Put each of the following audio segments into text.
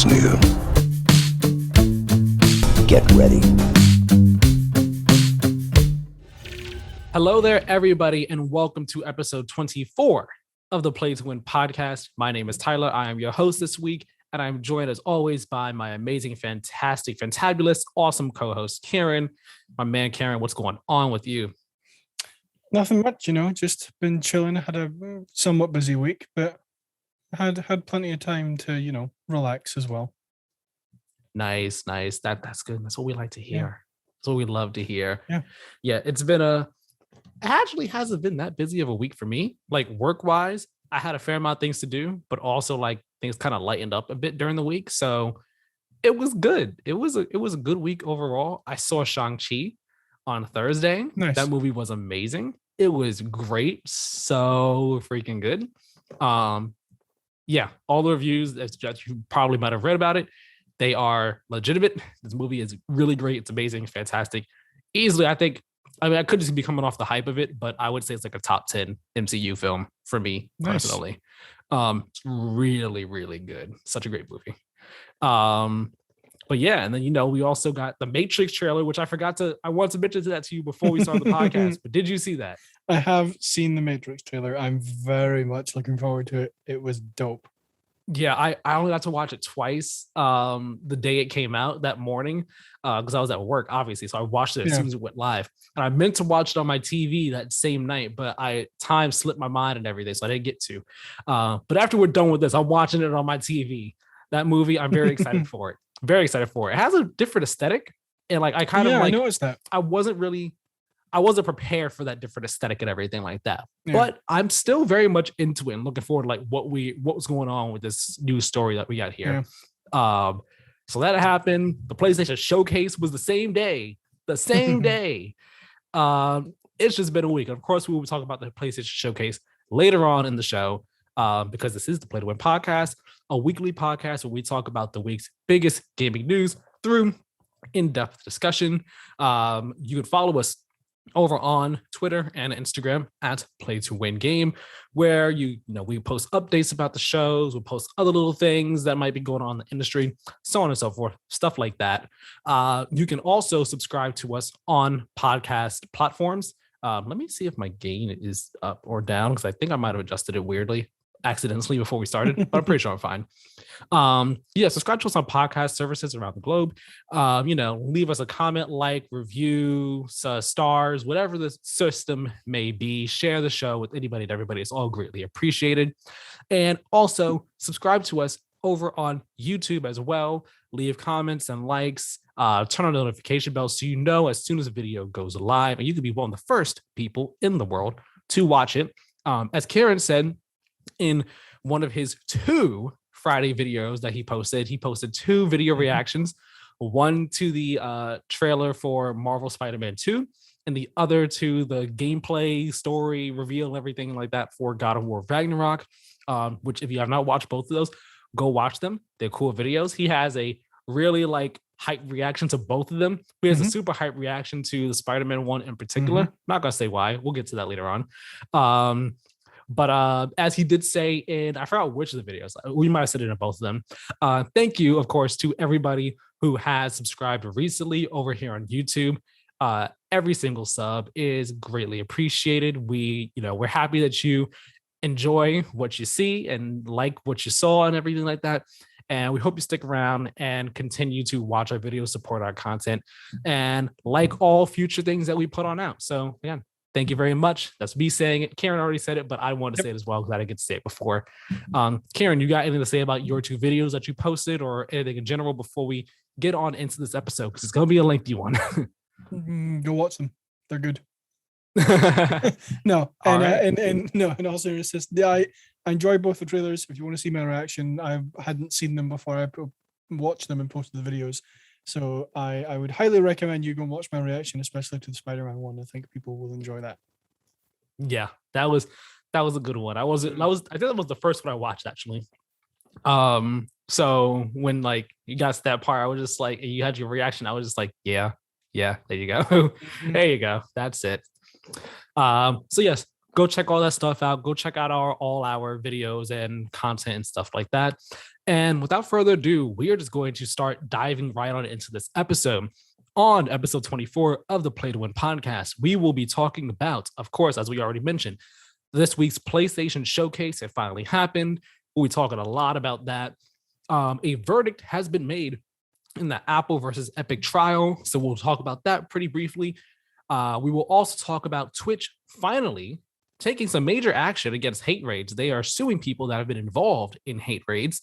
What's new? Get ready. Hello there, everybody, and welcome to episode 24 of the Play to Win podcast. My name is Tyler. I am your host this week, and I'm joined as always by my amazing, fantastic, fantabulous, awesome co-host, Keiran. My man, Keiran, what's going on with you? Nothing much, just been chilling. Had a somewhat busy week, but had plenty of time to, relax as well. Nice. That's good. That's what we like to hear. Yeah. That's what we love to hear. Yeah. It actually hasn't been that busy of a week for me. Like work-wise, I had a fair amount of things to do, but also like things kind of lightened up a bit during the week. So it was good. It was a good week overall. I saw Shang-Chi on Thursday. Nice. That movie was amazing. It was great. So freaking good. Yeah, all the reviews that you probably might have read about it, they are legitimate. This movie is really great. It's amazing, fantastic. Easily, I could just be coming off the hype of it, but I would say it's like a top 10 MCU film for me personally. It's really, really good. Such a great movie. But yeah, and then we also got the Matrix trailer, which I wanted to mention that to you before we started the podcast. But did you see that? I have seen the Matrix trailer. I'm very much looking forward to it. It was dope. Yeah, I only got to watch it twice. The day it came out that morning, because I was at work, obviously. So I watched it as soon as it went live. And I meant to watch it on my TV that same night, but time slipped my mind and everything, so I didn't get to. But after we're done with this, I'm watching it on my TV. That movie, I'm very excited for it. Very excited for it. It has a different aesthetic, and like I noticed that. I wasn't prepared for that different aesthetic and everything like that. Yeah. But I'm still very much into it and looking forward to like what was going on with this new story that we got here. Yeah. So that happened. The PlayStation showcase was the same day. It's just been a week. Of course, we will talk about the PlayStation showcase later on in the show, because this is the Play to Win podcast, a weekly podcast where we talk about the week's biggest gaming news through in-depth discussion. You can follow us over on Twitter and Instagram at Play to Win Game, where we post updates about the shows, we'll post other little things that might be going on in the industry, so on and so forth, stuff like that. You can also subscribe to us on podcast platforms. Let me see if my gain is up or down, because I think I might have adjusted it weirdly accidentally before we started, but I'm pretty sure I'm fine. Subscribe to us on podcast services around the globe. Leave us a comment, like, review, stars, whatever the system may be. Share the show with anybody and everybody. It's all greatly appreciated. And also subscribe to us over on YouTube as well. Leave comments and likes. Turn on the notification bell so as soon as a video goes live, and you can be one of the first people in the world to watch it. As Keiran said, in one of his 2 Friday videos that he posted 2 video reactions, one to the trailer for Marvel Spider-Man 2, and the other to the gameplay, story, reveal, and everything like that for God of War Ragnarok, which if you have not watched both of those, go watch them. They're cool videos. He has a really hype reaction to both of them. He has a super hype reaction to the Spider-Man one in particular. Not gonna say why. We'll get to that later on. But as he did say I forgot which of the videos, we might have said it in both of them. Thank you, of course, to everybody who has subscribed recently over here on YouTube. Every single sub is greatly appreciated. We're happy that you enjoy what you see and like what you saw and everything like that. And we hope you stick around and continue to watch our videos, support our content, and like all future things that we put on out. So again, thank you very much. That's me saying it. Keiran already said it, but I want to say it as well because I didn't get to say it before. Keiran, you got anything to say about your 2 videos that you posted or anything in general before we get on into this episode? Because it's going to be a lengthy one. Go watch them. They're good. No, in all seriousness, I enjoy both the trailers. If you want to see my reaction, I hadn't seen them before I watched them and posted the videos. So I would highly recommend you go and watch my reaction, especially to the Spider-Man one. I think people will enjoy that. Yeah, that was a good one. I think that was the first one I watched actually. So when you got to that part, I was just you had your reaction. I was just yeah, there you go. There you go. That's it. So yes, Go check all that stuff out. Go check out all our videos and content and stuff like that. And without further ado, we are just going to start diving right on into this episode. On episode 24 of the Play to Win podcast, we will be talking about, of course, as we already mentioned, this week's PlayStation showcase. It finally happened. We'll be talking a lot about that. A verdict has been made in the Apple versus Epic trial, so we'll talk about that pretty briefly. We will also talk about Twitch finally taking some major action against hate raids. They are suing people that have been involved in hate raids.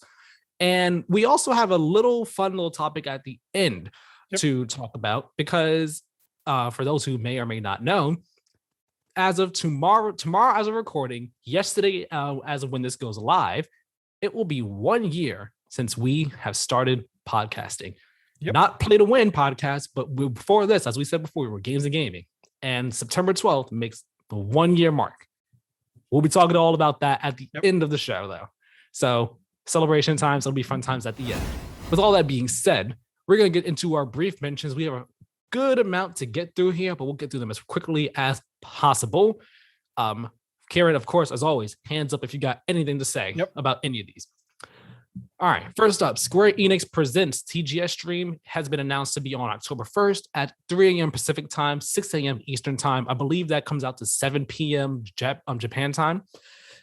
And we also have a fun little topic at the end to talk about, because for those who may or may not know, as of tomorrow as of recording, yesterday as of when this goes live, it will be 1 year since we have started podcasting. Not Play to Win podcast, but before this, as we said before, we were Games and Gaming. And September 12th makes the 1 year mark. We'll be talking all about that at the end of the show, though. So celebration times, it'll be fun times at the end. With all that being said, we're going to get into our brief mentions. We have a good amount to get through here, but we'll get through them as quickly as possible. Keiran, of course, as always, hands up if you got anything to say about any of these. All right, first up, Square Enix Presents TGS stream has been announced to be on October 1st at 3 a.m. Pacific time, 6 a.m. Eastern time. I believe that comes out to 7 p.m. Japan time.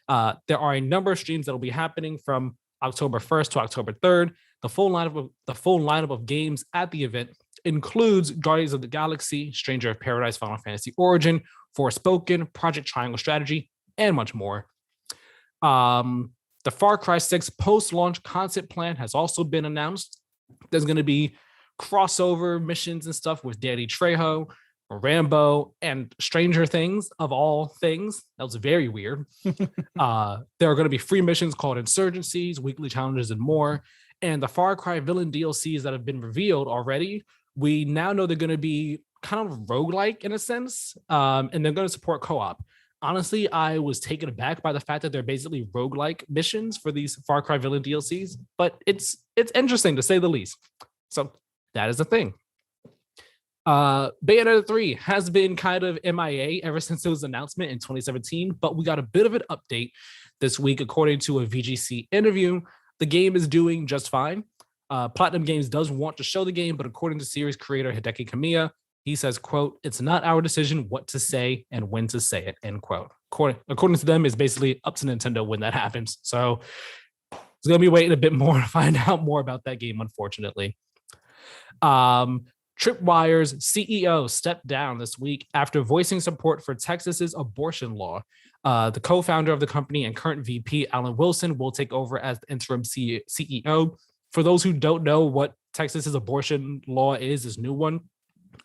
There are a number of streams that will be happening from October 1st to October 3rd. The full lineup of games at the event includes Guardians of the Galaxy, Stranger of Paradise, Final Fantasy Origin, Forspoken, Project Triangle Strategy, and much more. The Far Cry 6 post-launch concept plan has also been announced. There's going to be crossover missions and stuff with Danny Trejo, Rambo, and Stranger Things, of all things. That was very weird. There are going to be free missions called Insurgencies, weekly challenges, and more. And the Far Cry villain DLCs that have been revealed already, we now know they're going to be kind of roguelike in a sense, and they're going to support co-op. Honestly, I was taken aback by the fact that they're basically roguelike missions for these Far Cry villain DLCs, but it's interesting to say the least. So that is the thing. Bayonetta 3 has been kind of MIA ever since it was announcement in 2017, but we got a bit of an update this week. According to a VGC interview, the game is doing just fine. Platinum Games does want to show the game, but according to series creator Hideki Kamiya, he says, quote, "It's not our decision what to say and when to say it," end quote. According to them, it's basically up to Nintendo when that happens. So it's going to be waiting a bit more to find out more about that game, unfortunately. Tripwire's CEO stepped down this week after voicing support for Texas's abortion law. The co-founder of the company and current VP, Alan Wilson, will take over as the interim CEO. For those who don't know what Texas's abortion law is, this new one,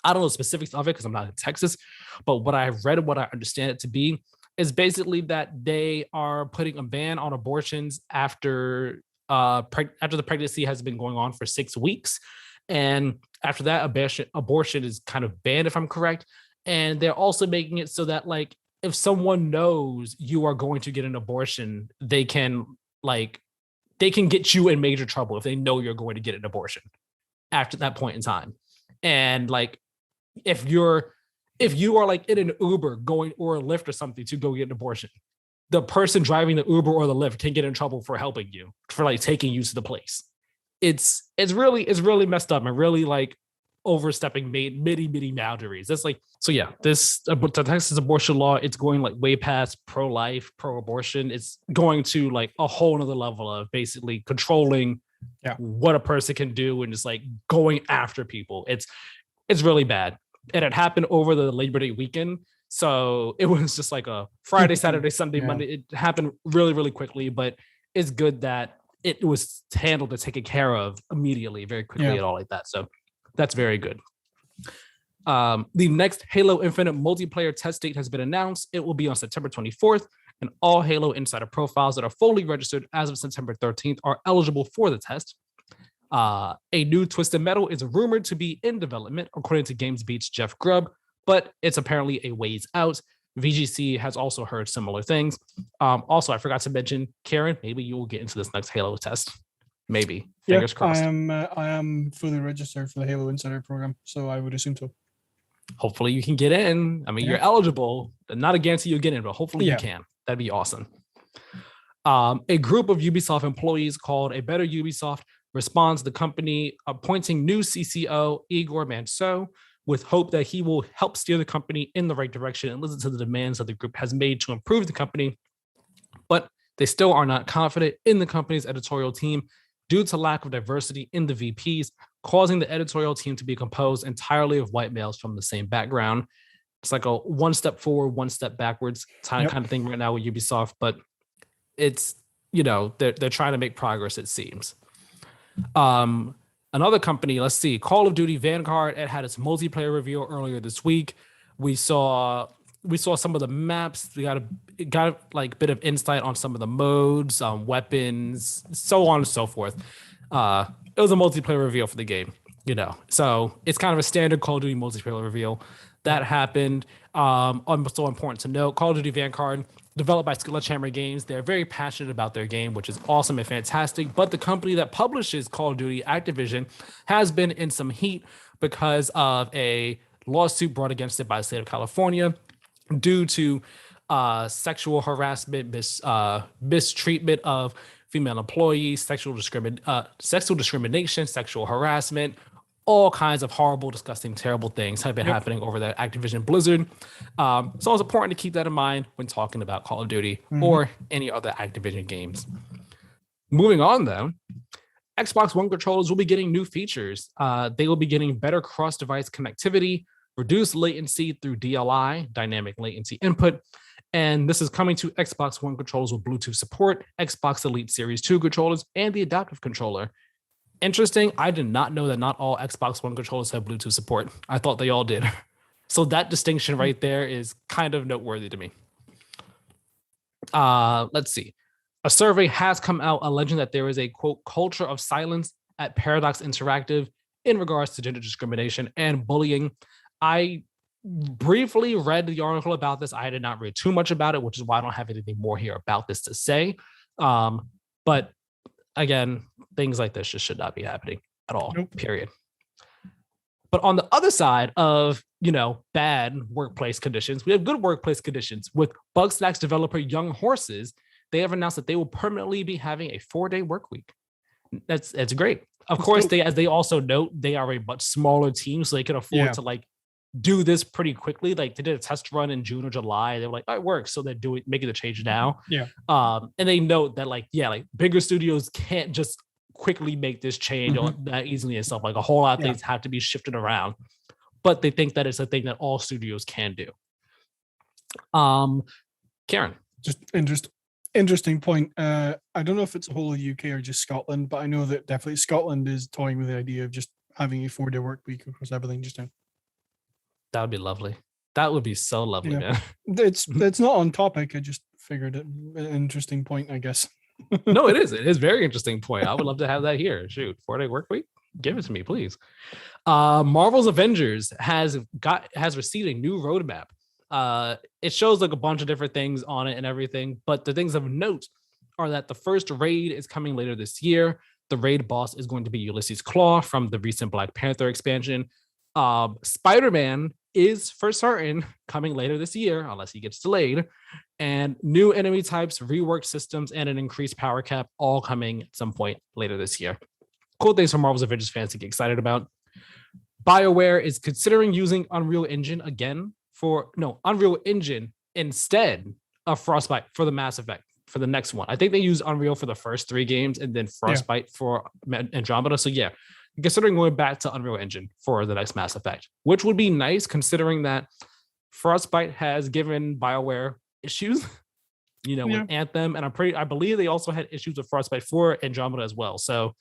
I don't know the specifics of it because I'm not in Texas, but what I've read and what I understand it to be is basically that they are putting a ban on abortions after the pregnancy has been going on for 6 weeks. And after that, abortion is kind of banned, if I'm correct. And they're also making it so that, like, if someone knows you are going to get an abortion, they can get you in major trouble if they know you're going to get an abortion after that point in time. And like, if you are like in an Uber going or a Lyft or something to go get an abortion, the person driving the Uber or the Lyft can get in trouble for helping you, for like taking you to the place. It's really messed up and really like overstepping many boundaries. That's like, so yeah, the Texas abortion law, it's going like way past pro-life, pro-abortion. It's going to like a whole nother level of basically controlling what a person can do and just like going after people. It's really bad. And it happened over the Labor Day weekend. So it was just like a Friday, Saturday, Sunday, Monday. It happened really quickly, but it's good that it was handled and taken care of immediately, very quickly and all like that. So that's very good. The next Halo Infinite multiplayer test date has been announced. It will be on September 24th, and all Halo Insider profiles that are fully registered as of September 13th are eligible for the test. A new Twisted Metal is rumored to be in development, according to GamesBeat's Jeff Grubb, but it's apparently a ways out. VGC has also heard similar things. Also, I forgot to mention, Keiran, maybe you will get into this next Halo test. Maybe. Fingers crossed. I am fully registered for the Halo Insider program, so I would assume so. hopefully you can get in. I mean, you're eligible. Not a guarantee you'll get in, but hopefully you can. That'd be awesome. A group of Ubisoft employees called A Better Ubisoft responds to the company appointing new CCO Igor Manso with hope that he will help steer the company in the right direction and listen to the demands that the group has made to improve the company. But they still are not confident in the company's editorial team due to lack of diversity in the VPs, causing the editorial team to be composed entirely of white males from the same background. It's like a one step forward, one step backwards kind of thing right now with Ubisoft, but it's, they're trying to make progress, it seems. Another company, let's see, Call of Duty Vanguard, it had its multiplayer reveal earlier this week. We saw some of the maps. We got a bit of insight on some of the modes, weapons, so on and so forth. It was a multiplayer reveal for the game, so it's kind of a standard Call of Duty multiplayer reveal that happened. So important to note, Call of Duty Vanguard, developed by Sledgehammer Games. They're very passionate about their game, which is awesome and fantastic. But the company that publishes Call of Duty, Activision, has been in some heat because of a lawsuit brought against it by the state of California due to sexual harassment, mistreatment of female employees, sexual discrimination, sexual harassment, all kinds of horrible, disgusting, terrible things have been happening over that Activision Blizzard. So it's important to keep that in mind when talking about Call of Duty or any other Activision games. Moving on, though, Xbox One controllers will be getting new features. They will be getting better cross-device connectivity, reduced latency through DLI, dynamic latency input, and this is coming to Xbox One controllers with Bluetooth support, Xbox Elite Series 2 controllers, and the adaptive controller. Interesting, I did not know that not all Xbox One controllers have Bluetooth support. I thought they all did. So that distinction right there is kind of noteworthy to me. Let's see. A survey has come out alleging that there is a, quote, culture of silence at Paradox Interactive in regards to gender discrimination and bullying. I briefly read the article about this. I did not read too much about it, which is why I don't have anything more here about this to say. But again, things like this just should not be happening at all, period. But on the other side of, bad workplace conditions, we have good workplace conditions. With Bugsnax developer Young Horses, they have announced that they will permanently be having a 4-day work week. It's great. Of course, as they also note, they are a much smaller team, so they can afford to do this pretty quickly. Like they did a test run in June or July. They were like, oh, it works. So they're making the change now. Yeah. And they note that bigger studios can't just quickly make this change that easily and stuff. Like a whole lot of things have to be shifted around. But they think that it's a thing that all studios can do. Keiran. Just interesting point. I don't know if it's the whole of the UK or just Scotland, but I know that definitely Scotland is toying with the idea of just having a 4-day work week across everything just now. That would be lovely. That would be so lovely, man. It's not on topic. I just figured it an interesting point, I guess. No, it is. It is a very interesting point. I would love to have that here. Shoot, 4-day work week? Give it to me, please. Marvel's Avengers has received a new roadmap. It shows like a bunch of different things on it and everything, but the things of note are that the first raid is coming later this year. The raid boss is going to be Ulysses Claw from the recent Black Panther expansion. Spider-Man is for certain coming later this year, unless he gets delayed. And new enemy types, reworked systems, and an increased power cap all coming at some point later this year. Cool things for Marvel's Avengers fans to get excited about. BioWare is considering using Unreal Engine instead of Frostbite for the Mass Effect for the next one. I think they use Unreal for the first 3 games and then Frostbite for Andromeda. So yeah, considering going back to Unreal Engine for the next Mass Effect, which would be nice considering that Frostbite has given BioWare issues, with Anthem, and I believe they also had issues with Frostbite for Andromeda as well. So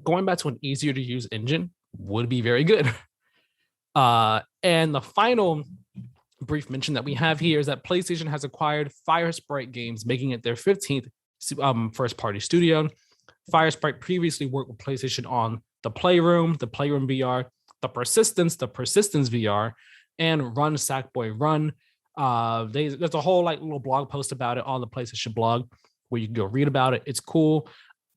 going back to an easier to use engine would be very good. And the final brief mention that we have here is that PlayStation has acquired Firesprite Games, making it their 15th first-party studio. Firesprite previously worked with PlayStation on the Playroom VR, the Persistence VR, and Run Sackboy Run. There's a whole little blog post about it on the PlayStation blog where you can go read about it. It's cool.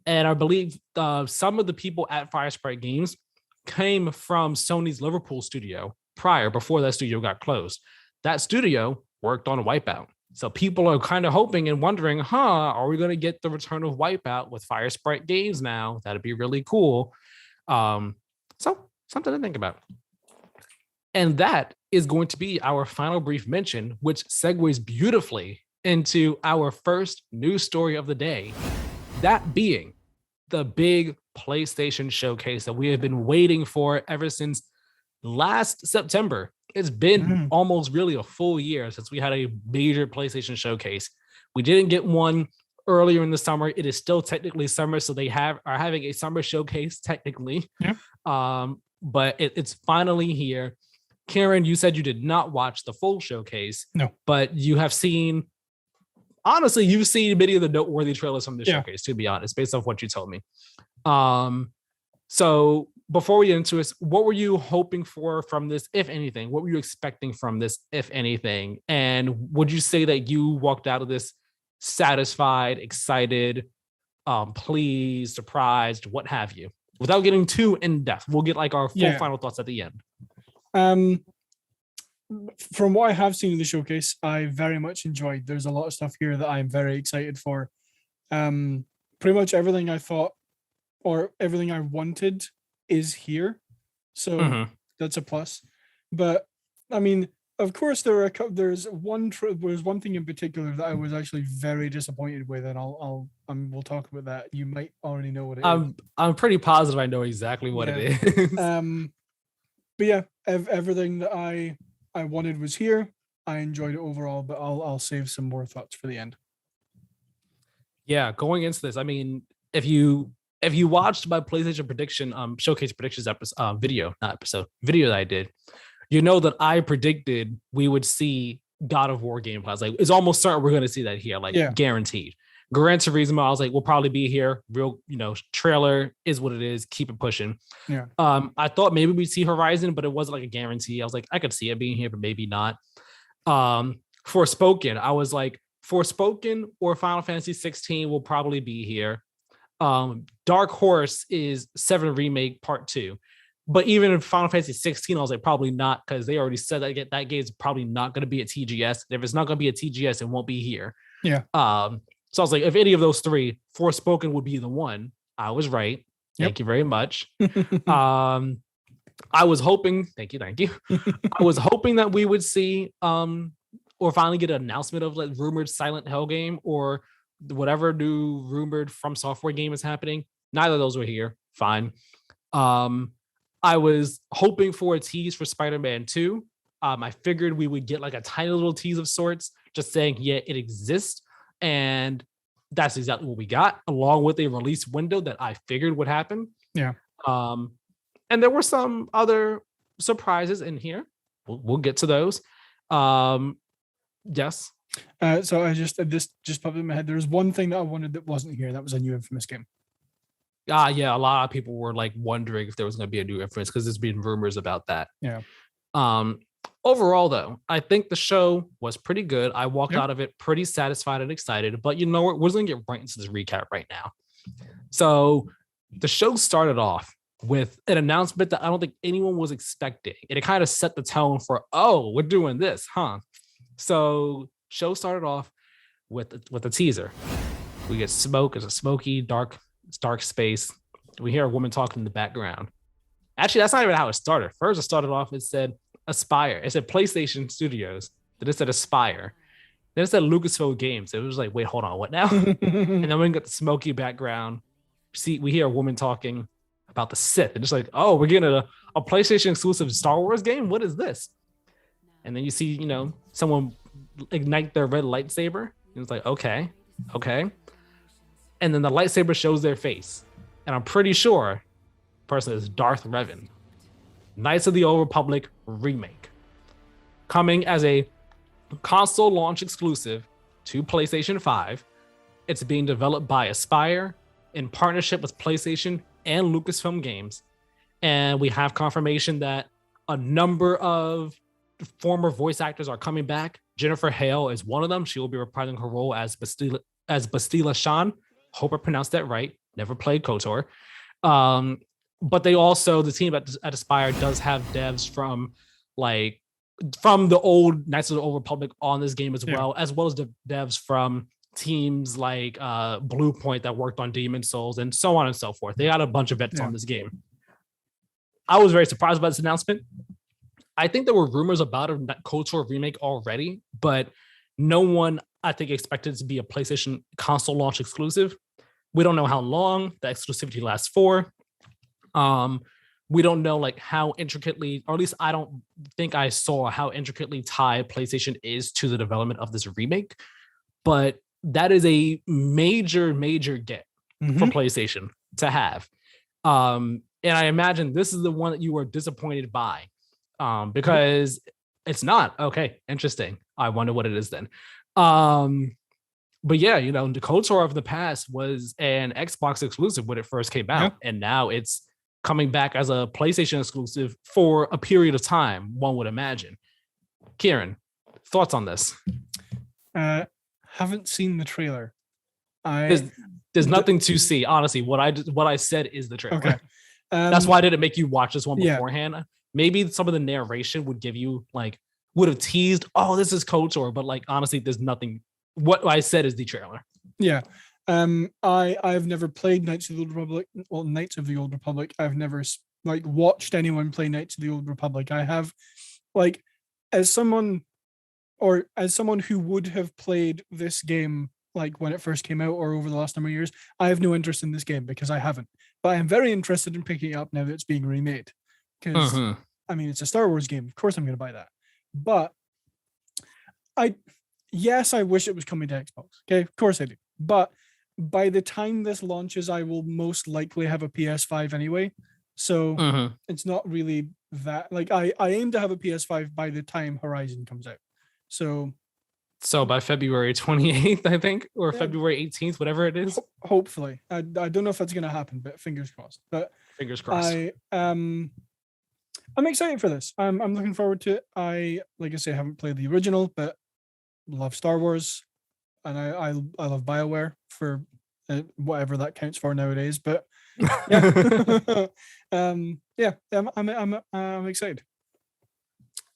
And I believe some of the people at Firesprite Games came from Sony's Liverpool studio prior, before that studio got closed. That studio worked on Wipeout. So people are kind of hoping and wondering, are we going to get the return of Wipeout with Fire Sprite Games now? That'd be really cool. So something to think about. And that is going to be our final brief mention, which segues beautifully into our first news story of the day. That being the big PlayStation showcase that we have been waiting for ever since last September. It's been almost really a full year since we had a major PlayStation showcase. We didn't get one earlier in the summer. It is still technically summer, so they are having a summer showcase technically. But it's finally here. Keiran, you said you did not watch the full showcase. No. But you have seen, honestly, you've seen many of the noteworthy trailers from the showcase, to be honest, based off what you told me. So before we get into this, what were you hoping for from this, if anything? What were you expecting from this, if anything? And would you say that you walked out of this satisfied, excited, pleased, surprised, what have you? Without getting too in depth, we'll get like our full final thoughts at the end. From what I have seen in the showcase, I very much enjoyed. There's a lot of stuff here that I'm very excited for. Pretty much everything I thought or everything I wanted is here, so that's a plus. But I mean, of course, there's one thing in particular that I was actually very disappointed with, and we'll talk about that. You might already know what it is. I'm pretty positive I know exactly what it is. But yeah, everything that I wanted was here. I enjoyed it overall, but I'll save some more thoughts for the end. Yeah, going into this, I mean, if you watched my PlayStation prediction showcase predictions video that I did, you know that I predicted we would see God of War gameplay. I was like, it's almost certain we're going to see that here, guaranteed. Gran Turismo, I was like, we'll probably be here. Real, trailer is what it is. Keep it pushing. Yeah. I thought maybe we'd see Horizon, but it wasn't like a guarantee. I was like, I could see it being here, but maybe not. Forspoken, I was like, Forspoken or Final Fantasy 16 will probably be here. Dark Horse is 7 Remake Part 2. But even in Final Fantasy 16, I was like, probably not, because they already said that game is probably not going to be a TGS. If it's not going to be a TGS, it won't be here. Yeah. So I was like, if any of those three, Forspoken would be the one. I was right. Thank you very much. I was hoping, thank you. I was hoping that we would see or finally get an announcement of like rumored Silent Hill game or whatever new rumored From Software game is happening. Neither of those were here. Fine. I was hoping for a tease for Spider-Man 2. I figured we would get like a tiny little tease of sorts, just saying, yeah, it exists. And that's exactly what we got, along with a release window that I figured would happen. Yeah. And there were some other surprises in here. We'll get to those. Yes. So this just popped in my head. There's one thing that I wanted that wasn't here. That was a new Infamous game. Yeah, a lot of people were like wondering if there was going to be a new Infamous because there's been rumors about that. Yeah. Overall, though, I think the show was pretty good. I walked out of it pretty satisfied and excited. But you know what? We're going to get right into this recap right now. So the show started off with an announcement that I don't think anyone was expecting. And it kind of set the tone for, oh, we're doing this, huh? So show started off with a teaser. We get smoke. It's a smoky, dark space. We hear a woman talking in the background. Actually, that's not even how it started. First, it started off, it said Aspire. It said PlayStation Studios. Then it said Aspire. Then it said Lucasfilm Games. It was like, wait, hold on, what now? And then we get the smoky background. We hear a woman talking about the Sith. And it's like, oh, we're getting a PlayStation exclusive Star Wars game? What is this? And then you see, someone ignite their red lightsaber. And it's like, okay. And then the lightsaber shows their face. And I'm pretty sure the person is Darth Revan. Knights of the Old Republic remake. Coming as a console launch exclusive to PlayStation 5. It's being developed by Aspire in partnership with PlayStation and Lucasfilm Games. And we have confirmation that a number of former voice actors are coming back. Jennifer Hale is one of them. She will be reprising her role as Bastila Shan. Hope I pronounced that right. Never played KOTOR. But they also, the team at Aspire does have devs from like from the old Knights of the Old Republic on this game as Yeah. well as the devs from teams like Blue Point that worked on Demon Souls and so on and so forth. They got a bunch of vets on this game. I was very surprised by this announcement. I think there were rumors about a KOTOR remake already, but no one, I think, expected it to be a PlayStation console launch exclusive. We don't know how long the exclusivity lasts for. We don't know like how intricately, or at least I don't think I saw how intricately tied PlayStation is to the development of this remake. But that is a major get for PlayStation to have. And I imagine this is the one that you were disappointed by, because it's not. Okay, interesting. I wonder what it is then. But yeah, you know, the KOTOR of the past was an Xbox exclusive when it first came out, and now it's coming back as a PlayStation exclusive for a period of time, one would imagine. Keiran, thoughts on this? Haven't seen the trailer. There's nothing to see, honestly. What I said is the trailer. Okay. That's why I didn't make you watch this one beforehand. Yeah. Maybe some of the narration would give you would have teased, oh, this is KOTOR, but honestly, there's nothing. What I said is the trailer. Yeah. I've never played Knights of the Old Republic. Well, Knights of the Old Republic. I've never watched anyone play Knights of the Old Republic. I have, as someone who would have played this game when it first came out or over the last number of years, I have no interest in this game because I haven't. But I am very interested in picking it up now that it's being remade. Because I mean, it's a Star Wars game. Of course, I'm going to buy that. But I wish it was coming to Xbox. Okay, of course I do. But by the time this launches, I will most likely have a PS5 anyway. So it's not really that. I aim to have a PS5 by the time Horizon comes out. So by February 28th, I think, or February 18th, whatever it is. Hopefully. I don't know if that's going to happen, but fingers crossed. But fingers crossed. I'm excited for this. I'm looking forward to it. I haven't played the original, but love Star Wars, and I love BioWare for whatever that counts for nowadays. But I'm excited.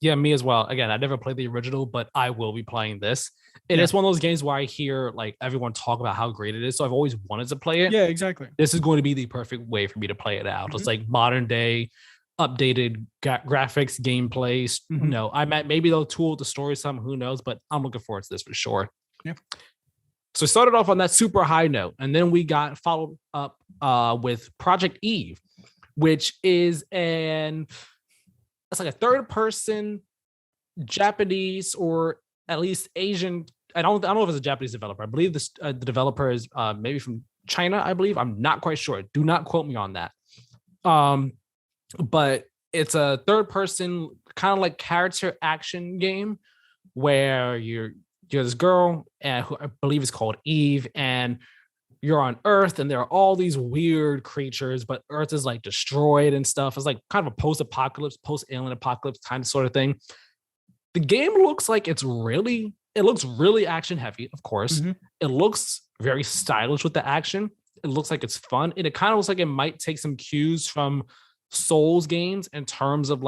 Yeah, me as well. Again, I never played the original, but I will be playing this. And it's one of those games where I hear everyone talk about how great it is. So I've always wanted to play it. Yeah, exactly. This is going to be the perfect way for me to play it out. It's modern day, updated graphics, gameplay. No, maybe they'll tool the story some, who knows, but I'm looking forward to this for sure. Yeah. So we started off on that super high note, and then we got followed up with Project Eve, which is it's a third person Japanese or at least Asian. I don't know if it's a Japanese developer. I believe this the developer is maybe from China, I believe. I'm not quite sure. Do not quote me on that. But it's a third person kind of character action game where you're this girl who I believe is called Eve, and you're on Earth, and there are all these weird creatures, but Earth is destroyed and stuff. It's kind of a post-apocalypse, post-alien apocalypse kind of sort of thing. The game looks like it looks really action heavy, of course. It looks very stylish with the action. It looks like it's fun, and it kind of looks like it might take some cues from Souls games in terms of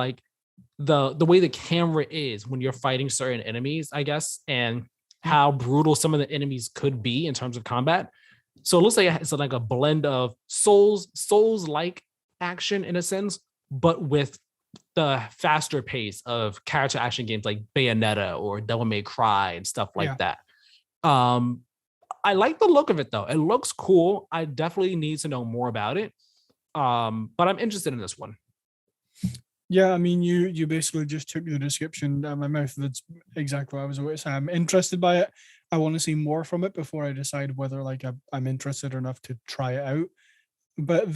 the way the camera is when you're fighting certain enemies, I guess, and how brutal some of the enemies could be in terms of combat. So it looks like it's a blend of Souls-like action in a sense, but with the faster pace of character action games like Bayonetta or Devil May Cry and stuff like that. I like the look of it though. It looks cool. I definitely need to know more about it. But I'm interested in this one. Yeah, I mean, you basically just took the description out of my mouth. That's exactly what I was about to say. I'm interested by it. I want to see more from it before I decide whether I'm interested enough to try it out. But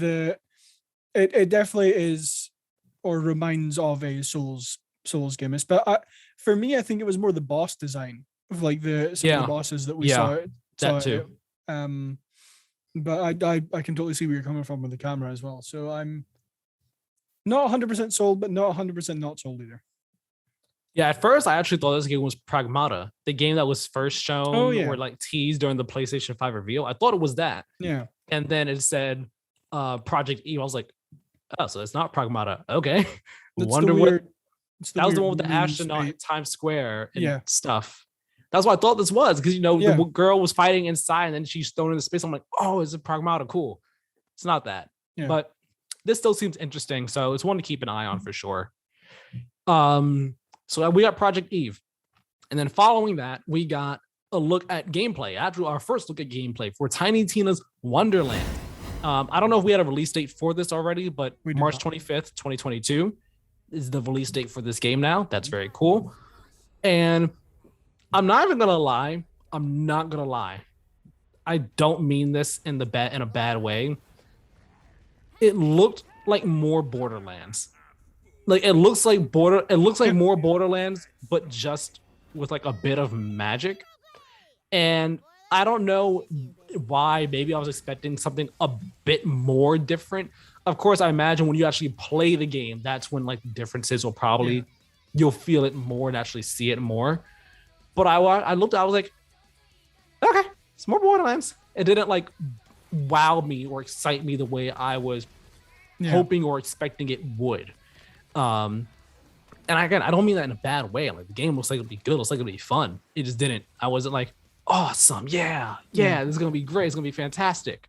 it definitely is or reminds of a Souls game. But for me, I think it was more the boss design of some of the bosses that we saw. That too. But I can totally see where you're coming from with the camera as well. So I'm not 100% sold, but not 100% not sold either. Yeah, at first I actually thought this game was Pragmata, the game that was first shown or teased during the PlayStation 5 reveal. I thought it was that. Yeah. And then it said Project Eve. I was like, oh, so it's not Pragmata. Okay. Wonder what It's That was the weird one with the moon astronaut space. in Times Square and Yeah. stuff. That's what I thought this was, because Yeah. the girl was fighting inside and then she's thrown into space. I'm like, oh, it's a Pragmata, cool. It's not that, Yeah. but this still seems interesting, so it's one to keep an eye on for sure. So we got Project Eve, and then following that, we got a look at gameplay. Actually, our first look at gameplay for Tiny Tina's Wonderland. I don't know if we had a release date for this already, but March 25th, 2022 is the release date for this game now. That's very cool. And I'm not even gonna lie. I don't mean this in a bad way. It looked like more Borderlands. Like it looks like more Borderlands, but just with like a bit of magic. And I don't know why. Maybe I was expecting something a bit more different. Of course, I imagine when you actually play the game, that's when like the differences will probably you'll feel it more and actually see it more. But I looked, I was like, okay, it's more Borderlands. It didn't like wow me or excite me the way I was hoping or expecting it would. And again, I don't mean that in a bad way. Like the game looks like it'll be good, looks like it'll be fun. It just didn't. I wasn't like, awesome, yeah, this is gonna be great, it's gonna be fantastic.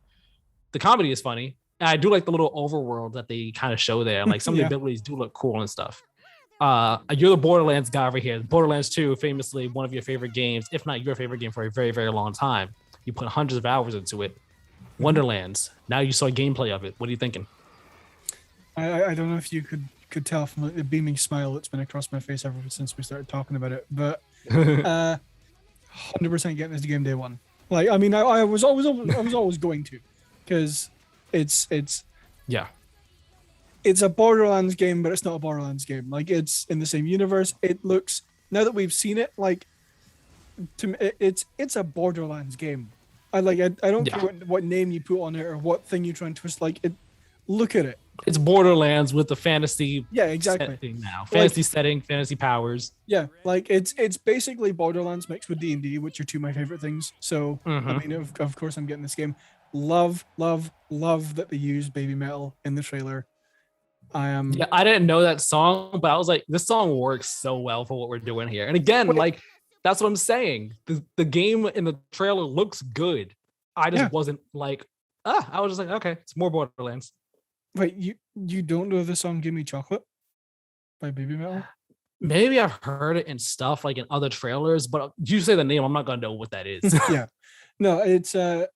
The comedy is funny. And I do like the little overworld that they kind of show there. Like some of the abilities do look cool and stuff. You're the Borderlands guy over here. Borderlands 2, famously one of your favorite games, if not your favorite game for a very, very long time. You put hundreds of hours into it. Wonderlands. Now you saw gameplay of it. What are you thinking? I don't know if you could tell from the beaming smile that's been across my face ever since we started talking about it, but 100% getting this game day one. Like, I mean, I was always going to, because it's a Borderlands game, but it's not a Borderlands game. Like, it's in the same universe. It looks, now that we've seen it, like, to me, it's a Borderlands game. I don't care what name you put on it or what thing you try and twist. Like, look at it. It's Borderlands with the fantasy exactly now. Fantasy setting, fantasy powers. Yeah, like it's basically Borderlands mixed with D&D, which are two of my favorite things. So I mean, of course I'm getting this game. Love that they used Baby Metal in the trailer. I didn't know that song, but I was like, this song works so well for what we're doing here. And again, like that's what I'm saying. The game in the trailer looks good. I just wasn't like, I was just like, okay, it's more Borderlands. Wait, you don't know the song "Give Me Chocolate" by Baby Metal? Maybe I've heard it in stuff like in other trailers, but you say the name, I'm not gonna know what that is. Yeah, no, it's the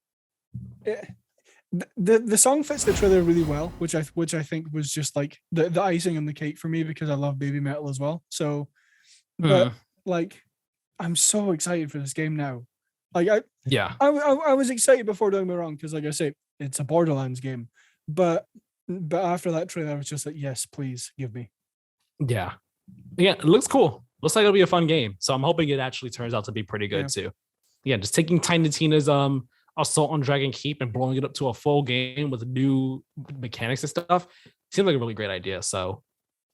song fits the trailer really well, which I think was just like the icing on the cake for me, because I love Baby Metal as well. So, but like, I'm so excited for this game now. Like I was excited before, don't get me wrong, because like I say, it's a Borderlands game, but after that trailer, I was just like, yes, please give me. Yeah, it looks cool. Looks like it'll be a fun game. So I'm hoping it actually turns out to be pretty good too. Yeah, just taking Tiny Tina's Assault on Dragon Keep and blowing it up to a full game with new mechanics and stuff seems like a really great idea. So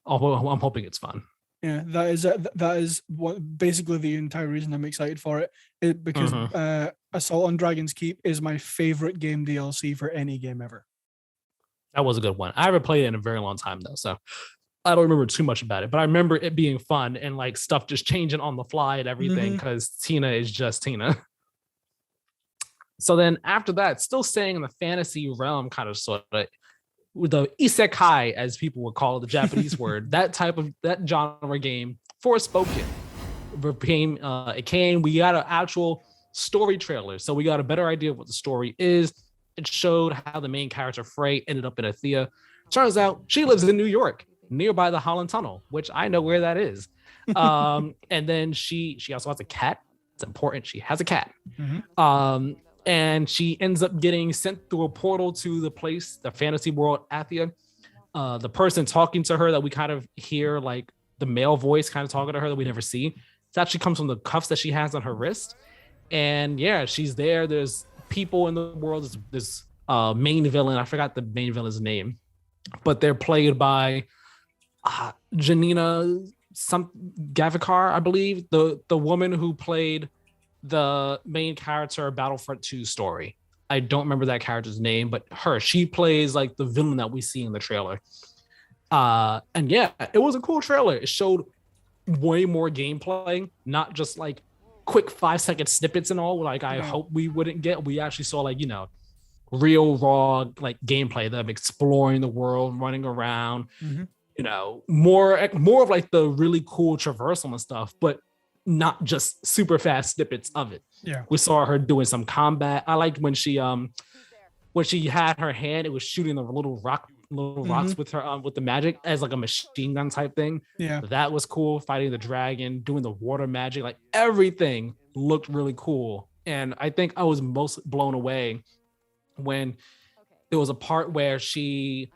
I'm hoping it's fun. Yeah, that is what basically the entire reason I'm excited for it, because Assault on Dragon's Keep is my favorite game DLC for any game ever. That was a good one. I haven't played it in a very long time though, so I don't remember too much about it, but I remember it being fun and like stuff just changing on the fly and everything, because Tina is just Tina. So then after that, still staying in the fantasy realm, kind of sort of with the isekai, as people would call it, the Japanese word, that genre game, Forspoken. We got an actual story trailer, so we got a better idea of what the story is. It showed how the main character Frey ended up in Athea. Turns out she lives in New York, nearby the Holland Tunnel, which I know where that is. And then she also has a cat. It's important. She has a cat. And she ends up getting sent through a portal to the place, the fantasy world, Athea. The person talking to her that we kind of hear, like the male voice kind of talking to her that we never see, it actually comes from the cuffs that she has on her wrist. And yeah, she's there. There's people in the world. This main villain. I forgot the main villain's name, but they're played by Janina Gavikar, I believe, the woman who played the main character Battlefront 2 story. I don't remember that character's name, but she plays like the villain that we see in the trailer. And yeah, it was a cool trailer. It showed way more gameplay, not just like quick 5-second snippets and all. Like I hope we wouldn't get. We actually saw like, real raw like gameplay, them exploring the world, running around, more of like the really cool traversal and stuff, but not just super fast snippets of it. Yeah. We saw her doing some combat. I liked when she had her hand, it was shooting the little rocks with her with the magic as like a machine gun type thing. Yeah. That was cool. Fighting the dragon, doing the water magic, like everything looked really cool. And I think I was most blown away when there was a part where she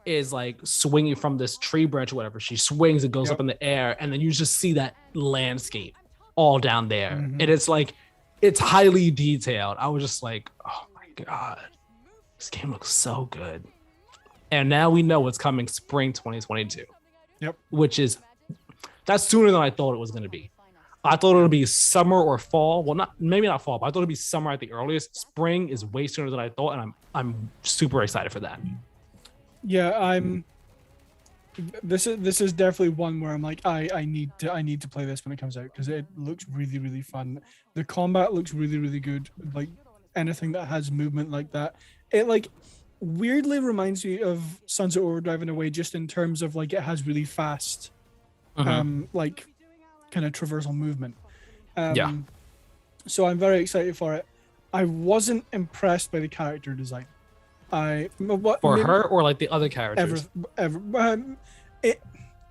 is like swinging from this tree branch or whatever. She swings, it goes up in the air, and then you just see that landscape all down there. And it's like, it's highly detailed. I was just like, oh my God, this game looks so good. And now we know what's coming spring 2022. Yep. That's sooner than I thought it was going to be. I thought it would be summer or fall. Well, maybe not fall, but I thought it'd be summer at the earliest. Spring is way sooner than I thought, and I'm super excited for that. Yeah, this is definitely one where I'm like, I need to play this when it comes out, because it looks really, really fun. The combat looks really, really good. Like anything that has movement like that, it like weirdly reminds me of Sunset Overdrive in a way, just in terms of like it has really fast, like kind of traversal movement. So I'm very excited for it. I wasn't impressed by the character design. Her or like the other characters?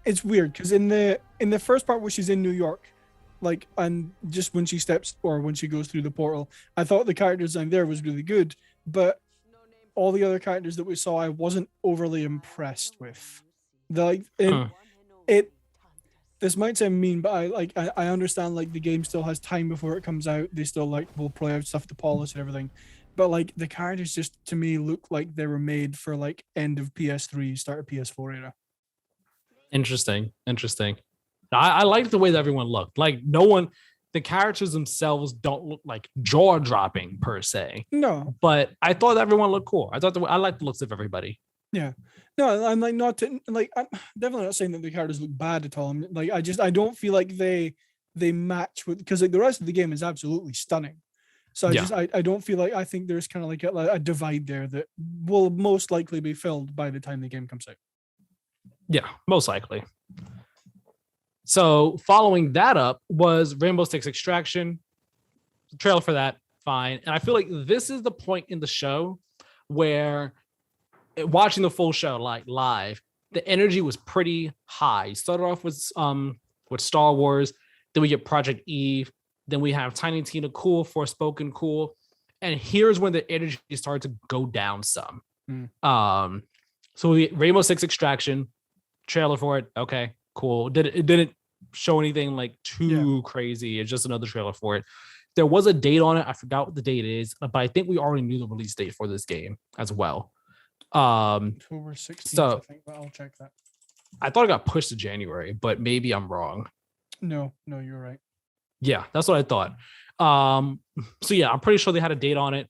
It's weird because in the first part where she's in New York, like, and just when she steps or when she goes through the portal, I thought the character design there was really good, but all the other characters that we saw, I wasn't overly impressed with. This might sound mean, but I understand like the game still has time before it comes out. They still like will probably have stuff to polish and everything. But like the characters just to me look like they were made for like end of PS3, start of PS4 era. Interesting. I liked the way that everyone looked. Like the characters themselves don't look like jaw dropping per se. No. But I thought everyone looked cool. I liked the looks of everybody. Yeah. No, I'm like not to, like I'm definitely not saying that the characters look bad at all. I'm like I don't feel like they match with, because like the rest of the game is absolutely stunning. So I don't feel like, I think there's kind of like a divide there that will most likely be filled by the time the game comes out. Yeah, most likely. So following that up was Rainbow Six Extraction. The trailer for that, fine. And I feel like this is the point in the show where watching the full show like live, the energy was pretty high. Started off with Star Wars, then we get Project Eve, then we have Tiny Tina cool, Forspoken cool, and here's when the energy started to go down some. So we Rainbow Six Extraction trailer for it. Okay, cool. It didn't show anything like too crazy. It's just another trailer for it. There was a date on it. I forgot what the date is, but I think we already knew the release date for this game as well. October 16th, I think, but I'll check that. I thought it got pushed to January, but maybe I'm wrong. No, you're right. Yeah, that's what I thought. So yeah, I'm pretty sure they had a date on it,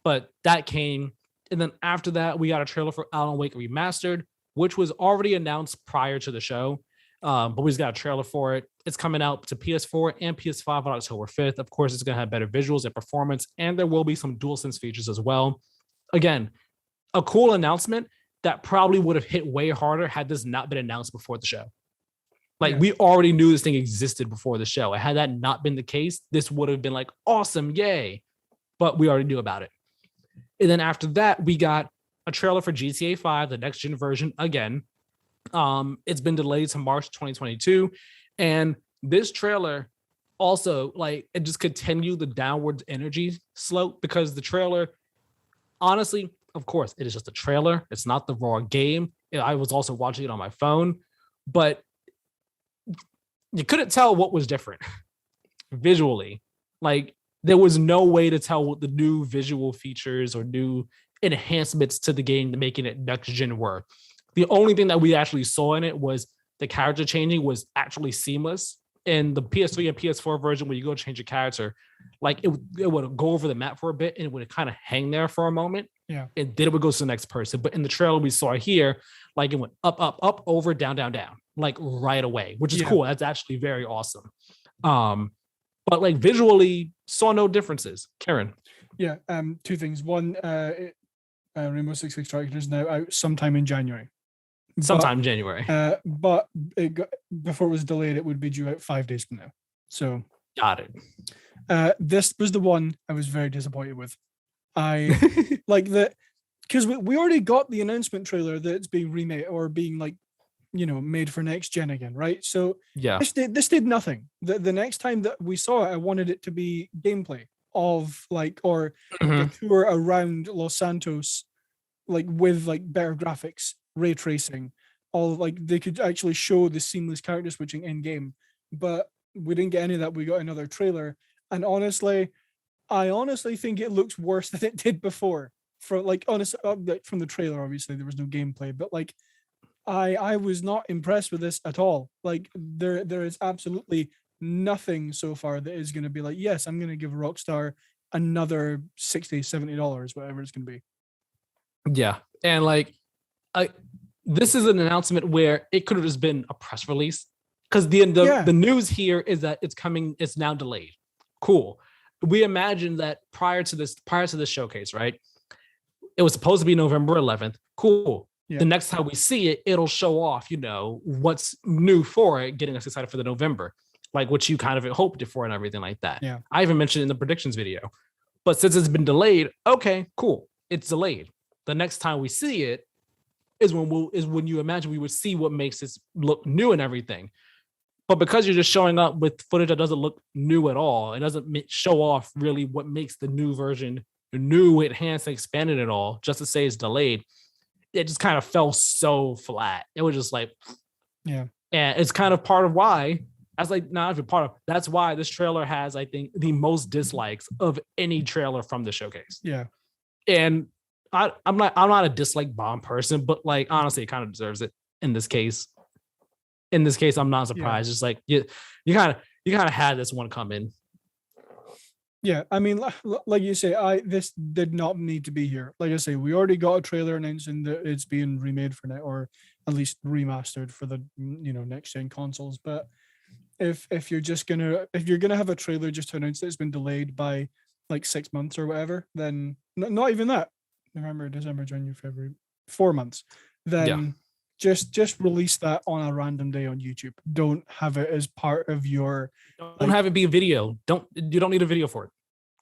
but that came. And then after that, we got a trailer for Alan Wake Remastered, which was already announced prior to the show. But we just got a trailer for it. It's coming out to PS4 and PS5 on October 5th. Of course, it's going to have better visuals and performance, and there will be some DualSense features as well. Again, a cool announcement that probably would have hit way harder had this not been announced before the show. Like, we already knew this thing existed before the show. And had that not been the case, this would have been like, awesome, yay. But we already knew about it. And then after that, we got a trailer for GTA 5, the next gen version again. It's been delayed to March 2022. And this trailer also, like, it just continued the downward energy slope, because the trailer, honestly, of course, it is just a trailer. It's not the raw game. I was also watching it on my phone, but you couldn't tell what was different visually. Like, there was no way to tell what the new visual features or new enhancements to the game to making it next gen were. The only thing that we actually saw in it was the character changing was actually seamless. in the PS3 and PS4 version, when you go change your character, like it would go over the map for a bit and it would kind of hang there for a moment. Yeah. And then it would go to the next person. But in the trailer we saw here, like it went up, up, up, over, down, down, down, like right away, which is cool. That's actually very awesome. But like visually saw no differences. Keiran. Yeah. Two things. One, Rainbow Six Extraction is now out sometime in January. Sometime in January. But before it was delayed, it would be due out 5 days from now. So got it. This was the one I was very disappointed with. I like that because we already got the announcement trailer that it's being remade or being like, made for next gen again, right? So yeah, this did nothing. The next time that we saw it, I wanted it to be gameplay of like or a tour around Los Santos, like with like better graphics, ray tracing, all like they could actually show the seamless character switching in game. But we didn't get any of that. We got another trailer, and I honestly think it looks worse than it did before. From like from the trailer, obviously there was no gameplay, but like I was not impressed with this at all. Like there is absolutely nothing so far that is going to be like, yes, I'm going to give Rockstar another $60-$70, whatever it's going to be. Yeah, and like this is an announcement where it could have just been a press release because the news here is that it's coming. It's now delayed. Cool. We imagined that prior to this showcase, right? It was supposed to be November 11th. Cool. Yeah. The next time we see it, it'll show off, what's new for it, getting us excited for the November, like what you kind of hoped for and everything like that. Yeah. I even mentioned in the predictions video, but since it's been delayed, okay, cool. It's delayed. The next time we see it is when you imagine we would see what makes this look new and everything. But because you're just showing up with footage that doesn't look new at all, it doesn't show off really what makes the new version new, enhanced, expanded at all, just to say it's delayed. It just kind of fell so flat. It was just like, yeah. And it's kind of part of why, that's why this trailer has, I think, the most dislikes of any trailer from the showcase. Yeah. And I'm not a dislike bomb person, but like honestly, it kind of deserves it in this case. In this case, I'm not surprised. Yeah. Just like you kind of had this one come in. Yeah, I mean, like you say, this did not need to be here. Like I say, we already got a trailer announcing that it's being remade for or at least remastered for the next gen consoles. But if you're gonna have a trailer just to announce that it's been delayed by like 6 months or whatever, then not even that. November, December, January, February, 4 months. Then just release that on a random day on YouTube. Don't have it as part of your. Don't have it be a video. You don't need a video for it.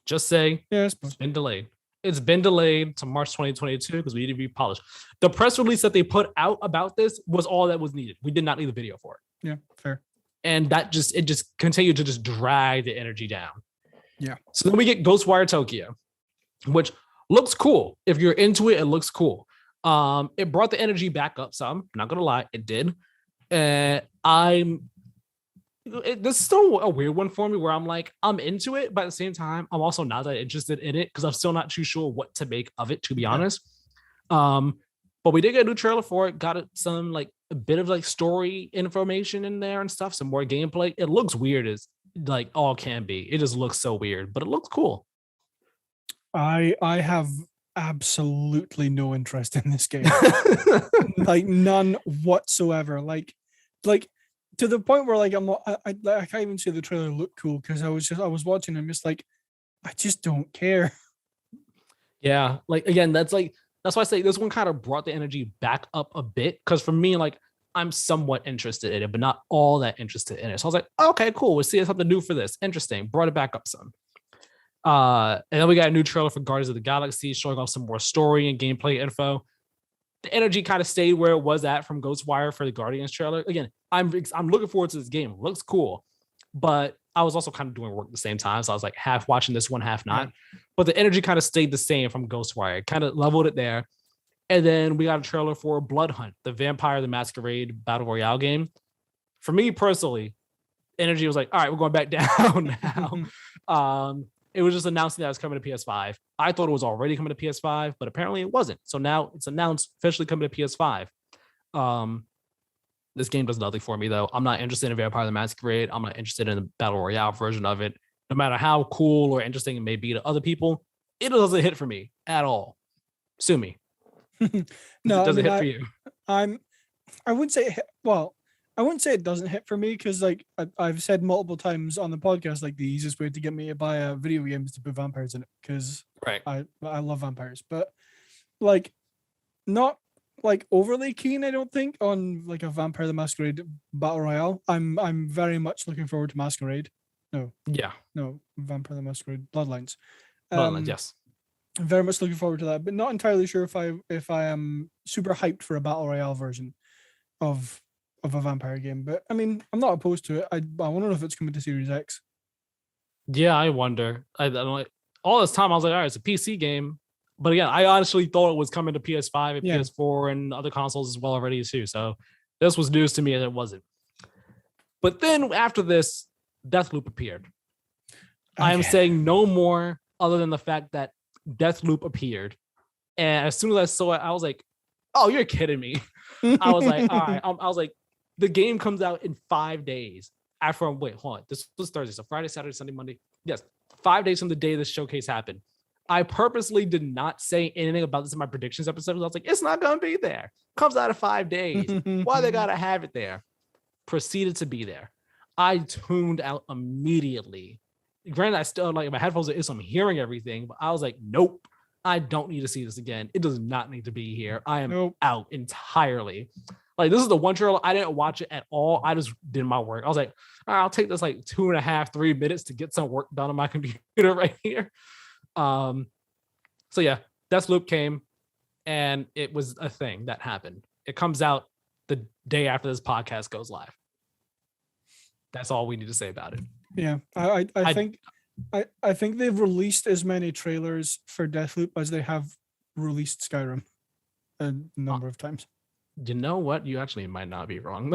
Just say it's been delayed. It's been delayed to March 2022 because we need to be polished. The press release that they put out about this was all that was needed. We did not need a video for it. Yeah, fair. And that just continued to just drag the energy down. Yeah. So then we get Ghostwire Tokyo, which looks cool. If you're into it, it looks cool. It brought the energy back up some. Not gonna lie, it did. This is still a weird one for me where I'm like, I'm into it, but at the same time, I'm also not that interested in it because I'm still not too sure what to make of it, to be honest. But we did get a new trailer for it. Got some like a bit of like story information in there and stuff, some more gameplay. It looks weird as like all can be. It just looks so weird, but it looks cool. I have absolutely no interest in this game. Like none whatsoever. Like to the point where like I can't even say the trailer looked cool because I was watching and just like I just don't care. Yeah, like again, that's why I say this one kind of brought the energy back up a bit because for me, like I'm somewhat interested in it, but not all that interested in it. So I was like, okay, cool. We're seeing something new for this. Interesting. Brought it back up some. And then we got a new trailer for Guardians of the Galaxy showing off some more story and gameplay info. The energy kind of stayed where it was at from Ghostwire for the Guardians trailer. Again, I'm looking forward to this game. It looks cool, but I was also kind of doing work at the same time. So I was like half watching this one, half not. But the energy kind of stayed the same from Ghostwire. Kind of leveled it there. And then we got a trailer for Blood Hunt, the Vampire the Masquerade Battle Royale game. For me personally, energy was like, all right, we're going back down now. It was just announcing that it was coming to PS5. I thought it was already coming to PS5, but apparently it wasn't. So now it's announced officially coming to PS5. This game does nothing for me, though. I'm not interested in Vampire the Masquerade. I'm not interested in the Battle Royale version of it. No matter how cool or interesting it may be to other people, it doesn't hit for me at all. Sue me. No, Does it hit for you? I wouldn't say I wouldn't say it doesn't hit for me because like I've said multiple times on the podcast, like the easiest way to get me to buy a video game is to put vampires in it because Right. I love vampires, but like not like overly keen, I don't think, on like a Vampire the Masquerade battle royale. I'm very much looking forward to Masquerade. No, Vampire the Masquerade Bloodlines. Yes. I'm very much looking forward to that, but not entirely sure if I am super hyped for a battle royale version of a vampire game. But I mean, I'm not opposed to it. I want to know if it's coming to Series X. Yeah, I wonder. I don't like all this time. I was like, all right, it's a PC game, but again, I honestly thought it was coming to PS5 and PS4 and other consoles as well already too. So this was news to me, and it wasn't. But then after this, Deathloop appeared. Okay. I am saying no more other than the fact that Deathloop appeared, and as soon as I saw it, I was like, "Oh, you're kidding me!" I was like, "All right." I was like, "The game comes out in 5 days." After wait, hold on. This was Thursday, so Friday, Saturday, Sunday, Monday. Yes, 5 days from the day this showcase happened. I purposely did not say anything about this in my predictions episode. I was like, "It's not gonna be there. Comes out in 5 days. Why they gotta have it there?" Proceeded to be there. I tuned out immediately. Granted, I still like my headphones are in, so I'm hearing everything, but I was like, nope, I don't need to see this again. It does not need to be here. I am out entirely. Like, this is the one trailer. I didn't watch it at all. I just did my work. I was like, all right, I'll take this like 2.5, 3 minutes to get some work done on my computer right here. So yeah, Deathloop came, and it was a thing that happened. It comes out the day after this podcast goes live. That's all we need to say about it. Yeah, I think they've released as many trailers for Deathloop as they have released Skyrim a number of times. You know what? You actually might not be wrong.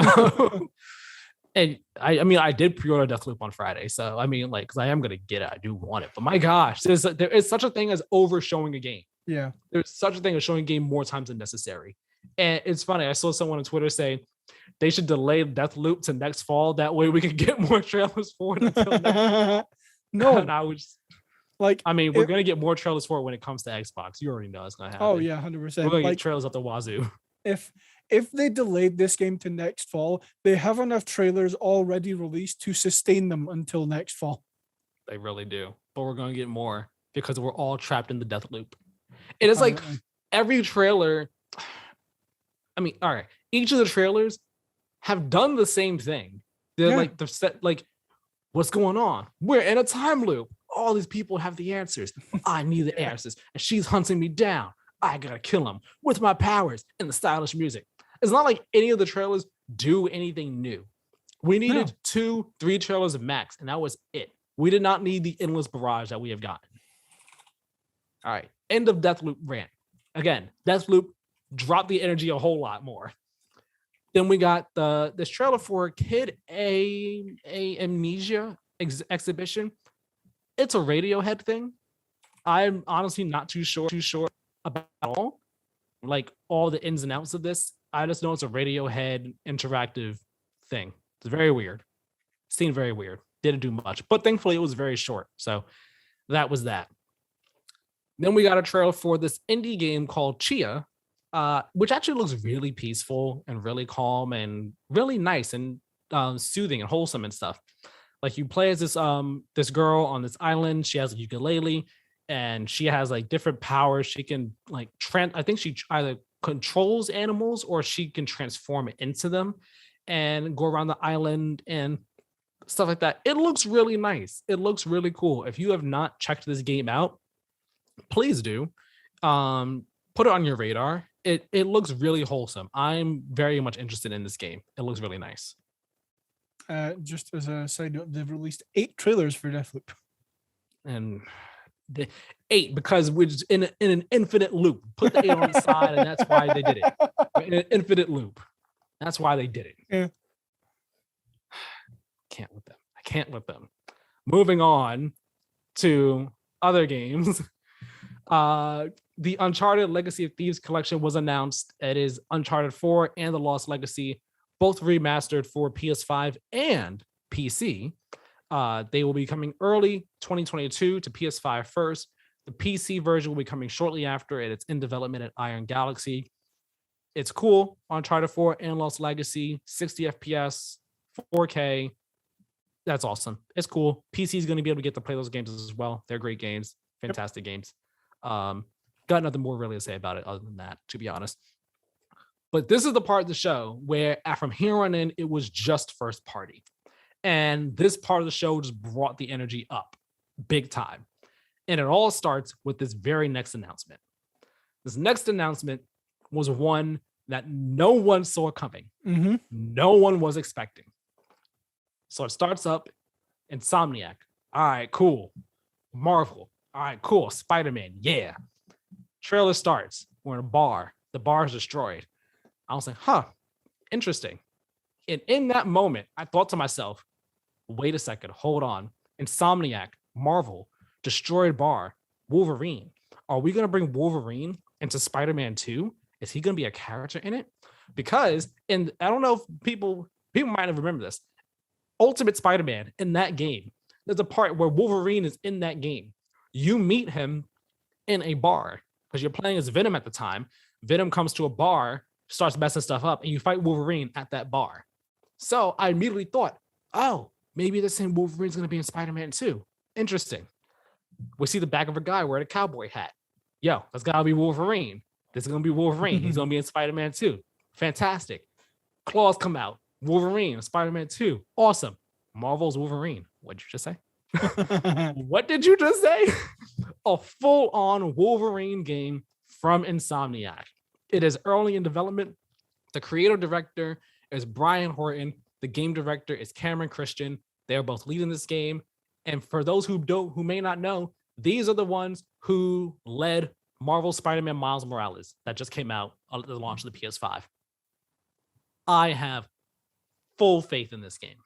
And I mean, I did pre-order Deathloop on Friday, so I mean, like, because I am gonna get it, I do want it. But my gosh, there is such a thing as overshowing a game. Yeah, there's such a thing as showing a game more times than necessary. And it's funny. I saw someone on Twitter say they should delay Deathloop to next fall. That way we can get more trailers for it until next. No, and I was like, I mean, we're gonna get more trailers for it when it comes to Xbox. You already know it's gonna happen. Oh yeah, 100%. We're gonna get trailers up the wazoo. If they delayed this game to next fall, they have enough trailers already released to sustain them until next fall. They really do. But we're gonna get more because we're all trapped in the Deathloop. And it's like every trailer. I mean, all right, each of the trailers have done the same thing. They're like, they're set, like, what's going on? We're in a time loop. All these people have the answers. I need the answers. And she's hunting me down. I gotta kill him with my powers and the stylish music. It's not like any of the trailers do anything new. We needed 2-3 trailers max, and that was it. We did not need the endless barrage that we have gotten. All right, end of Deathloop rant. Again, Deathloop dropped the energy a whole lot more. Then we got this trailer for Kid A Amnesia exhibition. It's a Radiohead thing. I'm honestly not too sure about all, like all the ins and outs of this. I just know it's a Radiohead interactive thing. It's very weird. Seemed very weird. Didn't do much, but thankfully it was very short. So that was that. Then we got a trailer for this indie game called Chia, which actually looks really peaceful and really calm and really nice and soothing and wholesome and stuff. Like, you play as this girl on this island. She has a ukulele and she has like different powers. She can like I think she either controls animals or she can transform into them and go around the island and stuff like that. It looks really nice. It looks really cool. If you have not checked this game out, please do. Put it on your radar. It looks really wholesome. I'm very much interested in this game. It looks really nice. Just as a side note, they've released 8 trailers for Deathloop. And the 8 because we're just in an infinite loop. Put the 8 on the side, and that's why they did it. We're in an infinite loop. That's why they did it. Yeah. I can't with them. Moving on to other games. The Uncharted Legacy of Thieves collection was announced. It is Uncharted 4 and The Lost Legacy, both remastered for PS5 and PC. They will be coming early 2022 to PS5 first. The PC version will be coming shortly after, and it's in development at Iron Galaxy. It's cool. Uncharted 4 and Lost Legacy, 60 FPS, 4K. That's awesome. It's cool. PC is going to be able to get to play those games as well. They're great games, fantastic games. Got nothing more really to say about it other than that, to be honest. But this is the part of the show where from here on in, it was just first party. And this part of the show just brought the energy up big time. And it all starts with this very next announcement. This next announcement was one that no one saw coming. Mm-hmm. No one was expecting. So it starts up, Insomniac. All right, cool. Marvel. All right, cool. Spider-Man. Yeah. Trailer starts. We're in a bar. The bar is destroyed. I was like, interesting. And in that moment, I thought to myself, wait a second, hold on. Insomniac, Marvel, destroyed bar, Wolverine. Are we going to bring Wolverine into Spider-Man 2? Is he going to be a character in it? Because, and I don't know if people might have remembered this, Ultimate Spider-Man in that game, there's a part where Wolverine is in that game. You meet him in a bar because you're playing as Venom at the time. Venom comes to a bar, starts messing stuff up, and you fight Wolverine at that bar. So I immediately thought, oh, maybe the same Wolverine's going to be in Spider-Man 2. Interesting. We see the back of a guy wearing a cowboy hat. Yo, that's got to be Wolverine. This is going to be Wolverine. He's going to be in Spider-Man 2. Fantastic. Claws come out. Wolverine, Spider-Man 2. Awesome. Marvel's Wolverine. What did you just say? What did you just say? A full-on Wolverine game from Insomniac. It is early in development. The creative director is Brian Horton. The game director is Cameron Christian. They're both leading this game. And for those who may not know, these are the ones who led Marvel Spider-Man Miles Morales that just came out at the launch of the PS5. I have full faith in this game.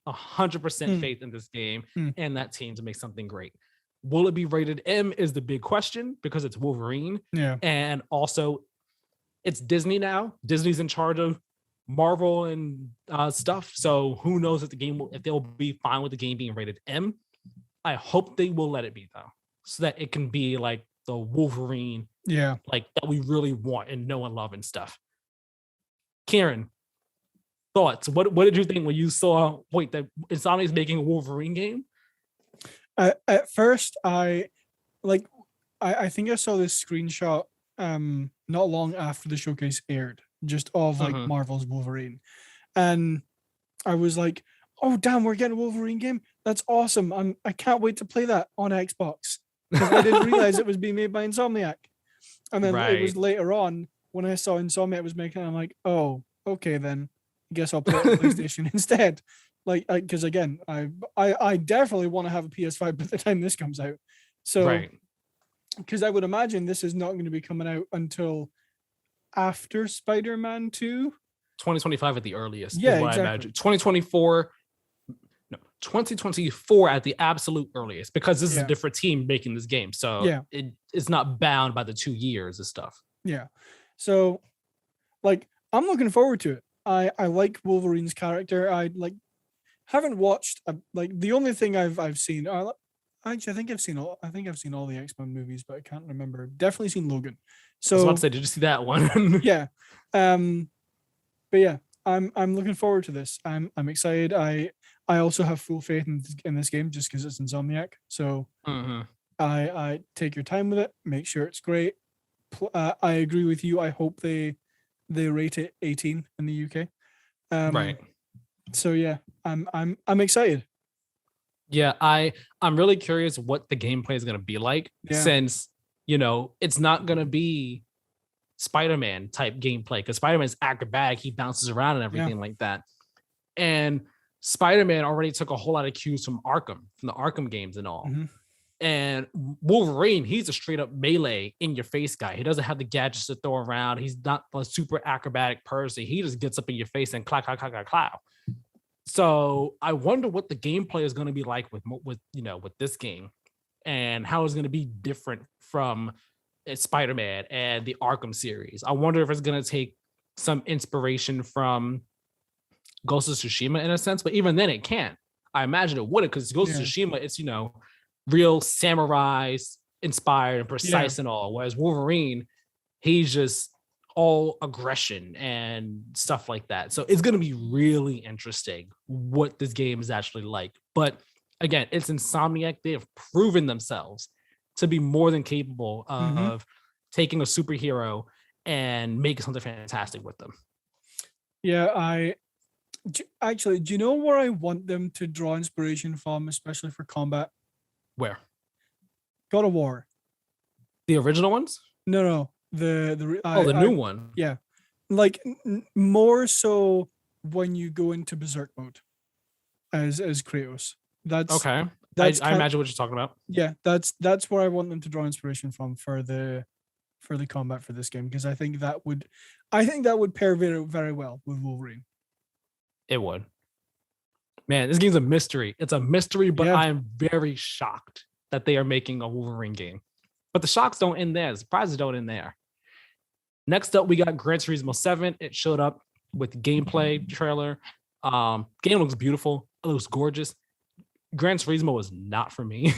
100% faith in this game and that team to make something great. Will it be rated M is the big question because it's Wolverine. Yeah. And also it's Disney now. Disney's in charge of Marvel and stuff. So who knows if they'll be fine with the game being rated M. I hope they will let it be though, so that it can be like the Wolverine, like that we really want and know and love and stuff. Keiran, thoughts? What did you think when you saw that Insomniac's making a Wolverine game? At first, I think I saw this screenshot not long after the showcase aired, just of like Marvel's Wolverine, and I was like, oh damn, we're getting a Wolverine game. That's awesome. I can't wait to play that on Xbox, because I didn't realize it was being made by Insomniac. And then it was later on when I saw Insomniac was making it, I'm like, oh, okay, then I guess I'll play it on PlayStation instead. Like, because again, I definitely want to have a PS5 by the time this comes out. So, because I would imagine this is not going to be coming out until after Spider-Man 2. 2025 at the earliest. Yeah, is what exactly. I imagine. 2024 at the absolute earliest, because this is a different team making this game. So it's not bound by the 2 years and stuff. Yeah. So, like, I'm looking forward to it. I like Wolverine's character. I haven't watched like the only thing I've seen. Actually, I think I've seen all the X-Men movies, but I can't remember. Definitely seen Logan. So I was about to say, did you see that one? Yeah. But yeah, I'm looking forward to this. I'm excited. I also have full faith in this game just because it's Insomniac. So I take your time with it. Make sure it's great. I agree with you. I hope they rate it 18 in the UK. Right. So yeah, I'm excited. Yeah, I'm really curious what the gameplay is going to be like, since it's not going to be Spider-Man type gameplay, because Spider-Man's acrobatic, he bounces around and everything like that. And Spider-Man already took a whole lot of cues from the Arkham games and all. And Wolverine, he's a straight up melee in your face guy. He doesn't have the gadgets to throw around. He's not a super acrobatic person. He just gets up in your face and clap, clap, clap, clap, clap. So I wonder what the gameplay is going to be like with this game, and how it's going to be different from Spider-Man and the Arkham series. I wonder if it's going to take some inspiration from Ghost of Tsushima in a sense, but even then it can't. I imagine it wouldn't, because Ghost of Tsushima, it's, real samurai inspired and precise and all. Whereas Wolverine, he's just all aggression and stuff like that. So it's going to be really interesting what this game is actually like. But again, it's Insomniac. They have proven themselves to be more than capable of taking a superhero and making something fantastic with them. Yeah, actually, do you know where I want them to draw inspiration from, especially for combat? Where? God of War. The original ones? No. The new one. Yeah, like more so when you go into berserk mode as Kratos. That's okay. I imagine what you're talking about. Yeah, that's where I want them to draw inspiration from for the combat for this game, because I think that would pair very, very well with Wolverine. It would. Man, this game's a mystery. It's a mystery, but I am very shocked that they are making a Wolverine game. But the shocks don't end there. The surprises don't end there. Next up, we got Gran Turismo 7. It showed up with gameplay trailer. Game looks beautiful. It looks gorgeous. Gran Turismo is not for me.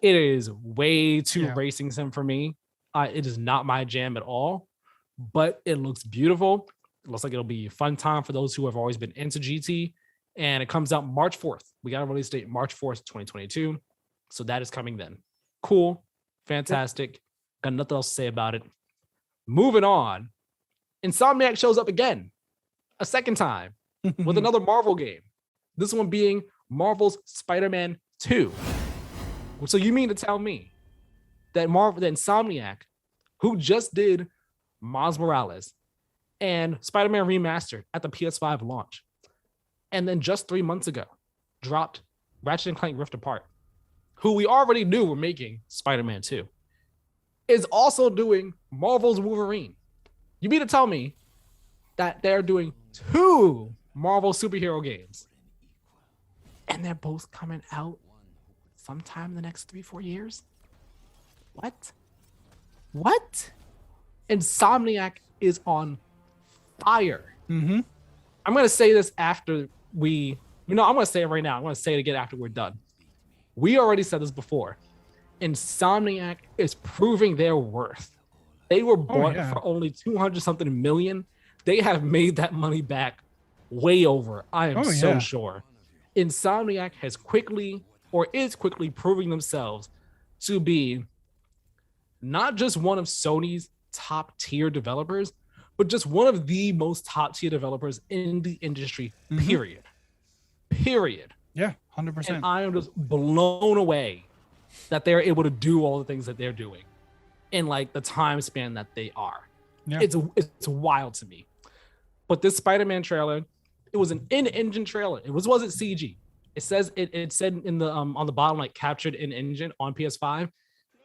It is way too racing sim for me. It is not my jam at all, but it looks beautiful. It looks like it'll be a fun time for those who have always been into GT. And it comes out March 4th. We got a release date March 4th, 2022. So that is coming then. Cool. Fantastic. Got nothing else to say about it. Moving on. Insomniac shows up again. A second time. With another Marvel game. This one being Marvel's Spider-Man 2. So you mean to tell me that Insomniac, who just did Miles Morales and Spider-Man Remastered at the PS5 launch, and then just 3 months ago dropped Ratchet & Clank Rift Apart, who we already knew were making Spider-Man 2, is also doing Marvel's Wolverine? You mean to tell me that they're doing 2 Marvel superhero games and they're both coming out sometime in the next 3-4 years? What? Insomniac is on fire. I'm going to say this after I'm going to say it right now. I'm going to say it again after we're done. We already said this before. Insomniac is proving their worth. They were bought for only 200 something million. They have made that money back way over. I am so sure. Insomniac is quickly proving themselves to be not just one of Sony's top tier developers, but just one of the most top tier developers in the industry, period. Yeah, 100%. And I am just blown away that they're able to do all the things that they're doing in like the time span that they are. Yeah. It's wild to me. But this Spider-Man trailer, it was an in-engine trailer. It wasn't CG. It says it said in the on the bottom, like captured in engine on PS5.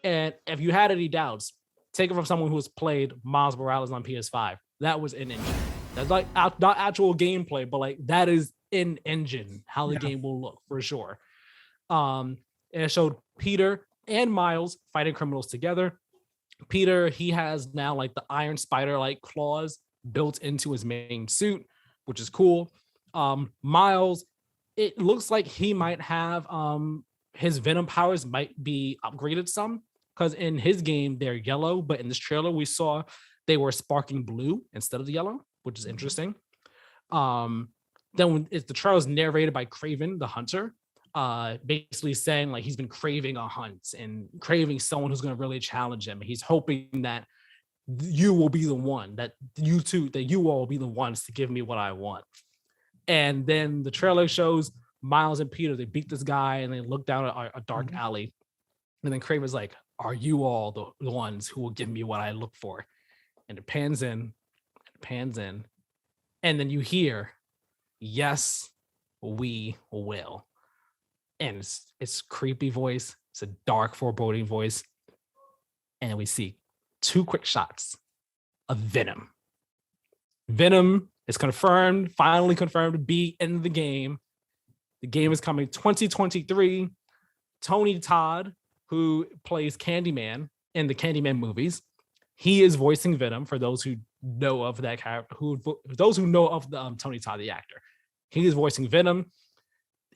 And if you had any doubts, take it from someone who has played Miles Morales on PS5. That was in engine. That's like not actual gameplay, but like that is in engine how the game will look for sure. And it showed Peter and Miles fighting criminals together. Peter, he has now like the Iron Spider like claws built into his main suit, which is cool. Miles, it looks like he might have his Venom powers might be upgraded some, because in his game they're yellow, but in this trailer we saw they were sparking blue instead of the yellow, which is interesting. Then when the trailer is narrated by Craven the Hunter, basically saying like he's been craving a hunt and craving someone who's going to really challenge him. He's hoping that you will be the one, that you all will be the ones to give me what I want. And then the trailer shows Miles and Peter, they beat this guy and they look down a dark alley. And then Craven's like, are you all the ones who will give me what I look for? And it pans in. And then you hear, yes, we will. And it's creepy voice. It's a dark, foreboding voice. And we see 2 quick shots of Venom. Venom is finally confirmed to be in the game. The game is coming 2023. Tony Todd, who plays Candyman in the Candyman movies, He is voicing Venom for those who know of that character, those who know of the Tony Todd, the actor. He is voicing Venom.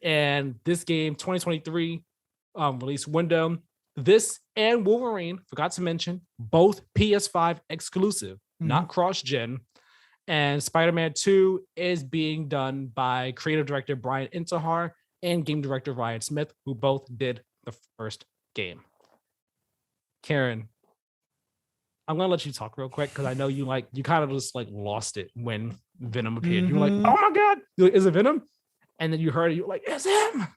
And this game, 2023 release window. This and Wolverine, forgot to mention, both PS5 exclusive, not cross-gen. And Spider-Man 2 is being done by creative director Brian Intihar and game director Ryan Smith, who both did the first game. Keiran, I'm gonna let you talk real quick because I know you kind of just lost it when Venom appeared. You were like, "Oh my god, is it Venom?" And then you heard it, you're like, "It's him."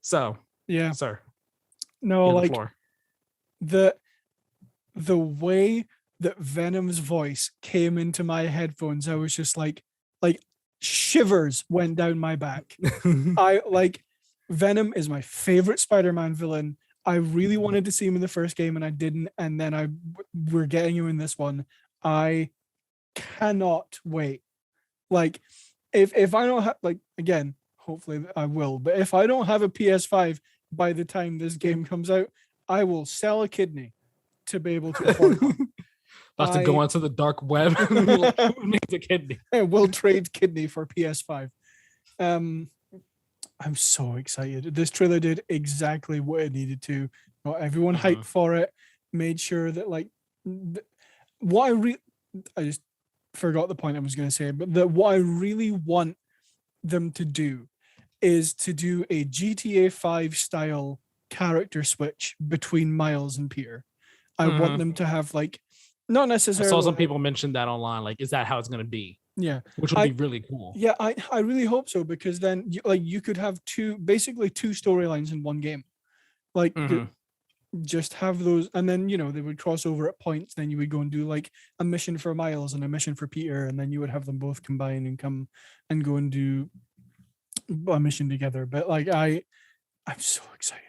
So yeah, sir. No, like the way that Venom's voice came into my headphones, I was just like shivers went down my back. Venom is my favorite Spider-Man villain. I really wanted to see him in the first game and I didn't, and then we're getting him in this one. I cannot wait. If I don't have, again, hopefully I will, but if I don't have a PS5 by the time this game comes out, I will sell a kidney to be able to afford one. About to go onto the dark web. Who needs a kidney? I will trade kidney for PS5. I'm so excited. This trailer did exactly what it needed to. Got everyone hyped for it. Made sure that I just forgot the point I was going to say, but what I really want them to do is to do a GTA 5 style character switch between Miles and Peter. I want them to have not necessarily. I saw some people mention that online. Is that how it's going to be? Yeah, which would be really cool. Yeah, I really hope so, because then you could have two storylines in one game. Just have those, and then they would cross over at points. Then you would go and do a mission for Miles and a mission for Peter, and then you would have them both combine and come and go and do a mission together. But I'm so excited.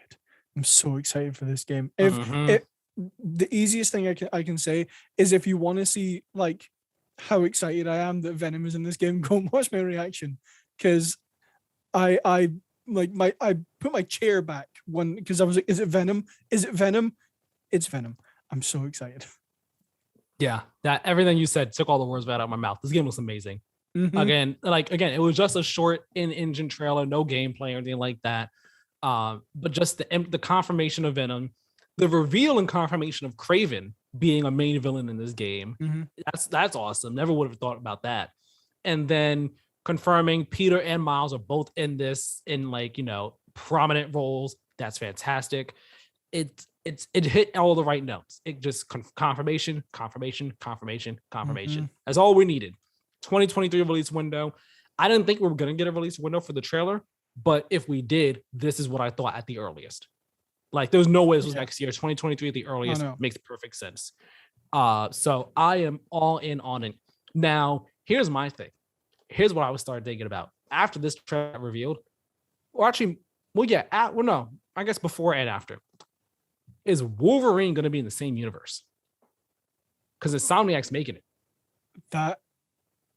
I'm so excited for this game. The easiest thing I can say is, if you want to see how excited I am that Venom is in this game, go and watch my reaction, because I put my chair back because I was like, is it Venom? Is it Venom? It's Venom. I'm so excited. Yeah, that everything you said took all the words right out of my mouth. This game looks amazing. Again, it was just a short in-engine trailer, no gameplay or anything like that. But just the confirmation of Venom, the reveal and confirmation of Kraven being a main villain in this game. That's awesome. Never would have thought about that. And then confirming Peter and Miles are both in this in prominent roles. That's fantastic. It hit all the right notes. It just confirmation. That's all we needed. 2023 release window. I didn't think we were gonna get a release window for the trailer, but if we did, this is what I thought at the earliest. There's no way this was next year. 2023 at the earliest. Makes perfect sense. So I am all in on it. Now, here's my thing. Here's what I was started thinking about after this trailer revealed. Or actually, I guess before and after. Is Wolverine going to be in the same universe? Because Insomniac's making it. That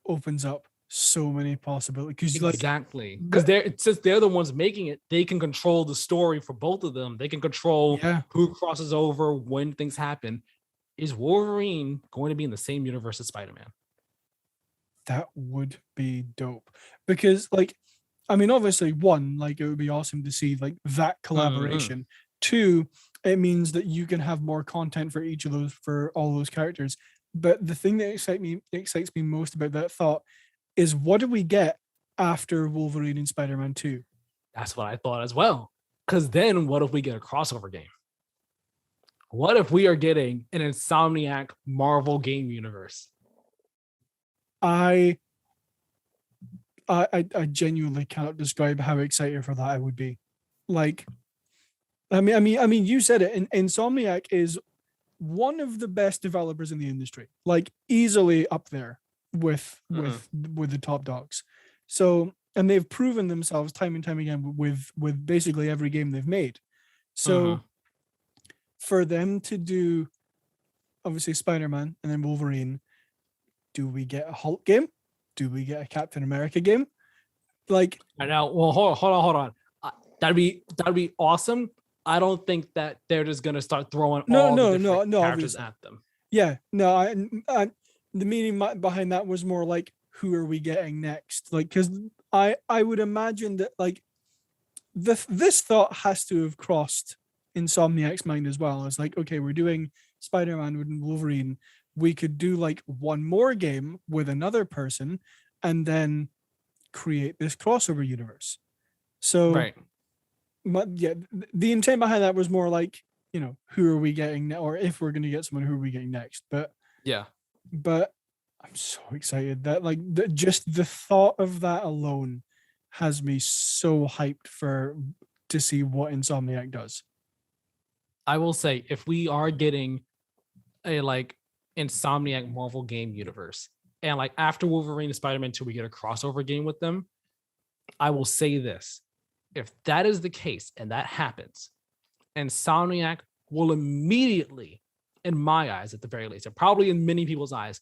opens up so many possibilities. Exactly. Because since they're the ones making it, they can control the story for both of them. They can control who crosses over, when things happen. Is Wolverine going to be in the same universe as Spider-Man? That would be dope. Because obviously, one, it would be awesome to see that collaboration. Two, it means that you can have more content for each of those, for all those characters. But the thing that excites me most about that thought is, what do we get after Wolverine and Spider-Man 2? That's what I thought as well. Because then what if we get a crossover game? What if we are getting an Insomniac Marvel game universe? I genuinely cannot describe how excited for that I would be. You said it. Insomniac is one of the best developers in the industry, easily up there with the top dogs. So, and they've proven themselves time and time again with basically every game they've made. So for them to do obviously Spider-Man and then Wolverine, do we get a Hulk game? Do we get a Captain America game? I know. Well, hold on. That'd be awesome. I don't think that they're just gonna start throwing all the different characters at them. Yeah, no, the meaning behind that was more like, who are we getting next? Like, because I would imagine that like this thought has to have crossed Insomniac's mind as well. It's like, okay, we're doing Spider-Man with Wolverine. We could do like one more game with another person, and then create this crossover universe. So, Right. yeah, the intent behind that was more like, who are we getting, or if we're going to get someone, who are we getting next? Yeah. But I'm so excited that like just the thought of that alone has me so hyped to see what Insomniac does. I will say, if we are getting a like Insomniac Marvel game universe, and like after Wolverine and Spider-Man 2, we get a crossover game with them, I will say this. If that is the case and that happens, Insomniac will immediately, in my eyes at the very least, and probably in many people's eyes,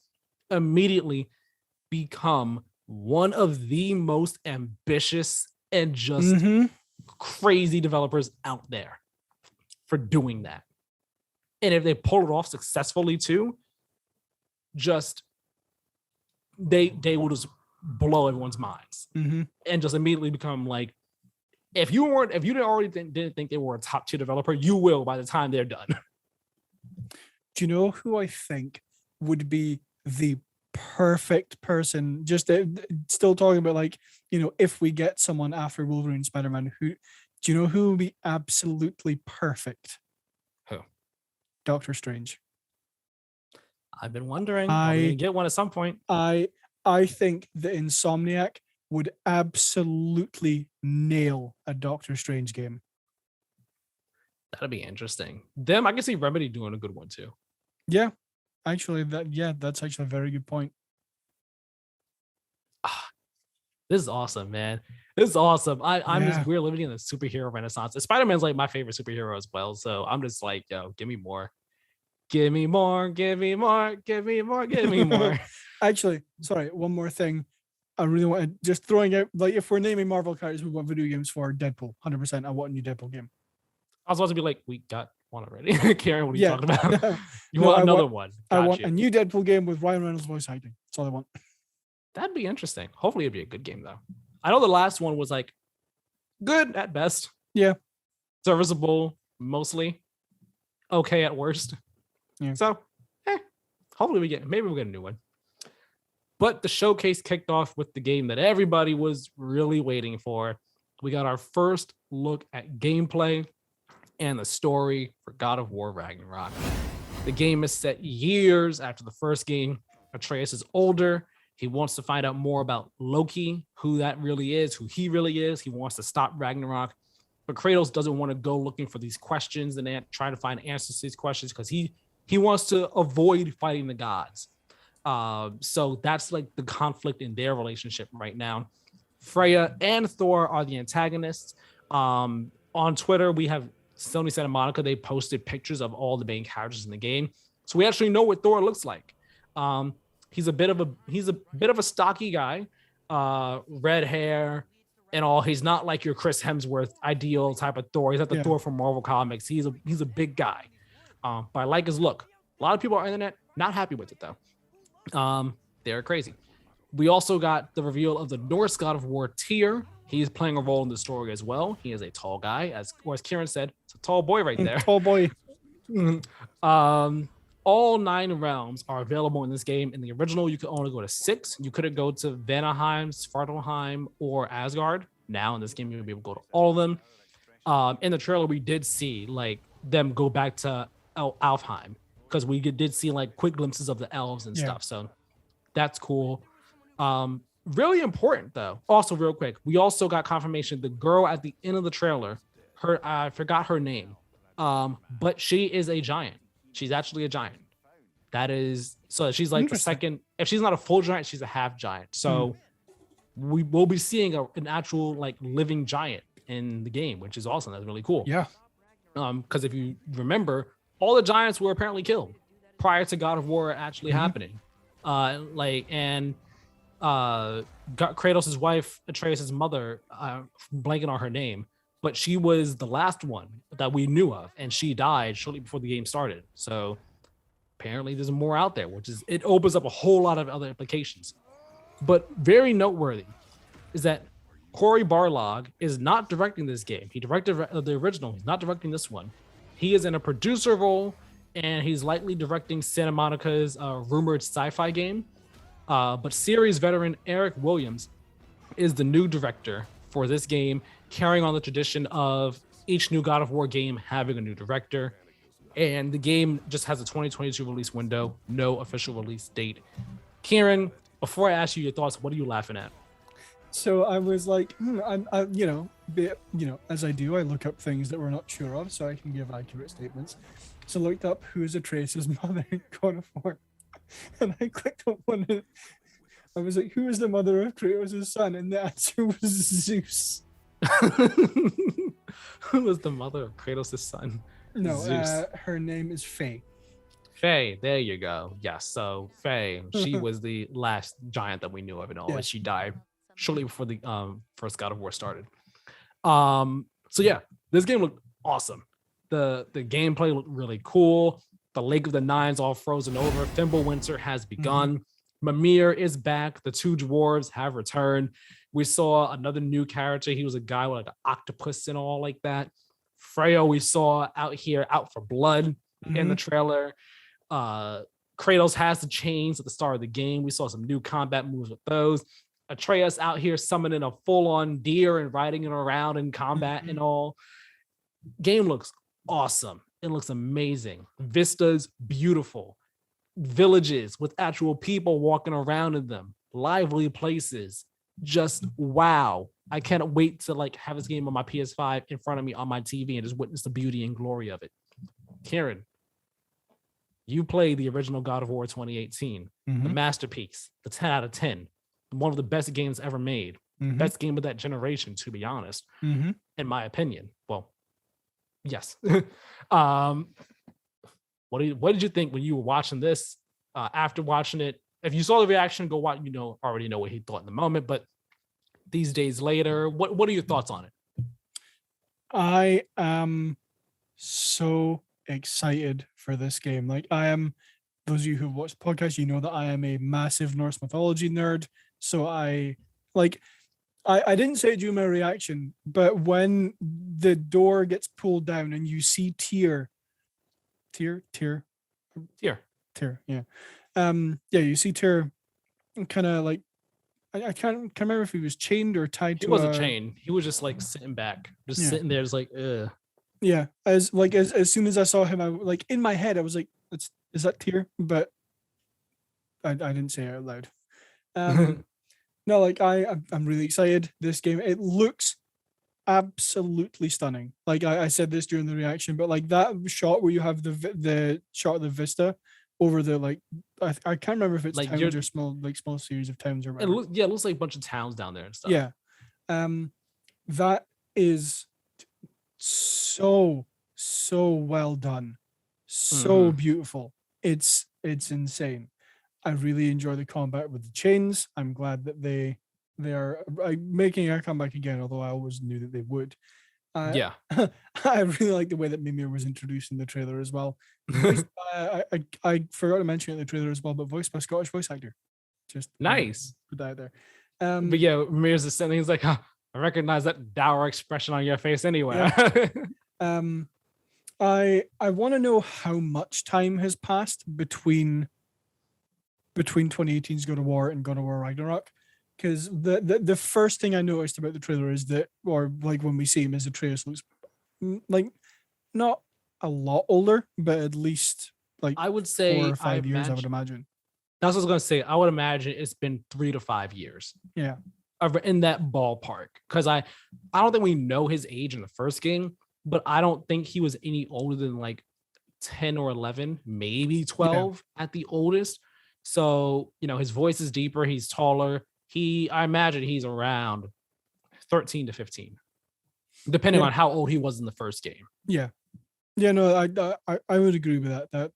immediately become one of the most ambitious and just crazy developers out there for doing that. And if they pull it off successfully too, just they will just blow everyone's minds and just immediately become like, if you didn't think they were a top tier developer, you will by the time they're done. Do you know who I think would be the perfect person? Just still talking about like, if we get someone after Wolverine, Spider-Man, do you know who would be absolutely perfect? Who? Doctor Strange. I've been wondering. Are we gonna get one at some point? I think the Insomniac would absolutely nail a Doctor Strange game. That'd be interesting. I can see Remedy doing a good one too. Yeah, actually, that's actually a very good point. This is awesome, man. This is awesome. We're living in the superhero renaissance. Spider-Man's like my favorite superhero as well. So I'm just like, yo, give me more. Give me more, give me more, give me more, give me more. Actually, sorry, one more thing. I really want to just throwing out, like, if we're naming Marvel characters we want video games for, Deadpool, 100%. I want a new Deadpool game. I was about to be like, we got one already. Keiran, what are you talking about? You want another one? I want a new Deadpool game with Ryan Reynolds voice acting. That's all I want. That'd be interesting. Hopefully it'd be a good game though. I know the last one was like good at best. Yeah. Serviceable mostly. Okay at worst. Yeah. So hopefully maybe we'll get a new one. But the showcase kicked off with the game that everybody was really waiting for. We got our first look at gameplay and the story for God of War Ragnarok. The game is set years after the first game. Atreus is older. He wants to find out more about Loki, who that really is, who he really is. He wants to stop Ragnarok. But Kratos doesn't want to go looking for these questions and try to find answers to these questions because he wants to avoid fighting the gods. So that's like the conflict in their relationship right now. Freya and Thor are the antagonists. On Twitter, we have Sony Santa Monica. They posted pictures of all the main characters in the game, so we actually know what Thor looks like. He's a bit of a stocky guy, red hair and all. He's not like your Chris Hemsworth ideal type of Thor. He's not the Thor from Marvel Comics. He's a big guy, but I like his look. A lot of people on the internet not happy with it though. They're crazy. We also got the reveal of the Norse God of War Tyr. He's playing a role in the story as well. He is a tall guy, as Keiran said, it's a tall boy right there. Tall boy. All 9 realms are available in this game. In the original, you could only go to 6. You couldn't go to Vanaheim, Svartalheim, or Asgard. Now in this game, you'll be able to go to all of them. In the trailer, we did see like them go back to Alfheim because we did see like quick glimpses of the elves and stuff. So that's cool. Really important though. Also, real quick, we also got confirmation the girl at the end of the trailer. I forgot her name, but she is a giant. She's actually a giant. That is so she's like the second. If she's not a full giant, she's a half giant. So we will be seeing an actual like living giant in the game, which is awesome. That's really cool. Yeah. Because if you remember, all the giants were apparently killed prior to God of War actually happening. Kratos' wife, Atreus' mother, blanking on her name, but she was the last one that we knew of, and she died shortly before the game started. So apparently there's more out there, which is it opens up a whole lot of other implications. But very noteworthy is that Cory Barlog is not directing this game. He directed the original. He's not directing this one. He is in a producer role, and he's likely directing Santa Monica's rumored sci-fi game. But series veteran Eric Williams is the new director for this game, carrying on the tradition of each new God of War game having a new director. And the game just has a 2022 release window, no official release date. Keiran, before I ask you your thoughts, what are you laughing at? So I was like, as I do, I look up things that we're not sure of so I can give accurate statements. So I looked up who is Atreus' mother in God of War. And I clicked on one. I was like, who is the mother of Kratos' son? And the answer was Zeus. Who was the mother of Kratos' son? No, Zeus. Her name is Faye. Faye, there you go. Yes, so Faye, she was the last giant that we knew of and all, and she died shortly before the first God of War started. So yeah, this game looked awesome. The gameplay looked really cool. The Lake of the Nine's all frozen over. Fimbulwinter has begun. Mimir is back. The two dwarves have returned. We saw another new character. He was a guy with like an octopus and all like that. Freya we saw out here, out for blood in the trailer. Kratos has the chains at the start of the game. We saw some new combat moves with those. Atreus out here summoning a full-on deer and riding it around in combat and all. Game looks awesome. It looks amazing. Vistas beautiful. Villages with actual people walking around in them. Lively places. Just wow. I can't wait to like have this game on my PS5 in front of me on my TV and just witness the beauty and glory of it. Keiran, you played the original God of War 2018, the masterpiece, the 10 out of 10, one of the best games ever made, best game of that generation, to be honest, in my opinion. Well, yes. What did you think when you were watching this? After watching it, if you saw the reaction, go watch. Already know what he thought in the moment. But these days later, what are your thoughts on it? I am so excited for this game. Like I am. Those of you who've watched the podcast, you know that I am a massive Norse mythology nerd. So I didn't say it during my reaction, but when the door gets pulled down and you see Tyr, yeah. You see Tyr kind of like, I can't remember if he was chained or tied to. He wasn't chained. He was just like sitting back, sitting there, just like, ugh. Yeah. As soon as I saw him, I like in my head, I was like, is that Tyr? But I didn't say it out loud. No, like I'm really excited. This game, it looks absolutely stunning. Like I said this during the reaction, but like that shot where you have the shot of the vista over the like I can't remember if it's like towns or small series of towns or whatever. It looks like a bunch of towns down there and stuff. Yeah. That is so well done. So beautiful. It's insane. I really enjoy the combat with the chains. I'm glad that they are making a comeback again, although I always knew that they would. Yeah. I really like the way that Mimir was introduced in the trailer as well. I forgot to mention it in the trailer as well, but voiced by a Scottish voice actor. Just nice. Put that out there. But yeah, Mimir's just sitting. He's like, I recognize that dour expression on your face anyway. Yeah. I want to know how much time has passed between 2018's God of War and God of War Ragnarok. Because the first thing I noticed about the trailer is that, or like when we see him, is Atreus looks like not a lot older, but at least like I would say 4 or 5 years. I would imagine. That's what I was gonna say. I would imagine it's been 3 to 5 years. Yeah, in that ballpark. Because I don't think we know his age in the first game, but I don't think he was any older than like 10 or 11, maybe 12 at the oldest. So his voice is deeper. He's taller. I imagine he's around 13 to 15, depending on how old he was in the first game. Yeah. No, I would agree with that. That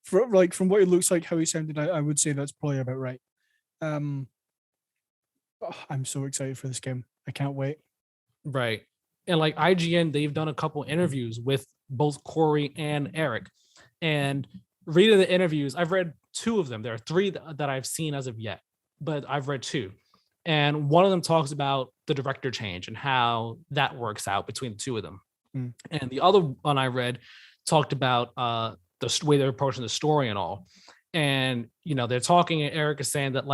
from what it looks like, how he sounded, I would say that's probably about right. I'm so excited for this game. I can't wait. Right. And like IGN, they've done a couple interviews with both Cory and Eric. And reading the interviews, I've read 2 of them. There are 3 that I've seen as of yet, but I've read 2. And one of them talks about the director change and how that works out between the 2 of them. Mm. And the other one I read talked about the way they're approaching the story and all. And they're talking, and Eric is saying that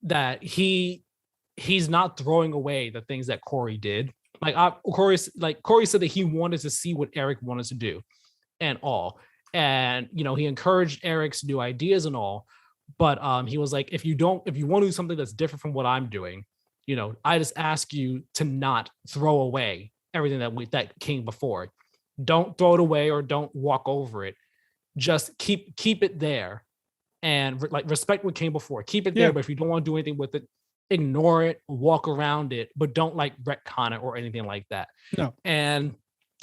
that he's not throwing away the things that Corey did. Corey said that he wanted to see what Eric wanted to do and all. And he encouraged Eric's new ideas and all. But he was like, if you want to do something that's different from what I'm doing, I just ask you to not throw away everything that came before. Don't throw it away or don't walk over it. Just keep it there, and respect what came before. Keep it there, but if you don't want to do anything with it, ignore it, walk around it, but don't retcon it or anything like that. No. And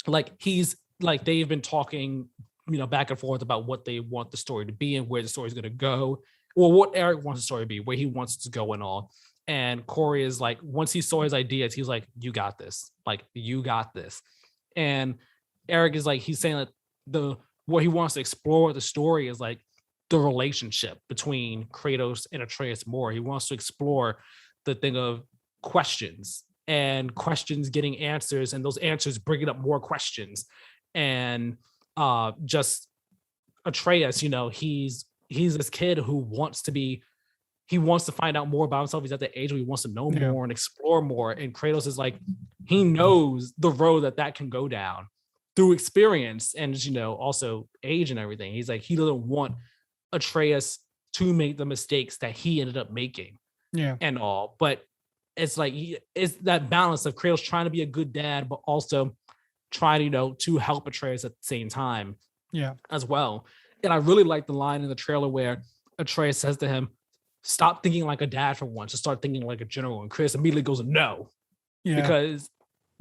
they've been talking, back and forth about what they want the story to be and where the story's going to go, or what Eric wants the story to be, where he wants it to go and all. And Corey is like, once he saw his ideas, he's like, you got this. You got this. And Eric is like, he's saying that what he wants to explore with the story is the relationship between Kratos and Atreus more. He wants to explore the thing of questions and questions getting answers, and those answers bringing up more questions. And just Atreus, he's this kid who wants to find out more about himself. He's at the age where he wants to know more and explore more. And Kratos is he knows the road that can go down through experience and also age and everything. He's he doesn't want Atreus to make the mistakes that he ended up making. And all. But it's it's that balance of Kratos trying to be a good dad, but also trying to help Atreus at the same time as well. And I really like the line in the trailer where Atreus says to him, stop thinking like a dad for once, and start thinking like a general. And Kratos immediately goes, no. Because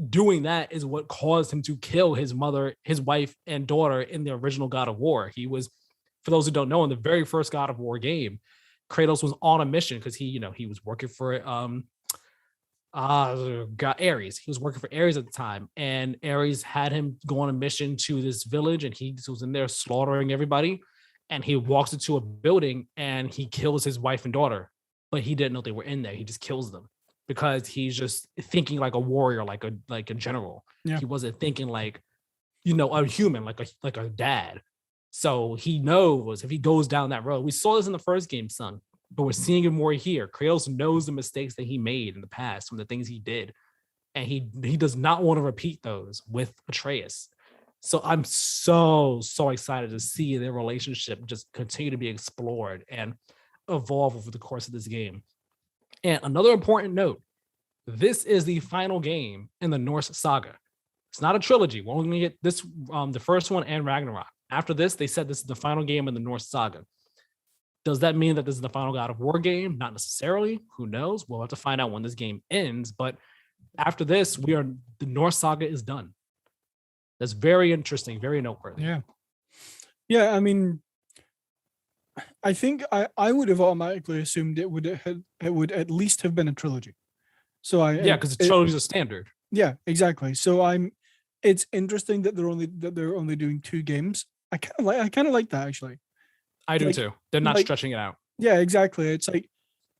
doing that is what caused him to kill his mother, his wife, and daughter in the original God of War. He was, for those who don't know, in the very first God of War game, Kratos was on a mission because he was working for Ares. He was working for Ares at the time, and Ares had him go on a mission to this village, and he was in there slaughtering everybody. And he walks into a building and he kills his wife and daughter, but he didn't know they were in there. He just kills them because he's just thinking like a warrior, like a general. He wasn't thinking like, a human, like a dad. So he knows if he goes down that road. We saw this in the first game, son, but we're seeing it more here. Kratos knows the mistakes that he made in the past, from the things he did, and he does not want to repeat those with Atreus. So I'm so excited to see their relationship just continue to be explored and evolve over the course of this game. And another important note, this is the final game in the Norse saga. It's not a trilogy. We're only going to get this, the first one and Ragnarok. After this, they said this is the final game in the Norse saga. Does that mean that this is the final God of War game? Not necessarily. Who knows? We'll have to find out when this game ends. But after this, the Norse saga is done. That's very interesting, very noteworthy. Yeah. I mean, I think I would have automatically assumed it would at least have been a trilogy. So because the trilogy is a standard. Yeah, exactly. So it's interesting that they're only doing 2 games. I kind of like that, actually. I do too. They're not stretching it out. Yeah, exactly. It's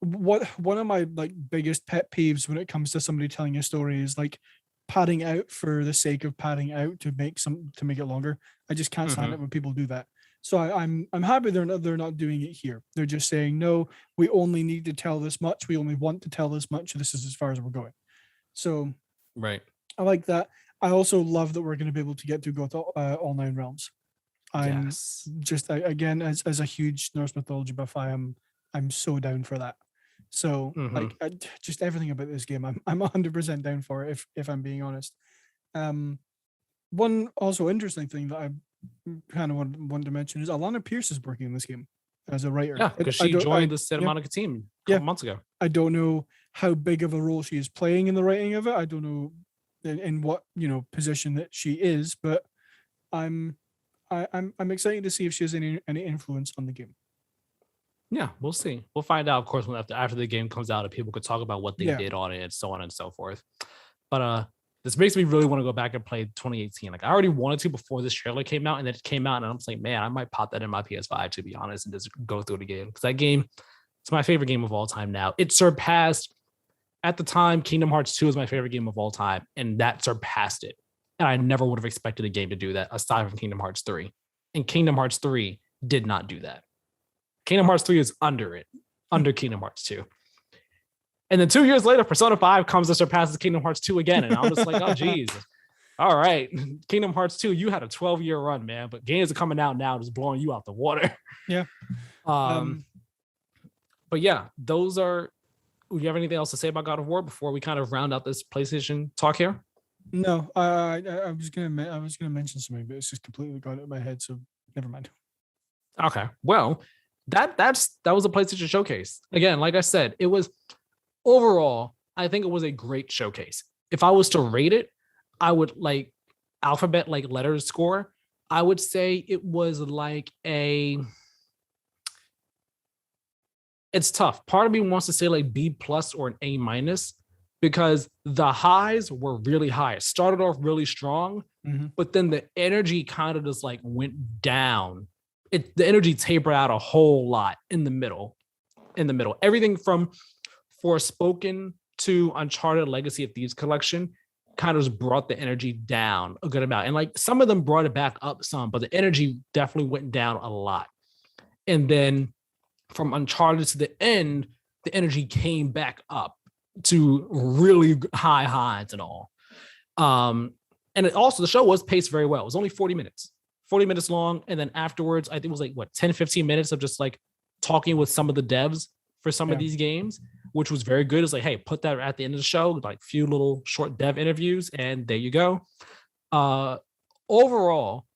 one of my biggest pet peeves when it comes to somebody telling a story is padding out for the sake of padding out to make it longer. I just can't stand it when people do that. So I'm happy they're not doing it here. They're just saying, no, we only need to tell this much. We only want to tell this much. This is as far as we're going. So right. I like that. I also love that we're going to be able to go to all 9 realms. I'm just again as a huge Norse mythology buff, I'm so down for that. So just everything about this game, I'm 100% down for it if I'm being honest. One also interesting thing that I kind of want to mention is Alana Pierce is working in this game as a writer. Yeah, because she joined the Santa Monica team a couple months ago. I don't know how big of a role she is playing in the writing of it. I don't know in what position that she is, but I'm excited to see if she has any influence on the game. Yeah, we'll see. We'll find out, of course, when after the game comes out, and people could talk about what they did on it and so on and so forth. But This makes me really want to go back and play 2018. Like I already wanted to before this trailer came out, and then it came out, and I'm just like, man, I might pop that in my PS5 to be honest, and just go through it again because that game, it's my favorite game of all time now. It surpassed at the time Kingdom Hearts 2 was my favorite game of all time, and that surpassed it. And I never would have expected a game to do that aside from Kingdom Hearts 3. And Kingdom Hearts 3 did not do that. Kingdom Hearts 3 is under Kingdom Hearts 2. And then 2 years later, Persona 5 comes and surpasses Kingdom Hearts 2 again. And I'm just like, oh, geez. All right. Kingdom Hearts 2, you had a 12-year run, man. But games are coming out now just blowing you out the water. Yeah. But yeah, those are... Do you have anything else to say about God of War before we kind of round out this PlayStation talk here? No, I was gonna mention something, but it's just completely gone out of my head, so never mind. Okay. Well, that was a PlayStation showcase. Again, like I said, it was overall, I think it was a great showcase. If I was to rate it, I would like alphabet like letters score. I would say it was like it's tough. Part of me wants to say like B+ or an A- because the highs were really high. It started off really strong, but then the energy kind of just like went down. The energy tapered out a whole lot in the middle. Everything from Forspoken to Uncharted Legacy of Thieves collection kind of just brought the energy down a good amount. And like some of them brought it back up some, but the energy definitely went down a lot. And then from Uncharted to the end, the energy came back up to really high highs and all. And the show was paced very well. It was only 40 minutes long. And then afterwards, I think it was like 10, 15 minutes of just like talking with some of the devs for some of these games, which was very good. It's like, hey, put that at the end of the show, like few little short dev interviews, and there you go. Overall,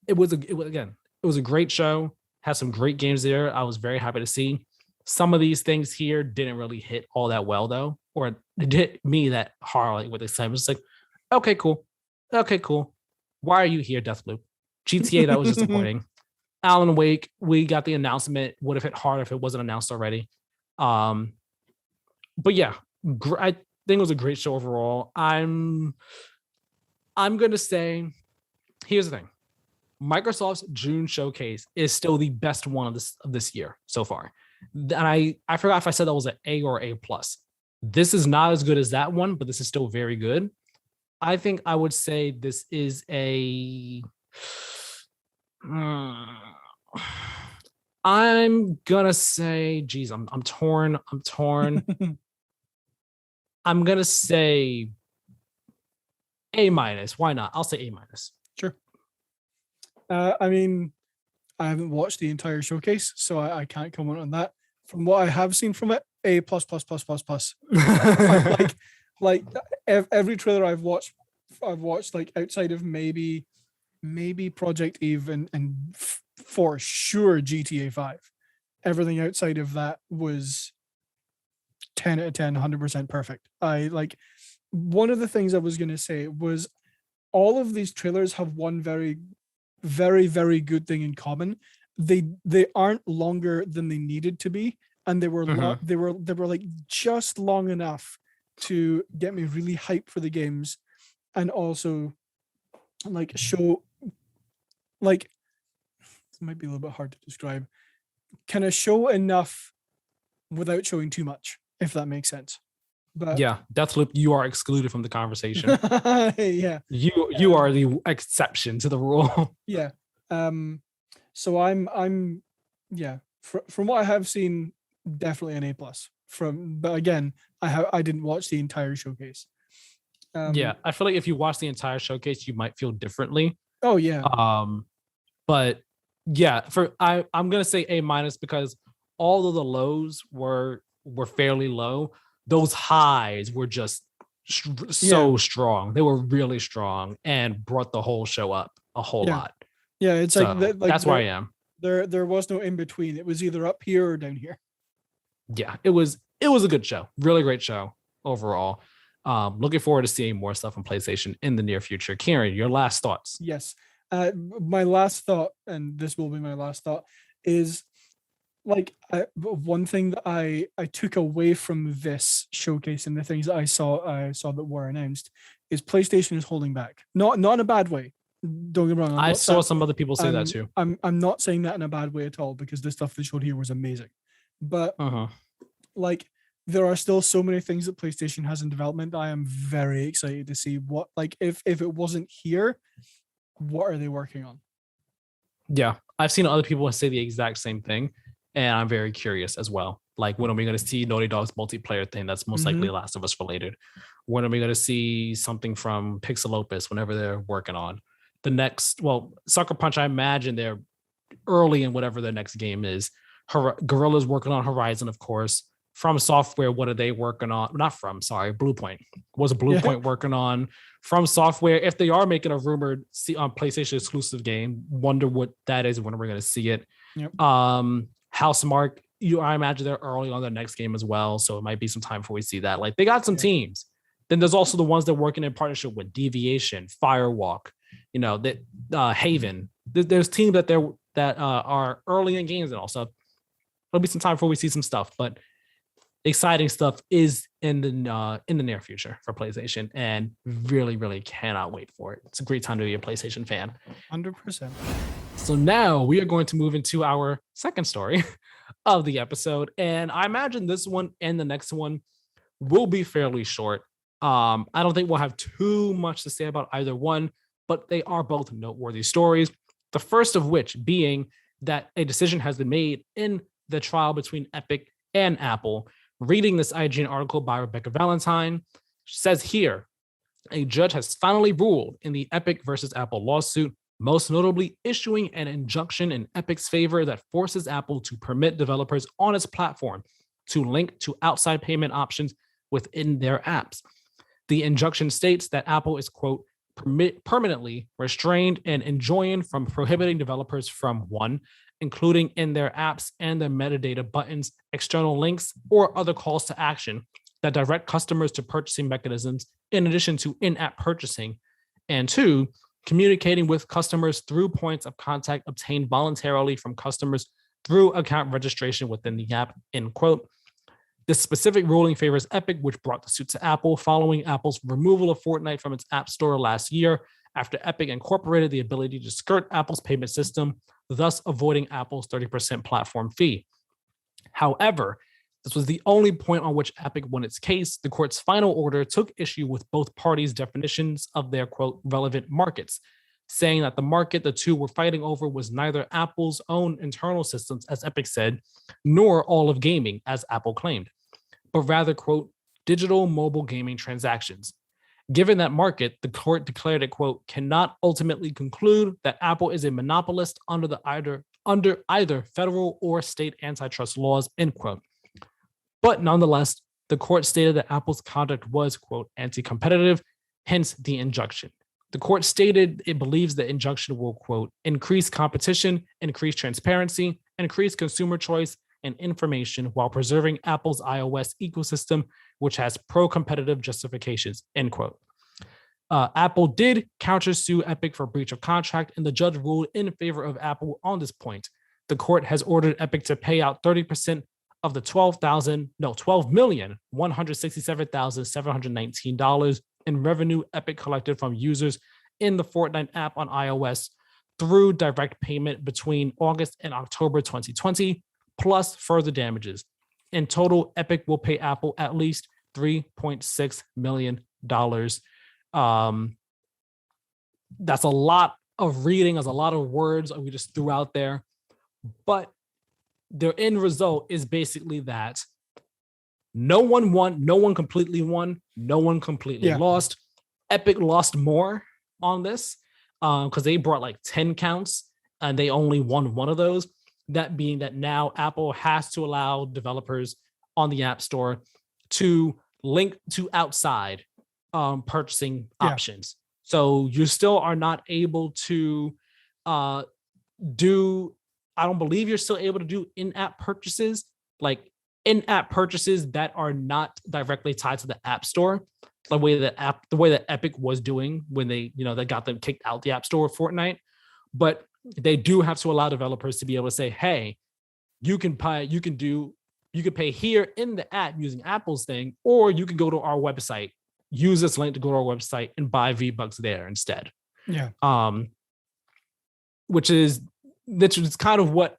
it was a great show. Had some great games there. I was very happy to see. Some of these things here didn't really hit all that well, though, or it hit me that hard with excitement. It's like, okay, cool. Why are you here, Deathloop? GTA, that was disappointing. Alan Wake, we got the announcement. Would have hit hard if it wasn't announced already. But yeah, I think it was a great show overall. I'm gonna say, here's the thing. Microsoft's June showcase is still the best one of this year so far. And I forgot if I said that was an A or A+. This is not as good as that one, but this is still very good. I think I would say this is a... I'm gonna say, geez, I'm torn. I'm gonna say A-. Why not? I'll say A-. Sure. I mean, I haven't watched the entire showcase, so I can't comment on that. From what I have seen from it, A+++++. like every trailer I've watched like outside of maybe Project Eve and for sure GTA 5. Everything outside of that was 10 out of 10, 100% perfect. One of the things I was going to say was all of these trailers have one very, very, very good thing in common. They aren't longer than they needed to be, and they were they were like just long enough to get me really hyped for the games, and also like show, like, this might be a little bit hard to describe, kind of show enough without showing too much, if that makes sense. But yeah, Deathloop, you are excluded from the conversation. Yeah, you are the exception to the rule. Yeah. So I'm yeah, from what I have seen, definitely an A+. But again, I didn't watch the entire showcase. Yeah, I feel like if you watch the entire showcase, you might feel differently. Oh yeah. But yeah, I'm gonna say A- because all of the lows were fairly low. Those highs were just so strong. They were really strong and brought the whole show up a whole lot. Yeah, it's so like that's where I am. There was no in between. It was either up here or down here. Yeah, it was a good show. Really great show overall. Looking forward to seeing more stuff on PlayStation in the near future. Keiran, your last thoughts? Yes. My last thought, and this will be my last thought, is like one thing that I took away from this showcase and the things that I saw that were announced is PlayStation is holding back. Not in a bad way. Don't get me wrong. I saw some other people say that too. I'm not saying that in a bad way at all, because the stuff they showed here was amazing. But like, there are still so many things that PlayStation has in development that I am very excited to see what, like, if it wasn't here, what are they working on? Yeah, I've seen other people say the exact same thing, and I'm very curious as well. Like, when are we going to see Naughty Dog's multiplayer thing that's most likely Last of Us related? When are we going to see something from Pixel Opus whenever they're working on the next? Well, Sucker Punch, I imagine they're early in whatever their next game is. Guerrilla's working on Horizon, of course. From Software, what are they working on? Not from, sorry, Bluepoint. Was Bluepoint working on? From Software, if they are making a rumored PlayStation exclusive game, wonder what that is, when we're going to see it. Yep. Housemarque, I imagine they're early on their next game as well, so it might be some time before we see that. Like, they got some teams. Then there's also the ones that are working in partnership with Deviation, Firewalk, that Haven. There's teams that are early in games, and also there'll be some time before we see some stuff. But exciting stuff is in the near future for PlayStation, and really, really cannot wait for it. It's a great time to be a PlayStation fan. 100%. So now we are going to move into our second story of the episode, and I imagine this one and the next one will be fairly short. I don't think we'll have too much to say about either one, but they are both noteworthy stories. The first of which being that a decision has been made in the trial between Epic and Apple. Reading this IGN article by Rebecca Valentine, says here, a judge has finally ruled in the Epic versus Apple lawsuit, most notably issuing an injunction in Epic's favor that forces Apple to permit developers on its platform to link to outside payment options within their apps. The injunction states that Apple is, quote, permanently restrained and enjoined from prohibiting developers from, one, including in their apps and their metadata buttons, external links, or other calls to action that direct customers to purchasing mechanisms in addition to in-app purchasing, and two, communicating with customers through points of contact obtained voluntarily from customers through account registration within the app, end quote. This specific ruling favors Epic, which brought the suit to Apple following Apple's removal of Fortnite from its App Store last year, after Epic incorporated the ability to skirt Apple's payment system, thus avoiding Apple's 30% platform fee. However, this was the only point on which Epic won its case. The court's final order took issue with both parties' definitions of their, quote, relevant markets, saying that the market the two were fighting over was neither Apple's own internal systems, as Epic said, nor all of gaming, as Apple claimed, but rather, quote, digital mobile gaming transactions. Given that market, the court declared it, quote, cannot ultimately conclude that Apple is a monopolist under either federal or state antitrust laws, end quote. But nonetheless, the court stated that Apple's conduct was, quote, anti-competitive, hence the injunction. The court stated it believes the injunction will, quote, increase competition, increase transparency, increase consumer choice and information while preserving Apple's iOS ecosystem, which has pro-competitive justifications, end quote. Apple did countersue Epic for breach of contract, and the judge ruled in favor of Apple on this point. The court has ordered Epic to pay out 30% of the $12,167,719 in revenue Epic collected from users in the Fortnite app on iOS through direct payment between August and October 2020, plus further damages. In total, Epic will pay Apple at least $3.6 million. That's a lot of reading, that's a lot of words we just threw out there. But the end result is basically that no one won, no one completely won, no one completely lost. Epic lost more on this because they brought like 10 counts and they only won one of those. That being that now Apple has to allow developers on the App Store to link to outside purchasing options. So you still are not able to do, I don't believe you're still able to do in-app purchases, like in-app purchases that are not directly tied to the App Store, the way that Epic was doing when they got them kicked out the App Store of Fortnite. But they do have to allow developers to be able to say, hey, you can pay here in the app using Apple's thing, or you can go to our website, use this link to go to our website and buy V-Bucks there instead. Yeah. Which is kind of what,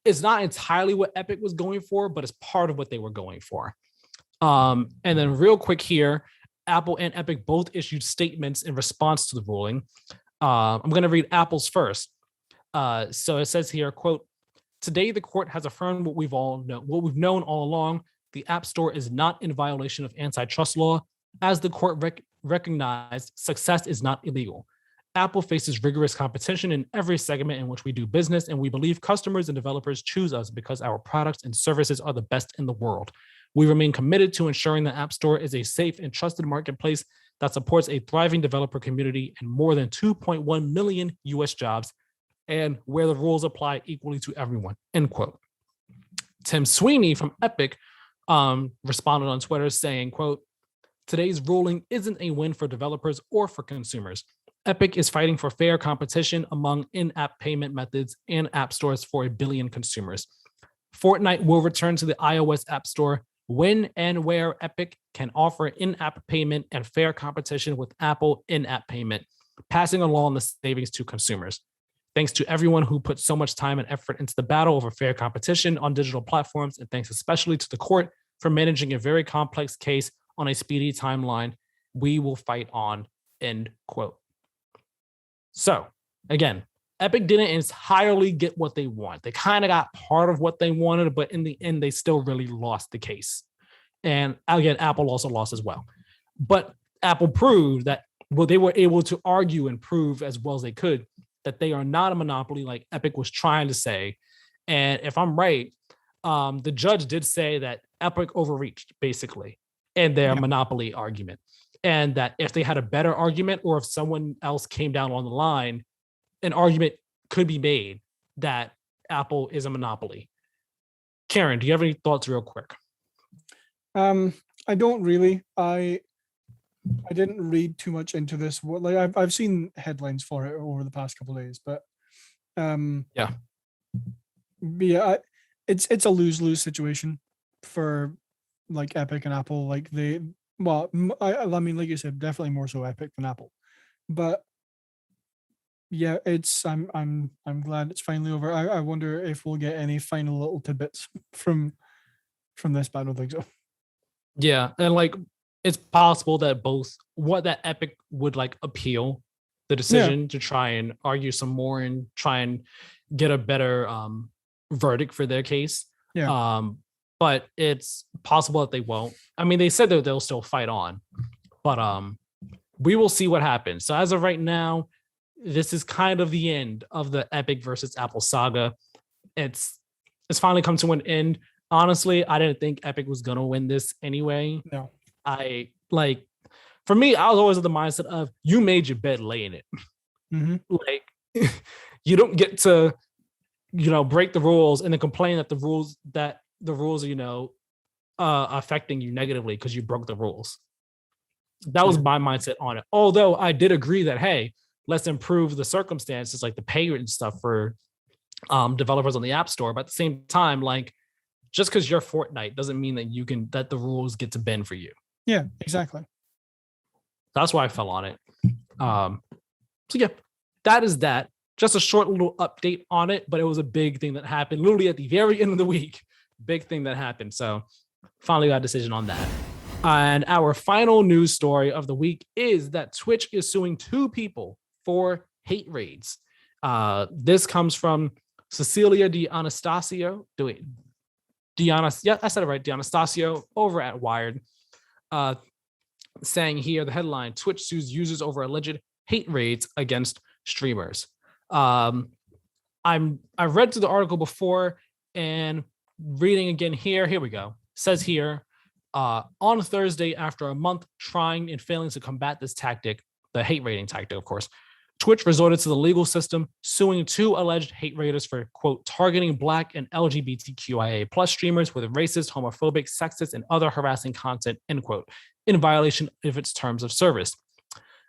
it's not entirely what Epic was going for, but it's part of what they were going for. And then real quick here, Apple and Epic both issued statements in response to the ruling. I'm going to read Apple's first. So it says here, quote, "Today, the court has affirmed what we've known all along. The App Store is not in violation of antitrust law. As the court recognized, success is not illegal. Apple faces rigorous competition in every segment in which we do business, and we believe customers and developers choose us because our products and services are the best in the world. We remain committed to ensuring the App Store is a safe and trusted marketplace that supports a thriving developer community and more than 2.1 million US jobs, and where the rules apply equally to everyone," end quote. Tim Sweeney from Epic responded on Twitter saying, quote, "Today's ruling isn't a win for developers or for consumers. Epic is fighting for fair competition among in-app payment methods and app stores for 1 billion consumers. Fortnite will return to the iOS App Store when and where Epic can offer in-app payment and fair competition with Apple in-app payment, passing along the savings to consumers. Thanks to everyone who put so much time and effort into the battle over fair competition on digital platforms, and thanks especially to the court for managing a very complex case on a speedy timeline. We will fight on," end quote. So again, Epic didn't entirely get what they want. They kind of got part of what they wanted, but in the end, they still really lost the case. And again, Apple also lost as well. But Apple proved that, well, they were able to argue and prove as well as they could that they are not a monopoly like Epic was trying to say. And if I'm right, the judge did say that Epic overreached basically in their monopoly argument. And that if they had a better argument, or if someone else came down on the line, an argument could be made that Apple is a monopoly. Keiran, do you have any thoughts real quick? I don't really. I didn't read too much into this. Like I've seen headlines for it over the past couple of days, but it's a lose-lose situation for like Epic and Apple. Like I mean, like you said, definitely more so Epic than Apple. But yeah, I'm glad it's finally over. I wonder if we'll get any final little tidbits from this, but I don't think so. Yeah, and like it's possible that Epic would like appeal the decision to try and argue some more and try and get a better verdict for their case. Yeah. But it's possible that they won't. I mean, they said that they'll still fight on, but we will see what happens. So as of right now, this is kind of the end of the Epic versus Apple saga. It's finally come to an end. Honestly, I didn't think Epic was gonna win this anyway. No. For me, I was always of the mindset of, you made your bed, lay in it. Mm-hmm. Like, you don't get to, break the rules and then complain that the rules are, affecting you negatively because you broke the rules. That was my mindset on it. Although I did agree that, hey, let's improve the circumstances, like the pay and stuff for developers on the App Store. But at the same time, like, just because you're Fortnite doesn't mean that the rules get to bend for you. Yeah, exactly. That's why I fell on it. So yeah, that is that. Just a short little update on it, but it was a big thing that happened literally at the very end of the week. Big thing that happened. So finally got a decision on that. And our final news story of the week is that Twitch is suing 2 people for hate raids. This comes from Cecilia D'Anastasio. Yeah, I said it right. D'Anastasio over at Wired. Saying here, the headline: Twitch sues users over alleged hate raids against streamers. I've read through the article before and reading again here. Here we go. Says here, on Thursday, after a month trying and failing to combat this tactic, the hate raiding tactic, of course, Twitch resorted to the legal system, suing 2 alleged hate raiders for, quote, targeting Black and LGBTQIA plus streamers with racist, homophobic, sexist, and other harassing content, end quote, in violation of its terms of service.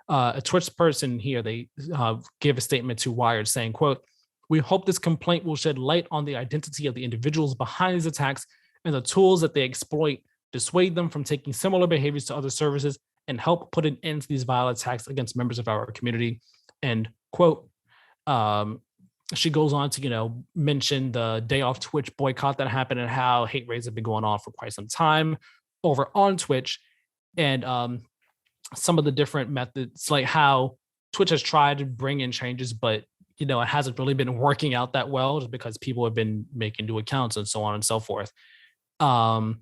A Twitch person here, they gave a statement to Wired saying, quote, We hope this complaint will shed light on the identity of the individuals behind these attacks and the tools that they exploit, dissuade them from taking similar behaviors to other services, and help put an end to these violent attacks against members of our community. End quote. She goes on to, mention the day off Twitch boycott that happened and how hate raids have been going on for quite some time over on Twitch, and some of the different methods, like how Twitch has tried to bring in changes, but it hasn't really been working out that well, just because people have been making new accounts and so on and so forth. And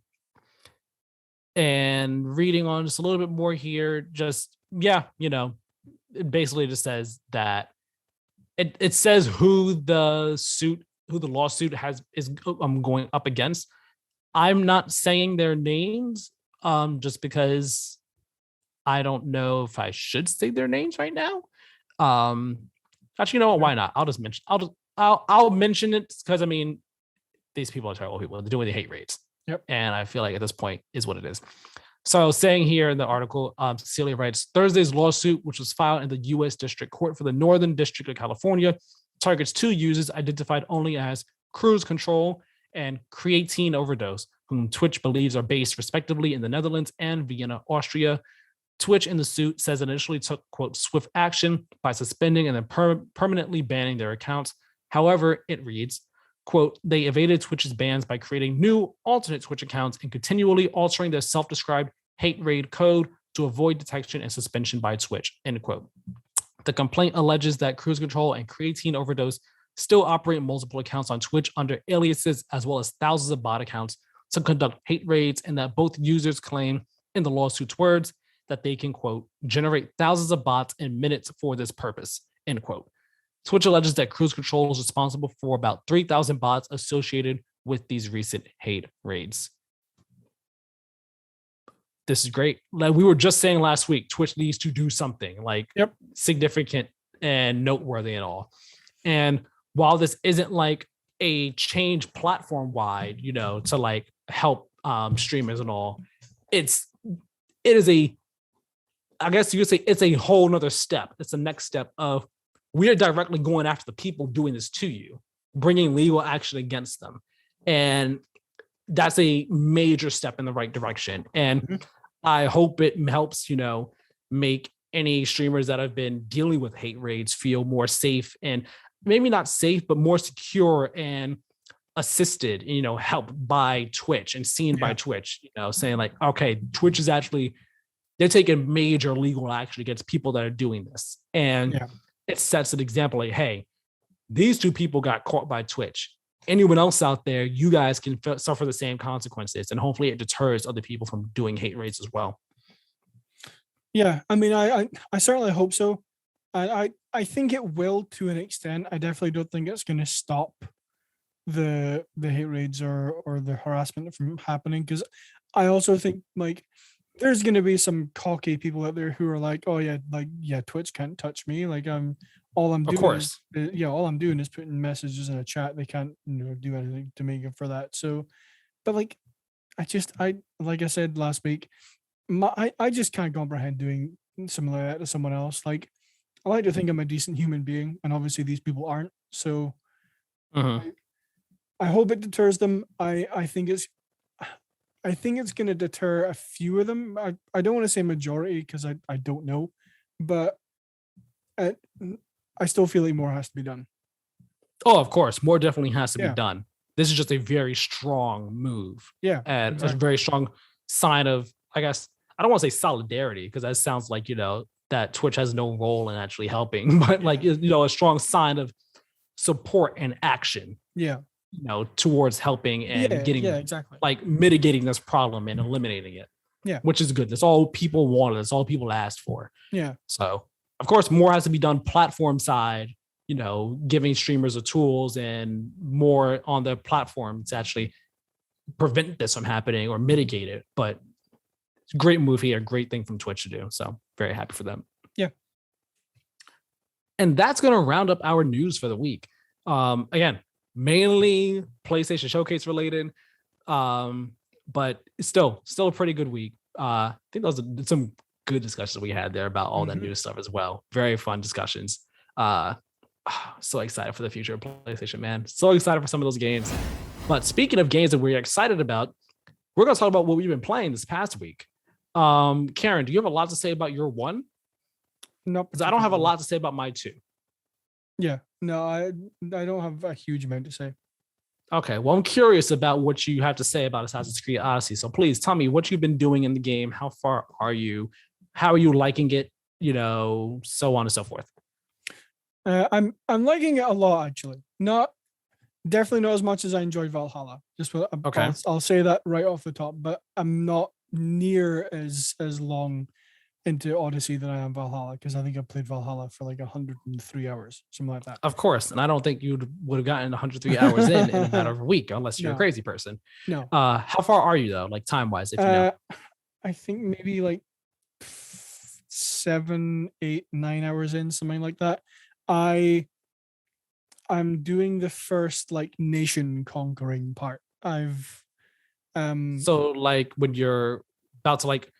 reading on just a little bit more here, it basically just says that it says who the lawsuit is going up against. I'm not saying their names, just because I don't know if I should say their names right now. Actually, you know what? Why not? I'll just mention. I'll mention it because these people are terrible people. They're doing the hate raids. Yep. And I feel like at this point is what it is. So saying here in the article, Cecilia writes, Thursday's lawsuit, which was filed in the U.S. District Court for the Northern District of California, targets two users identified only as Cruise Control and Creatine Overdose, whom Twitch believes are based respectively in the Netherlands and Vienna, Austria. Twitch in the suit says it initially took, quote, swift action by suspending and then permanently banning their accounts. However, it reads, quote, they evaded Twitch's bans by creating new alternate Twitch accounts and continually altering their self-described hate raid code to avoid detection and suspension by Twitch, end quote. The complaint alleges that Cruise Control and Creatine Overdose still operate multiple accounts on Twitch under aliases, as well as thousands of bot accounts to conduct hate raids, and that both users claim, in the lawsuit's words, that they can, quote, generate thousands of bots in minutes for this purpose, end quote. Twitch alleges that Cruise Control is responsible for about 3,000 bots associated with these recent hate raids. This is great. Like we were just saying last week, Twitch needs to do something significant and noteworthy and all. And while this isn't like a change platform wide, to like help streamers and all, it is I guess you could say it's a whole nother step. It's the next step of we are directly going after the people doing this to you, bringing legal action against them. And that's a major step in the right direction. And I hope it helps, make any streamers that have been dealing with hate raids feel more safe, and maybe not safe, but more secure and assisted, helped by Twitch and seen by Twitch, saying like, okay, Twitch is actually, they're taking major legal action against people that are doing this. And it sets an example like, hey, these two people got caught by Twitch. Anyone else out there, you guys can suffer the same consequences. And hopefully it deters other people from doing hate raids as well. Yeah, I certainly hope so. I think it will to an extent. I definitely don't think it's going to stop the hate raids or the harassment from happening, because I also think like there's going to be some cocky people out there who are like, oh yeah, Twitch can't touch me. Like all I'm doing is putting messages in a chat. They can't do anything to me for that. So, but like, I like I said last week, I just can't comprehend doing something like that to someone else. Like, I like to think I'm a decent human being, and obviously these people aren't. So, I hope it deters them. I think it's going to deter a few of them. I don't want to say majority because I don't know, but I still feel like more has to be done. Oh, of course, more definitely has to be done. This is just a very strong move. Yeah, and exactly. A very strong sign of, I guess, I don't want to say solidarity because that sounds like that Twitch has no role in actually helping, but like a strong sign of support and action. Yeah. Towards helping and getting exactly. Like mitigating this problem and eliminating it. Yeah. Which is good. That's all people wanted. That's all people asked for. Yeah. So of course more has to be done platform side, giving streamers the tools and more on the platform to actually prevent this from happening or mitigate it. But it's a great move here, a great thing from Twitch to do. So very happy for them. Yeah. And that's going to round up our news for the week. Again, mainly PlayStation Showcase related, but still a pretty good week. I think those are some good discussions we had there about all that new stuff as well. Very fun discussions. So excited for the future of PlayStation, man. So excited for some of those games. But speaking of games that we're excited about, we're going to talk about what we've been playing this past week. Keiran, do you have a lot to say about your one? Not Because I don't have a particularly. lot to say about my two. Yeah, no, I don't have a huge amount to say. Okay, well, I'm curious about what you have to say about Assassin's Creed Odyssey. So please tell me what you've been doing in the game. How far are you? How are you liking it? So on and so forth. I'm liking it a lot actually. Not definitely not as much as I enjoyed Valhalla. Okay. I'll say that right off the top, but I'm not near as long into Odyssey than I am Valhalla because I think I played Valhalla for like 103 hours, something like that. Of course. And I don't think you would have gotten 103 hours in a matter of a week, unless you're a No, crazy person. no. How far are you though? Like time wise, if you know? I think maybe like 7, 8, 9 hours in, something like that. I'm doing the first like nation conquering part. I've So like when you're about to like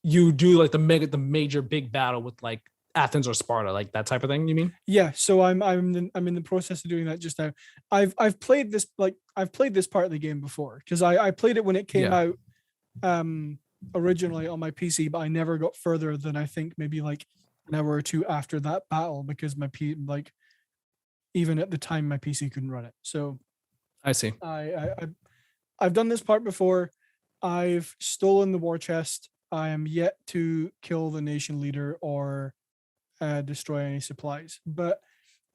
you do like the major big battle with like Athens or Sparta, like that type of thing, you mean? yeah, so I'm in the process of doing that just now. I've played this part of the game before because I played it when it came Yeah. out originally on my PC, but I never got further than I think maybe like an hour or two after that battle because even at the time my PC couldn't run it. So I see. I've done this part before. I've stolen the war chest. I am yet to kill the nation leader or destroy any supplies. But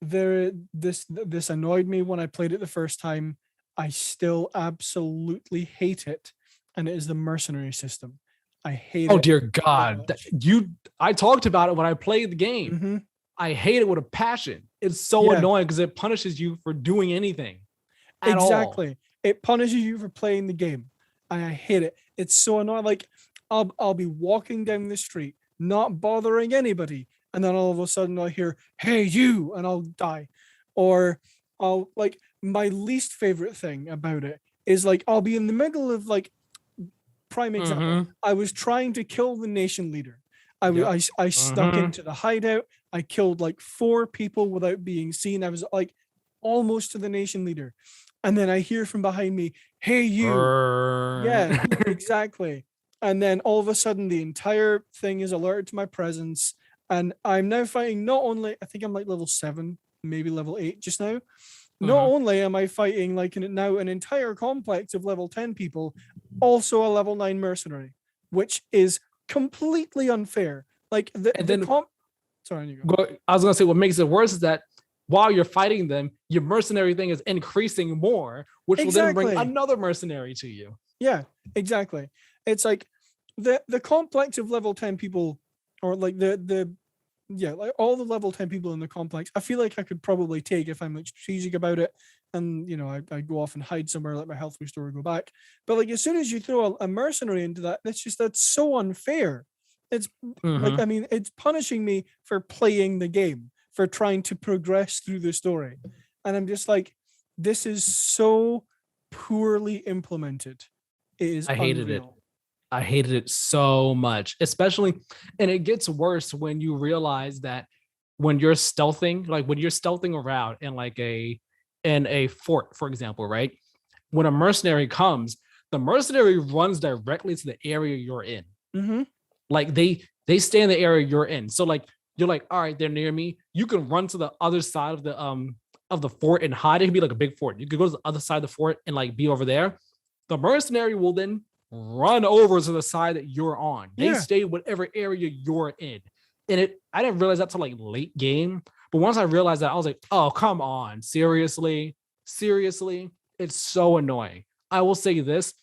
this annoyed me when I played it the first time. I still absolutely hate it, and it is the mercenary system. I hate Oh it dear so God. much. I talked about it when I played the game. Mm-hmm. I hate it with a passion. It's so Yeah, annoying because it punishes you for doing anything at all. exactly. It punishes you for playing the game, and I hate it. It's so annoying. Like I'll be walking down the street, not bothering anybody, and then all of a sudden I'll hear, "Hey, you," and I'll die. Or I'll like my least favorite thing about it is like I'll be in the middle of like prime example. Mm-hmm. I was trying to kill the nation leader. Yep. I snuck Mm-hmm. into the hideout. I killed like 4 people without being seen. I was like almost to the nation leader. And then I hear from behind me, "Hey, you." Yeah, exactly. And then all of a sudden, the entire thing is alerted to my presence. And I'm now fighting not only, I think I'm like level 7, maybe level 8 just now. Not Mm-hmm. only am I fighting like now an entire complex of level 10 people, also a level 9 mercenary, which is completely unfair. Like And then sorry, you go. I was gonna say what makes it worse is that while you're fighting them, your mercenary thing is increasing more, which will then bring Exactly. another mercenary to you. Yeah, exactly. It's like the complex of level 10 people, or like the yeah, like all the level 10 people in the complex, I feel like I could probably take if I'm like strategic about it. And I go off and hide somewhere, let my health restore, go back. But like as soon as you throw a mercenary into that, that's so unfair. It's like, Mm-hmm. I mean, it's punishing me for playing the game, for trying to progress through the story. And I'm just like, this is so poorly implemented. It is I hated it. unreal. I hated it so much, especially, and it gets worse when you realize that when you're stealthing, like when you're stealthing around in a fort, for example, right? When a mercenary comes, the mercenary runs directly to the area you're in. Mm-hmm. Like they stay in the area you're in. So like you're like, all right, they're near me. You can run to the other side of the fort and hide. It could be like a big fort. You could go to the other side of the fort and like be over there. The mercenary will then run over to the side that you're on. They Yeah. stay whatever area you're in. And I didn't realize that till like late game. But once I realized that, I was like, oh, come on. Seriously? Seriously? It's so annoying. I will say this.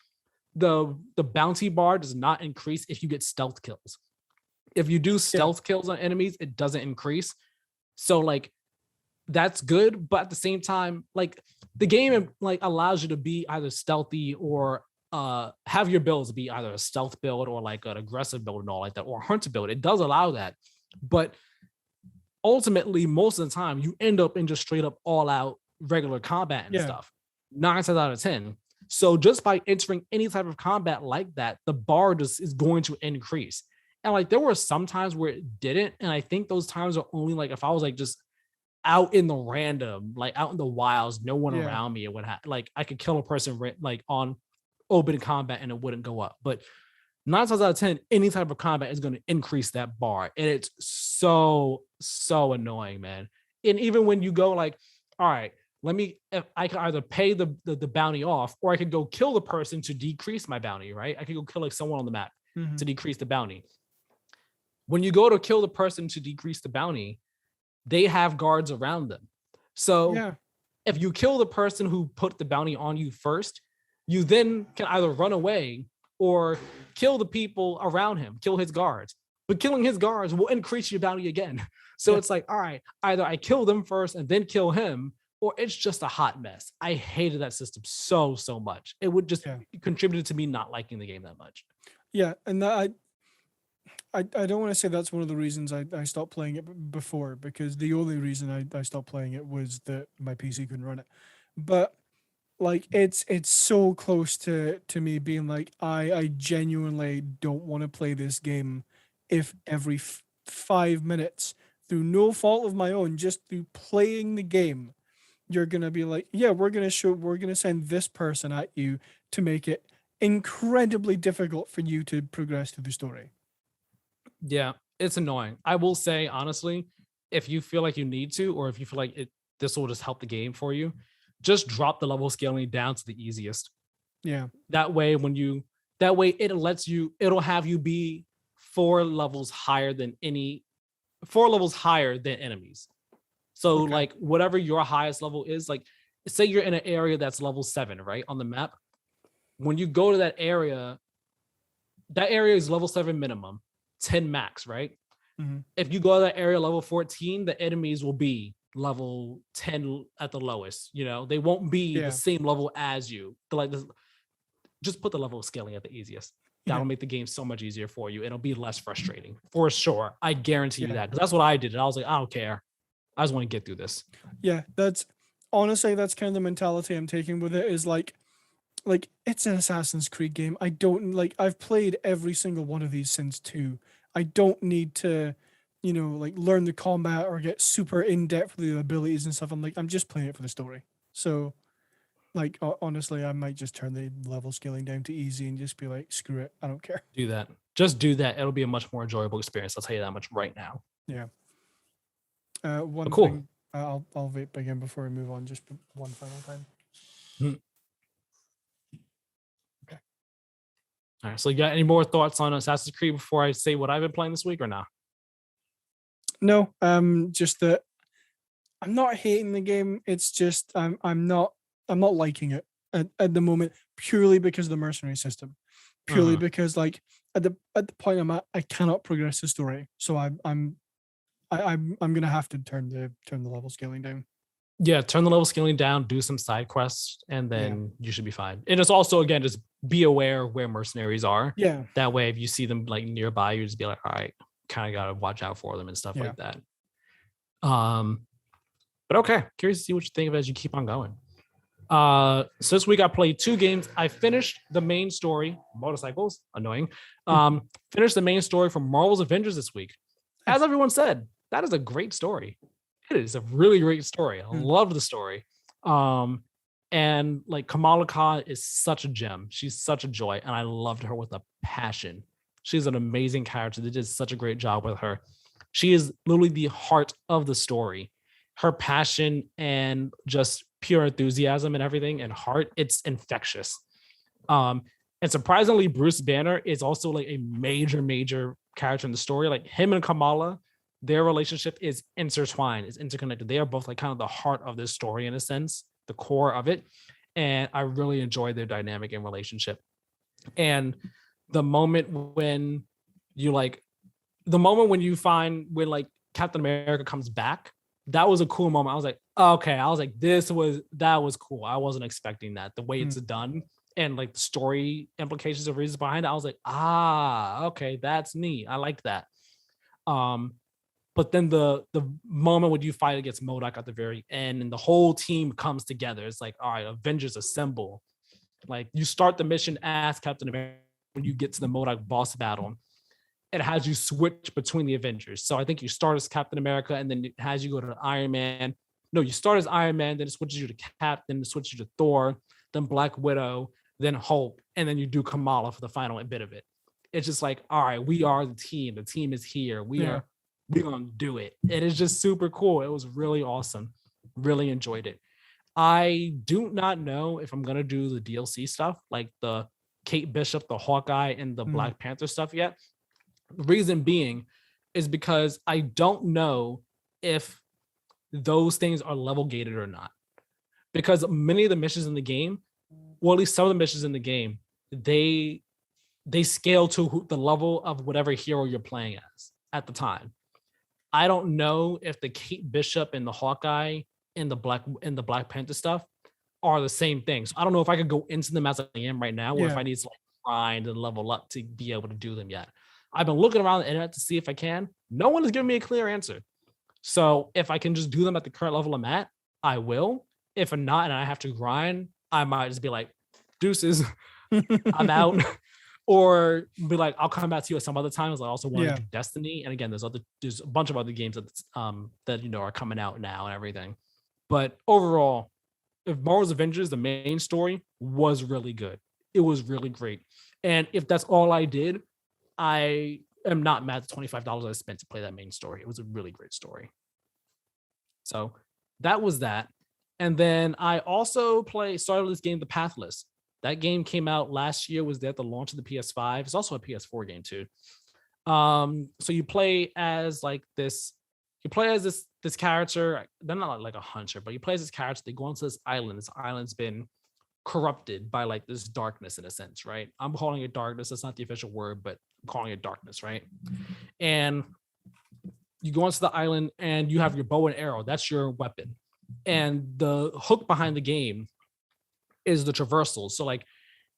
The bounty bar does not increase if you get stealth kills. If you do Yeah. stealth kills on enemies, it doesn't increase. So like that's good, but at the same time, like the game like allows you to be either stealthy or have your builds be either a stealth build or like an aggressive build and all like that, or a hunter build. It does allow that, but ultimately, most of the time, you end up in just straight up all out regular combat and Yeah. stuff. 9 times out of 10. So just by entering any type of combat like that, the bar just is going to increase. And like there were some times where it didn't, and I think those times are only like if I was like just out in the random, like out in the wilds, no one Yeah. around me, it would like I could kill a person like on open combat and it wouldn't go up. But 9 times out of 10, any type of combat is going to increase that bar. And it's so annoying, man. And even when you go like, all right, if I can either pay the bounty off, or I could go kill the person to decrease my bounty, right? I could go kill like someone on the map to decrease the bounty. When you go to kill the person to decrease the bounty, they have guards around them. So if you kill the person who put the bounty on you first, you then can either run away or kill the people around him, kill his guards. But killing his guards will increase your bounty again. So it's like, all right, either I kill them first and then kill him, or it's just a hot mess. I hated that system so much. It would just contribute to me not liking the game that much. Yeah, and that I don't want to say that's one of the reasons I stopped playing it before, because the only reason I stopped playing it was that my PC couldn't run it. But like it's so close to me being like, I genuinely don't want to play this game if every 5 minutes, through no fault of my own, just through playing the game, you're gonna be like, yeah, we're gonna send this person at you to make it incredibly difficult for you to progress through the story. Yeah, it's annoying. I will say, honestly, if you feel like you need to, or if you feel like this will just help the game for you, just drop the level scaling down to the easiest. Yeah. That way, it'll have you be 4 levels higher than enemies. So like whatever your highest level is, like say you're in an area that's level 7, right, on the map. When you go to that area is level 7 minimum, 10 max, right? If you go to that area level 14, the enemies will be level 10 at the lowest. You know, they won't be the same level as you. Just put the level of scaling at the easiest. That'll make the game so much easier for you. It'll be less frustrating for sure. I guarantee you that, because that's what I did. I was like, I don't care. I just want to get through this. Yeah, that's honestly, that's kind of the mentality I'm taking with it, is like it's an Assassin's Creed game. I don't like, I've played every single one of these since 2. I don't need to, like learn the combat or get super in depth with the abilities and stuff. I'm just playing it for the story. So like, honestly, I might just turn the level scaling down to easy and just be like, screw it, I don't care. Do that. Just do that. It'll be a much more enjoyable experience. I'll tell you that much right now. Yeah. One thing, I'll vape again before we move on, just one final time. Okay. All right. So you got any more thoughts on Assassin's Creed before I say what I've been playing this week, or not? No, just that I'm not hating the game. It's just I'm not liking it at the moment, purely because of the mercenary system. Purely because like at the point I'm at, I cannot progress the story. So I'm gonna have to turn the level scaling down. Yeah, turn the level scaling down, do some side quests, and then you should be fine. And it's also, again, just be aware where mercenaries are. Yeah. That way, if you see them like nearby, you just be like, all right, kind of gotta watch out for them and stuff like that. But okay, curious to see what you think of as you keep on going. So this week I played 2 games. I finished the main story, motorcycles, annoying. Finished the main story from Marvel's Avengers this week. As everyone said, that is a great story. It is a really great story. I love the story. And like Kamala Khan is such a gem. She's such a joy, and I loved her with a passion. She's an amazing character. They did such a great job with her. She is literally the heart of the story. Her passion and just pure enthusiasm and everything and heart, it's infectious. And surprisingly, Bruce Banner is also like a major character in the story. Like him and Kamala, their relationship is intertwined, is interconnected. They are both like kind of the heart of this story in a sense, the core of it. And I really enjoy their dynamic and relationship. And the moment when you find when like Captain America comes back, that was a cool moment. I was like, okay. I was like, that was cool. I wasn't expecting that. The way it's done and like the story implications of reasons behind it. I was like, okay, that's neat. I like that. But then the moment when you fight against MODOK at the very end and the whole team comes together, it's like, all right, Avengers assemble. Like you start the mission as Captain America when you get to the MODOK boss battle. it has you switch between the Avengers. So I think you start as Captain America, and then it has you go to Iron Man. No, you start as Iron Man, then it switches you to Cap, then it switches you to Thor, then Black Widow, then Hulk, and then you do Kamala for the final bit of it. It's just like, all right, we are the team. The team is here. We're gonna do it. It is just super cool. It was really awesome. Really enjoyed it. I do not know if I'm gonna do the DLC stuff, like the Kate Bishop, the Hawkeye, and the Black Panther stuff yet. The reason being is because I don't know if those things are level gated or not. Because many of the missions in the game, well, at least some of the missions in the game, they scale to the level of whatever hero you're playing as at the time. I don't know if the Kate Bishop and the Hawkeye and the Black Panther stuff are the same thing. So I don't know if I could go into them as I am right now, or if I need to like grind and level up to be able to do them yet. I've been looking around the internet to see if I can. No one has given me a clear answer. So if I can just do them at the current level I'm at, I will. If not, and I have to grind, I might just be like, deuces, I'm out. Or be like, I'll come back to you at some other times. I also want to do Destiny. And again, there's a bunch of other games that are coming out now and everything. But overall, if Marvel's Avengers, the main story was really good. It was really great. And if that's all I did, I am not mad at the $25 I spent to play that main story. It was a really great story. So that was that. And then I also started this game, The Pathless. That game came out last year, was there at the launch of the PS5. It's also a PS4 game too. So you play as this character. They're not like a hunter, but you play as this character. They go onto this island. This island's been corrupted by like this darkness in a sense, right? I'm calling it darkness. That's not the official word, but I'm calling it darkness, right? And you go onto the island and you have your bow and arrow. That's your weapon. And the hook behind the game is the traversal. So like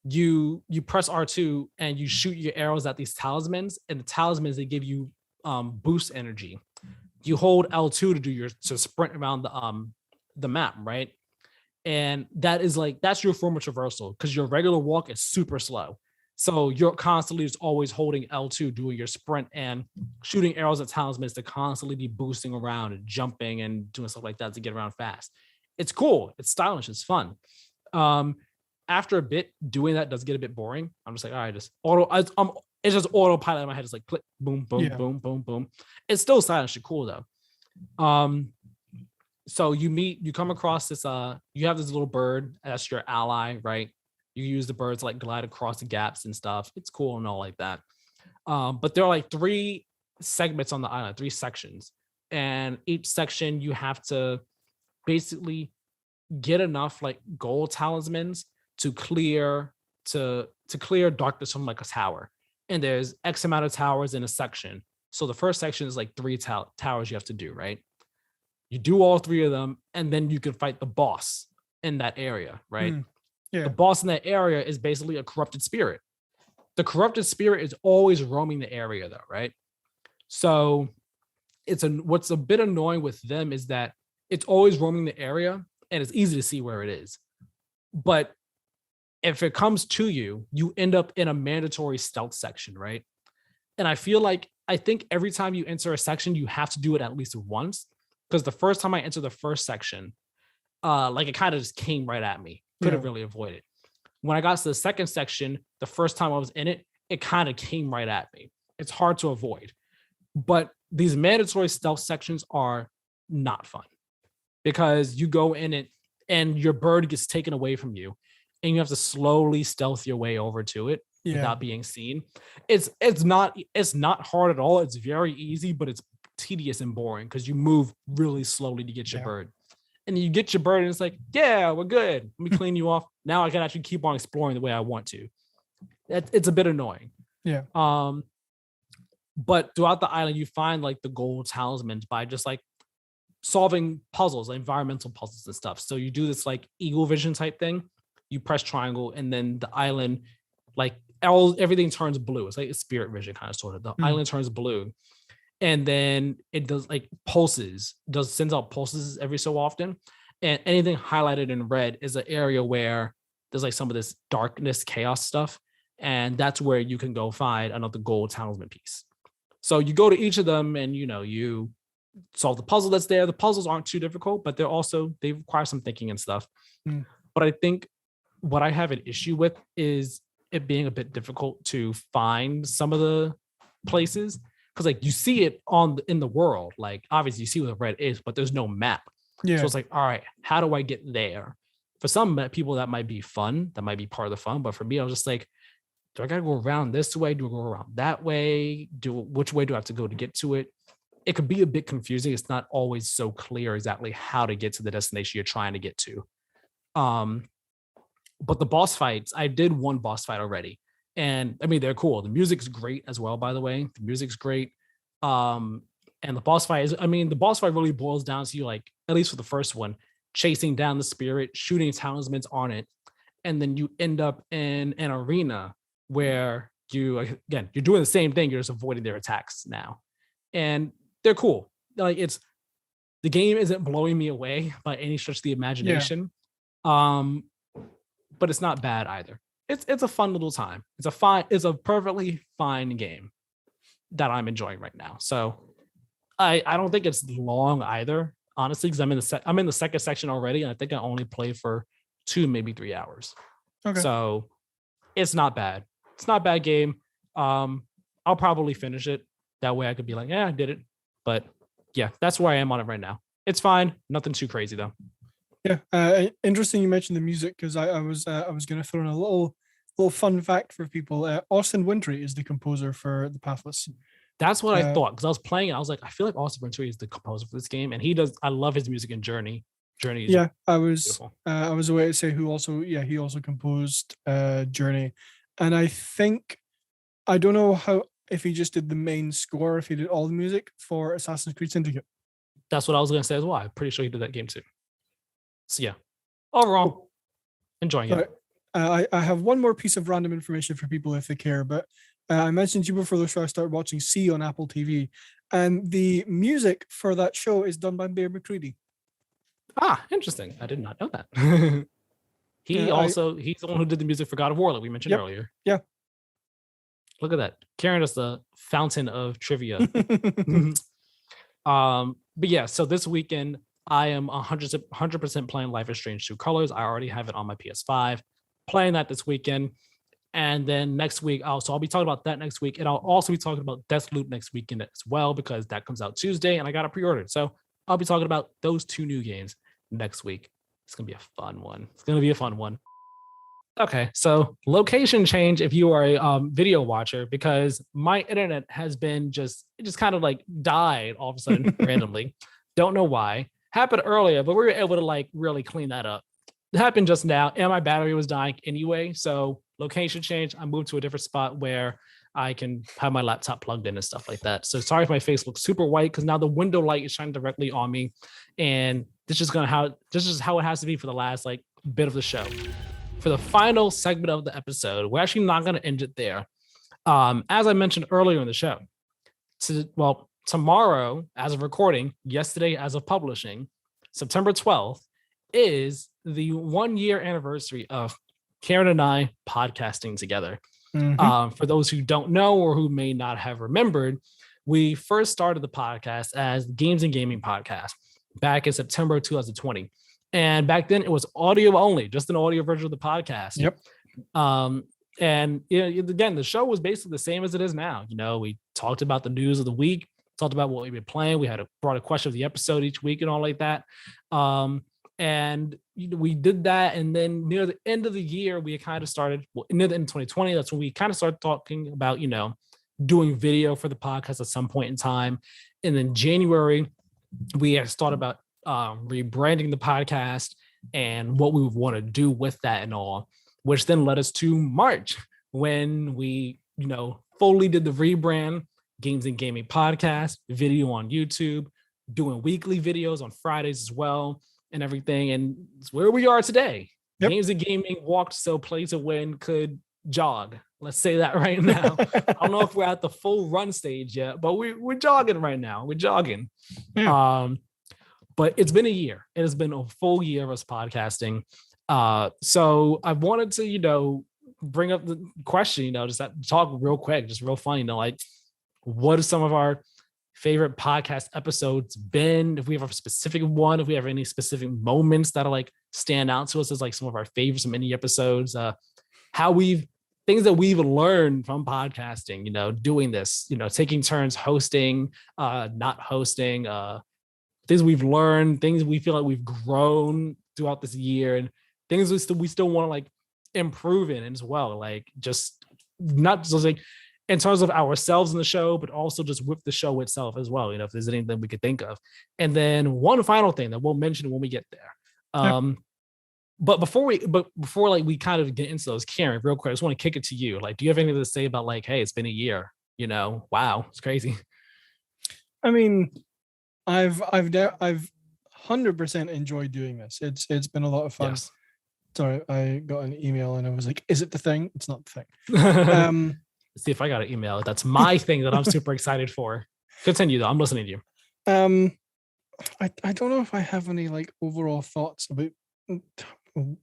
you press R2 and you shoot your arrows at these talismans, and the talismans, they give you boost energy. You hold L2 to sprint around the map, right? And that's your form of traversal, because your regular walk is super slow. So you're constantly just always holding L2, doing your sprint and shooting arrows at talismans to constantly be boosting around and jumping and doing stuff like that to get around fast. It's cool. It's stylish. It's fun. After a bit, doing that does get a bit boring. I'm just like, all right, just it's just autopilot in my head. It's like click, boom, boom, boom, boom, boom. It's still stylish and cool though. So you come across this, you have this little bird that's your ally, right? You use the bird to like glide across the gaps and stuff. It's cool and all like that. But there are like 3 segments on the island, 3 sections. And each section you have to basically get enough like gold talismans to clear darkness from like a tower. And there's X amount of towers in a section. So the first section is like 3 towers you have to do, right? You do all 3 of them, and then you can fight the boss in that area, right? The boss in that area is basically a corrupted spirit. The corrupted spirit is always roaming the area though, right? So what's a bit annoying with them is that it's always roaming the area and it's easy to see where it is. But if it comes to you, you end up in a mandatory stealth section, right? And I think every time you enter a section, you have to do it at least once. Because the first time I entered the first section, like it kind of just came right at me. Couldn't really avoid it. When I got to the second section, the first time I was in it, it kind of came right at me. It's hard to avoid. But these mandatory stealth sections are not fun, because you go in it and your bird gets taken away from you, and you have to slowly stealth your way over to it without being seen. It's not hard at all. It's very easy, but it's tedious and boring because you move really slowly to get your bird. And you get your bird and it's like, yeah, we're good. Let me clean you off. Now I can actually keep on exploring the way I want to. It's a bit annoying. Yeah. But throughout the island, you find like the gold talismans by just like solving puzzles, like environmental puzzles and stuff. So you do this like eagle vision type thing. You press triangle, and then the island, like everything turns blue. It's like a spirit vision kind of sort of. The island turns blue. And then it does like sends out pulses every so often. And anything highlighted in red is an area where there's like some of this darkness, chaos stuff. And that's where you can go find another gold talisman piece. So you go to each of them and you solve the puzzle that's there. The puzzles aren't too difficult, but they require some thinking and stuff. But I think what I have an issue with is it being a bit difficult to find some of the places, because like you see it in the world, like obviously you see where the red is, but there's no map. Yeah. So it's like, all right, how do I get there? For some people that might be fun, that might be part of the fun, but for me I was just like, do I gotta go around this way? Do I go around that way? Which way do I have to go to get to it? It could be a bit confusing. It's not always so clear exactly how to get to the destination you're trying to get to. But the boss fights, I did one boss fight already. And I mean, they're cool. The music's great as well, by the way. The music's great. And the boss fight the boss fight really boils down to you, like, at least for the first one, chasing down the spirit, shooting talismans on it. And then you end up in an arena where you're doing the same thing. You're just avoiding their attacks now. And they're cool. Like, the game isn't blowing me away by any stretch of the imagination. But it's not bad either. It's a fun little time. It's a perfectly fine game that I'm enjoying right now. So I don't think it's long either, honestly, because I'm in the second section already, and I think I only played for 2, maybe 3 hours. Okay. So it's not bad. It's not a bad game. I'll probably finish it. That way I could be like, yeah, I did it. But yeah, that's where I am on it right now. It's fine. Nothing too crazy though. Yeah, interesting you mentioned the music, because I was going to throw in a little fun fact for people. Austin Wintory is the composer for The Pathless. That's what I thought, because I was playing it. I was like, I feel like Austin Wintory is the composer for this game, and he does. I love his music in Journey. Journey is I was away to say he also composed Journey, and I don't know if he just did the main score, if he did all the music for Assassin's Creed Syndicate. That's what I was going to say as well. I'm pretty sure he did that game too. So yeah, overall, enjoying it. I have one more piece of random information for people if they care, but I mentioned to you before the show I started watching C on Apple TV, and the music for that show is done by Bear McCready. Ah, interesting. I did not know that. He's the one who did the music for God of War that we mentioned earlier. Yeah. Look at that. Keiran is the fountain of trivia. But yeah, so this weekend I am 100% playing Life is Strange 2 Colors. I already have it on my PS5. Playing that this weekend. And then next week, I'll be talking about that next week. And I'll also be talking about Deathloop next weekend as well, because that comes out Tuesday and I got it pre-ordered. So I'll be talking about those 2 new games next week. It's going to be a fun one. Okay, so location change if you are a video watcher, because my internet has been just kind of like died all of a sudden randomly. Don't know why. Happened earlier, but we were able to like really clean that up. It happened just now, and my battery was dying anyway. So location change. I moved to a different spot where I can have my laptop plugged in and stuff like that. So sorry if my face looks super white, because now the window light is shining directly on me, and this is how it has to be for the last like bit of the show. For the final segment of the episode, we're actually not going to end it there. As I mentioned earlier in the show, tomorrow, as of recording, yesterday, as of publishing, September 12th, is the 1-year anniversary of Keiran and I podcasting together. Mm-hmm. For those who don't know or who may not have remembered, we first started the podcast as Games and Gaming Podcast back in September 2020. And back then it was audio only, just an audio version of the podcast. Yep. And again, the show was basically the same as it is now. We talked about the news of the week, talked about what we've been playing. We brought a question of the episode each week and all like that. And we did that. And then near the end of the year, we kind of started, near the end of 2020, that's when we kind of started talking about, doing video for the podcast at some point in time. And then January, we had thought about rebranding the podcast and what we would want to do with that and all, which then led us to March, when we, fully did the rebrand, Games and Gaming Podcast, video on YouTube, doing weekly videos on Fridays as well, and everything. And it's where we are today. Yep. Games and Gaming walked so Play to Win could jog. Let's say that right now. I don't know if we're at the full run stage yet, but we're jogging right now. We're jogging. Yeah. But it's been a year. It has been a full year of us podcasting. So I wanted to, bring up the question, just talk real quick, just real fun, like, what are some of our favorite podcast episodes been, if we have a specific one, if we have any specific moments that are like stand out to us as like some of our favorites mini episodes, how we've things that we've learned from podcasting, doing this, taking turns hosting, not hosting, things we've learned, things we feel like we've grown throughout this year, and things we still want to like improve in as well. Like just not just like in terms of ourselves in the show, but also just with the show itself as well. If there's anything we could think of. And then one final thing that we'll mention when we get there. But before like we kind of get into those, Keiran, real quick, I just want to kick it to you. Like, do you have anything to say about like, hey, it's been a year, wow, it's crazy. I mean, I've 100% enjoyed doing this. It's been a lot of fun. Yes. Sorry, I got an email and I was like, is it the thing? It's not the thing. Let's see if I got an email. That's my thing that I'm super excited for. Continue though. I'm listening to you. I don't know if I have any like overall thoughts about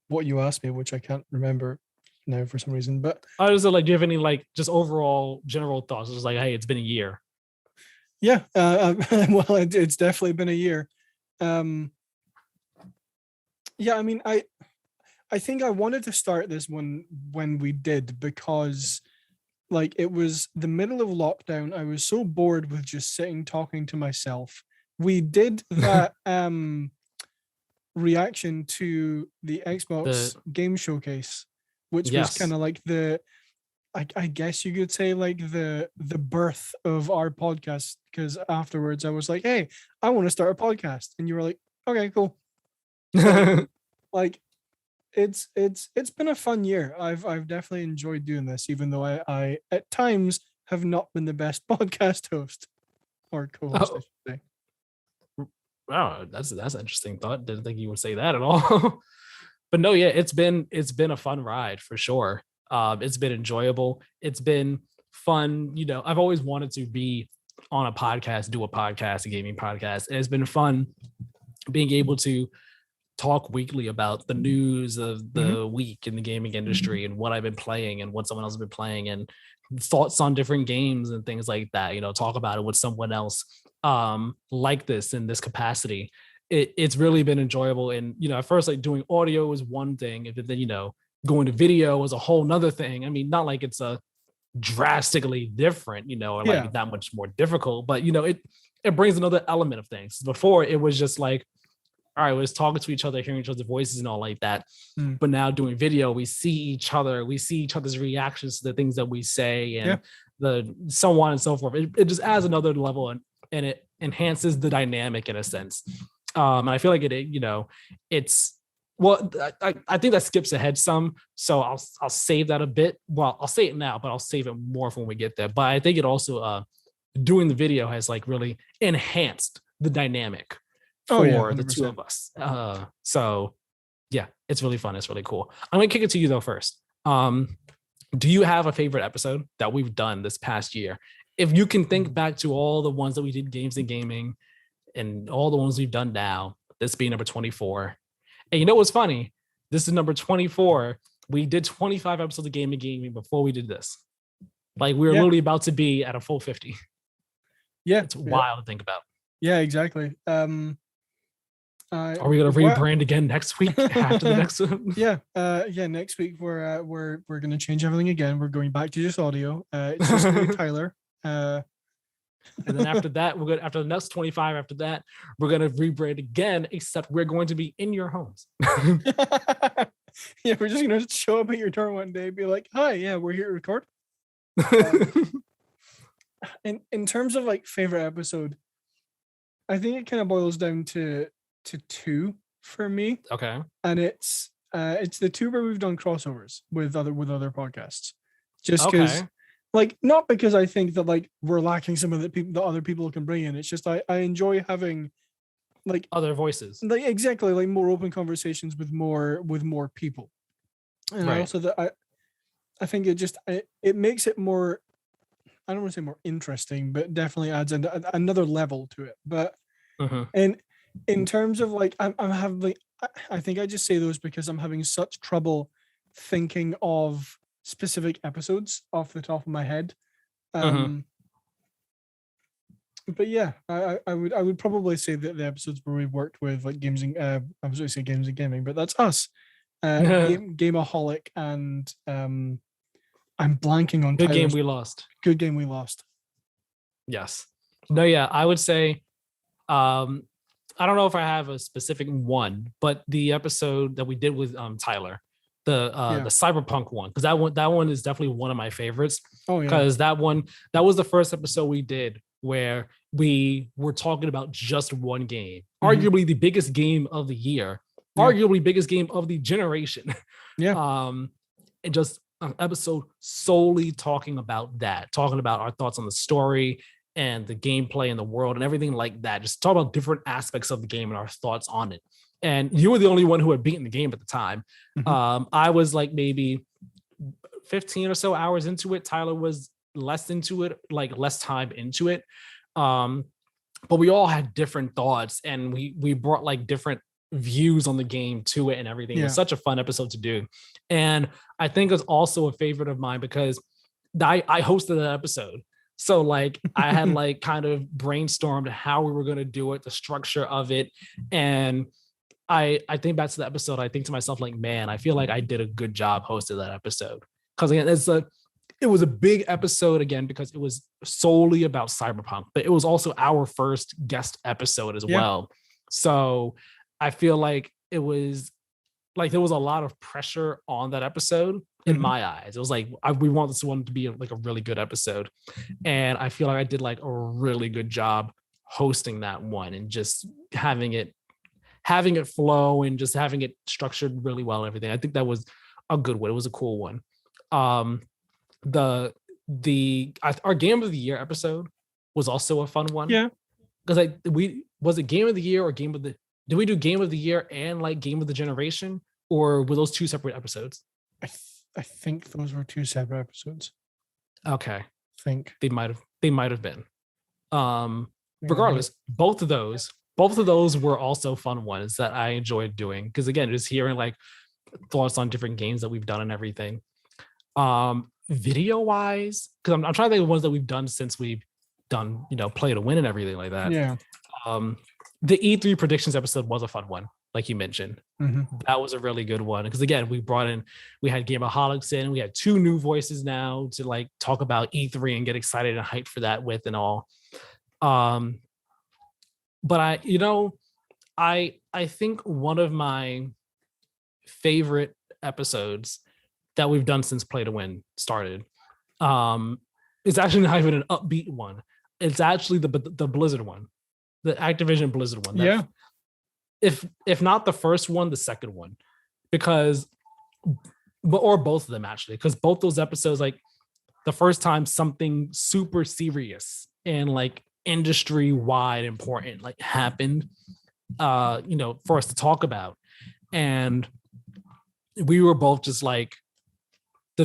what you asked me, which I can't remember now for some reason. But I was like, do you have any like just overall general thoughts? It's like, hey, it's been a year. Yeah. Well, it's definitely been a year. Yeah. I mean, I think I wanted to start this one when we did, because like it was the middle of lockdown. I was so bored with just sitting talking to myself. We did that reaction to the Xbox game showcase, which was kind of like I guess you could say like the birth of our podcast, because afterwards I was like, hey, I want to start a podcast, and you were like, okay, cool. Like it's been a fun year. I've definitely enjoyed doing this, even though I at times have not been the best podcast host or co-host, I should say. Wow, that's an interesting thought. Didn't think you would say that at all. But no, yeah, it's been a fun ride for sure. It's been enjoyable. It's been fun. I've always wanted to be on a podcast, do a podcast, a gaming podcast. And it's been fun being able to talk weekly about the news of the week in the gaming industry and what I've been playing and what someone else has been playing and thoughts on different games and things like that. Talk about it with someone else like this in this capacity. It's really been enjoyable. And at first, like doing audio was one thing, and then going to video was a whole nother thing. I mean, not like it's a drastically different, or like that much more difficult, but it brings another element of things. Before it was just like, all right, we're just talking to each other, hearing each other's voices and all like that. But now doing video, we see each other, we see each other's reactions to the things that we say and the so on and so forth. It just adds another level and it enhances the dynamic in a sense. And I feel like it's well, I think that skips ahead some. So I'll save that a bit. Well, I'll say it now, but I'll save it more for when we get there. But I think it also doing the video has like really enhanced the dynamic for the two of us. So yeah, it's really fun. It's really cool. I'm gonna kick it to you though first. Do you have a favorite episode that we've done this past year? If you can think back to all the ones that we did, Games and Gaming, and all the ones we've done now, this being number 24. And you know what's funny? This is number 24. We did 25 episodes of Game and Gaming before we did this. Like we were literally about to be at a full 50. Yeah. It's wild to think about. Yeah, exactly. Are we gonna rebrand again next week after the next one? Yeah. Next week we're gonna change everything again. We're going back to just audio. It's just me and Tyler. And then after that, after the next 25, after that, we're gonna rebrand again, except we're going to be in your homes. Yeah, we're just gonna show up at your door one day and be like, hi, yeah, we're here to record. In terms of like favorite episode, I think it kind of boils down to two for me. Okay. And it's the two where we've done crossovers with other podcasts. Just because like, not because I think that like we're lacking some of the other people can bring in. It's just I enjoy having like other voices. Like exactly, like more open conversations with more people. And I also that I think it makes it more, I don't want to say more interesting, but definitely adds another level to it. But and in terms of like I'm having, I think I just say those because I'm having such trouble thinking of specific episodes off the top of my head. But yeah, I would probably say that the episodes where we worked with like games and I was going to say games and gaming, but that's us. Gameaholic and I'm blanking on Good game Tyler's we lost. good game we lost. Yes. No, yeah, I would say I don't know if I have a specific one, but the episode that we did with Tyler, the cyberpunk one, because that one is definitely one of my favorites. Oh yeah. Because that was the first episode we did where we were talking about just one game, arguably the biggest game of the year, arguably biggest game of the generation. Yeah. And just an episode solely talking about that, talking about our thoughts on the story and the gameplay and the world and everything like that. Just talk about different aspects of the game and our thoughts on it. And you were the only one who had beaten the game at the time. I was like maybe 15 or so hours into it. Tyler was less into it, like less time into it. But we all had different thoughts and we brought like different views on the game to it and everything. It was such a fun episode to do. And I think it's also a favorite of mine because I hosted that episode. So like I had like kind of brainstormed how we were going to do it, the structure of it. And I think back to the episode, I think to myself, like, man, I feel like I did a good job hosting that episode. Because again, it was a big episode again, because it was solely about cyberpunk, but it was also our first guest episode as well. So I feel like it was like there was a lot of pressure on that episode in my eyes. It was like we want this one to be like a really good episode, and I feel like I did like a really good job hosting that one and just having it flow and just having it structured really well and everything. I think that was a good one. It was a cool one. Our game of the year episode was also a fun one. Yeah, because was it game of the year or game of the did we do game of the year and like game of the generation, or were those two separate episodes? I think those were two separate episodes. Okay. I think they might have been. Regardless, both of those were also fun ones that I enjoyed doing, because again, just hearing like thoughts on different games that we've done and everything. Video wise, because I'm trying to think of ones that we've done since we've done, play to win and everything like that. Yeah. The E3 predictions episode was a fun one, like you mentioned. That was a really good one, because again, we had Gameaholics in, we had two new voices now to like talk about E3 and get excited and hyped for that with and all. But I think one of my favorite episodes that we've done since Play to Win started is actually not even an upbeat one. It's actually the Blizzard one, the Activision Blizzard one. Yeah. If not the first one, the second one, or both of them actually, because both those episodes, like the first time something super serious and like industry wide important like happened, for us to talk about, and we were both just like the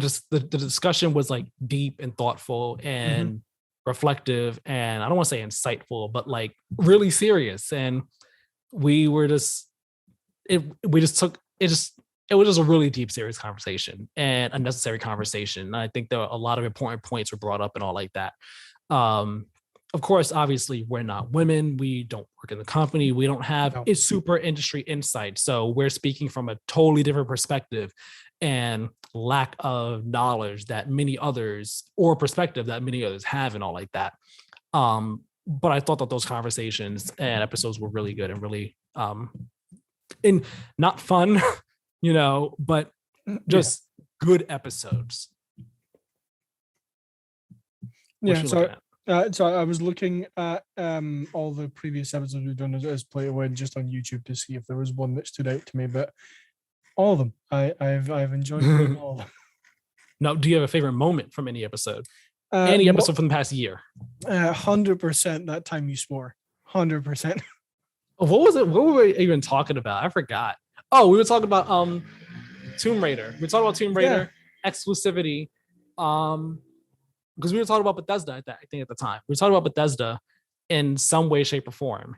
discussion was like deep and thoughtful and reflective, and I don't want to say insightful, but like really serious. And we were just it was just a really deep, serious conversation and a necessary conversation. And I think there were a lot of important points were brought up and all like that. Of course, obviously, we're not women. We don't work in the company. We don't have a super industry insight. So we're speaking from a totally different perspective and lack of knowledge that many others, or perspective that many others have and all like that. But I thought that those conversations and episodes were really good and really and not fun, but just good episodes. So I was looking at all the previous episodes we've done as Play to Win just on YouTube to see if there was one that stood out to me, but all of them I've enjoyed doing all of them. Now, do you have a favorite moment from any episode? Any episode from the past year? 100% that time you swore. 100%. What was it? What were we even talking about? I forgot. Oh, we were talking about Tomb Raider. We were talking about Tomb Raider exclusivity. Because we were talking about Bethesda, I think at the time. We were talking about Bethesda in some way, shape, or form.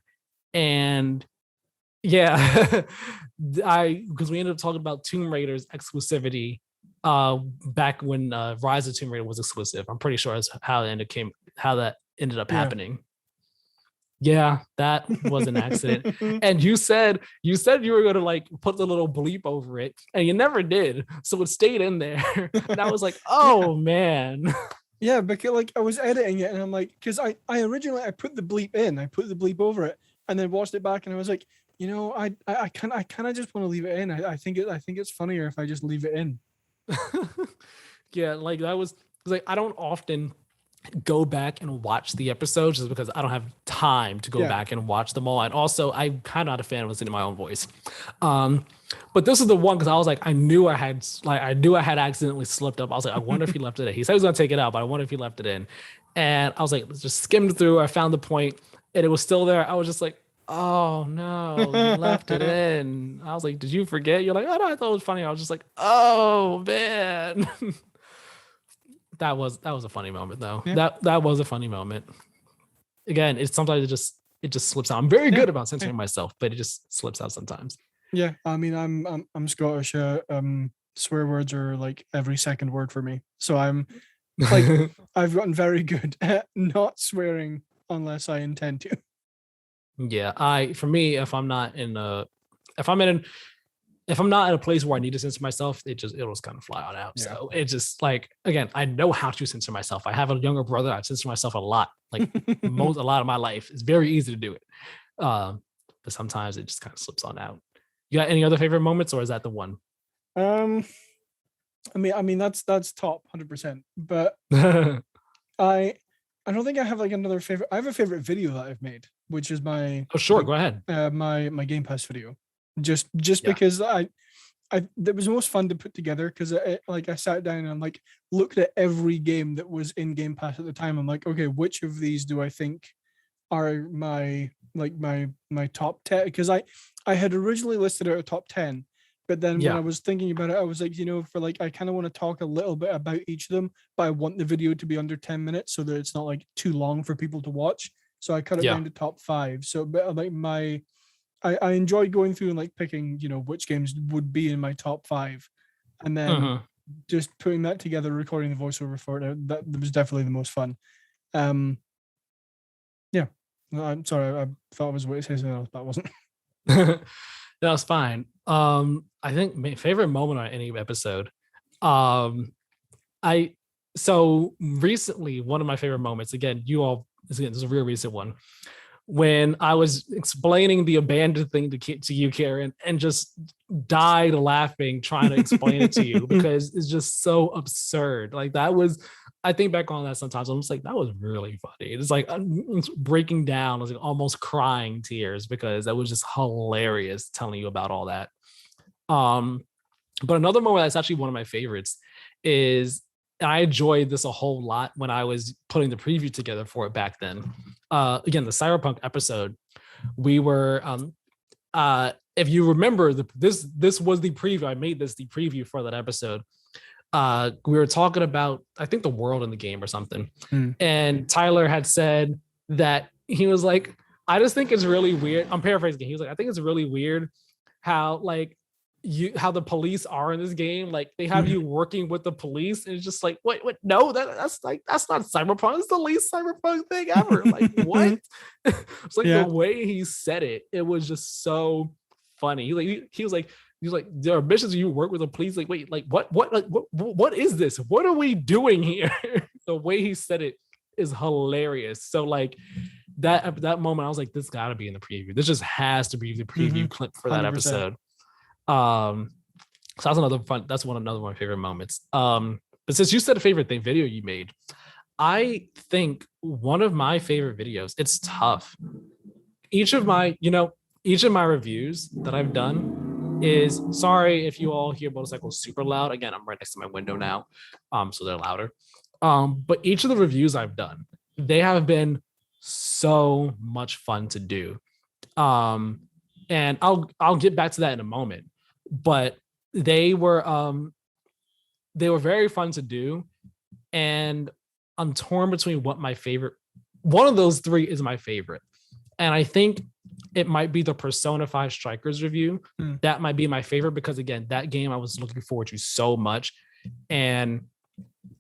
And because we ended up talking about Tomb Raider's exclusivity back when Rise of Tomb Raider was exclusive. I'm pretty sure that's how that ended up happening. Yeah, that was an accident. And you said you were gonna like put the little bleep over it, and you never did. So it stayed in there. And I was like, Yeah. oh man. Yeah, because like I was editing it and I'm like, because I originally I put the bleep in, I put the bleep over it, and then watched it back and I was like, I kind of just want to leave it in. I think it's funnier if I just leave it in. Yeah, like that was like I don't often go back and watch the episodes just because I don't have time to go Yeah. back and watch them all. And also I'm kind of not a fan of listening to my own voice. Um, but this is the one because I was like, I knew I had accidentally slipped up. I was like, I wonder if he left it in. He said he was gonna take it out, but I wonder if he left it in. And I was like, let's just skimmed through. I found the point and it was still there. I was just like, oh no, you left it in. I was like, did you forget? You're like, oh no, I thought it was funny. I was just like, oh man. That was a funny moment though. Yeah. That was a funny moment. Again, it's sometimes it just slips out. I'm very good about censoring myself, but it just slips out sometimes. Yeah, I mean, I'm Scottish. Swear words are like every second word for me. So I'm like, I've gotten very good at not swearing unless I intend to. Yeah, for me, if I'm in if I'm not in a place where I need to censor myself, it'll just kind of fly on out. Yeah. So it just like again, I know how to censor myself. I have a younger brother. I censor myself a lot, like a lot of my life. It's very easy to do it. But sometimes it just kind of slips on out. You got any other favorite moments, or is that the one? Um, I mean that's top 100%. But I don't think I have like another favorite. I have a favorite video that I've made, which is my Oh, sure, go ahead. my Game Pass video. Just Yeah. because that was most fun to put together because like I sat down and like looked at every game that was in Game Pass at the time. I'm like, okay, which of these do I think are my top 10? Because I had originally listed out a top 10, but then when I Yeah. was thinking about it, I was like, for like I kind of want to talk a little bit about each of them, but I want the video to be under 10 minutes so that it's not like too long for people to watch. So I cut it Yeah. down to top 5. So but like I enjoy going through and like picking, which games would be in my top 5, and then Mhm. just putting that together, recording the voiceover for it. That was definitely the most fun. Yeah. No, I'm sorry. I thought I was waiting to say something else, but I wasn't. That was fine. I think my favorite moment on any episode. Um, I so recently one of my favorite moments. Again, this is a real recent one. When I was explaining the abandoned thing to you, Keiran, and just died laughing trying to explain it to you because it's just so absurd. Like that was, I think back on that sometimes. I'm just like, that was really funny. It's like I'm breaking down, I was like almost crying tears because that was just hilarious telling you about all that. Um, but another moment that's actually one of my favorites is I enjoyed this a whole lot when I was putting the preview together for it back then. Again, the Cyberpunk episode, we were if you remember this was the preview. I made this the preview for that episode. We were talking about I think the world in the game or something. And Tyler had said that he was like, I just think it's really weird. I'm paraphrasing. He was like, I think it's really weird how like how the police are in this game. Like they have you working with the police, and it's just like, what? No, that's not cyberpunk. It's the least cyberpunk thing ever. Like what? It's like Yeah. the way he said it. It was just so funny. He was like, there are missions you work with the police. Like, wait, like what is this? What are we doing here? The way he said it is hilarious. So like that moment, I was like, this got to be in the preview. This just has to be the preview clip for that 100%. episode. So that's another one of my favorite moments. But since you said a favorite video you made, I think one of my favorite videos, it's tough. Each of my reviews that I've done is, sorry if you all hear motorcycles super loud. Again, I'm right next to my window now. So they're louder. But each of the reviews I've done, they have been so much fun to do. And I'll get back to that in a moment. But they were very fun to do, and I'm torn between what my favorite. One of those three is my favorite, and I think it might be the Persona 5 Strikers review. That might be my favorite because again, that game I was looking forward to so much, and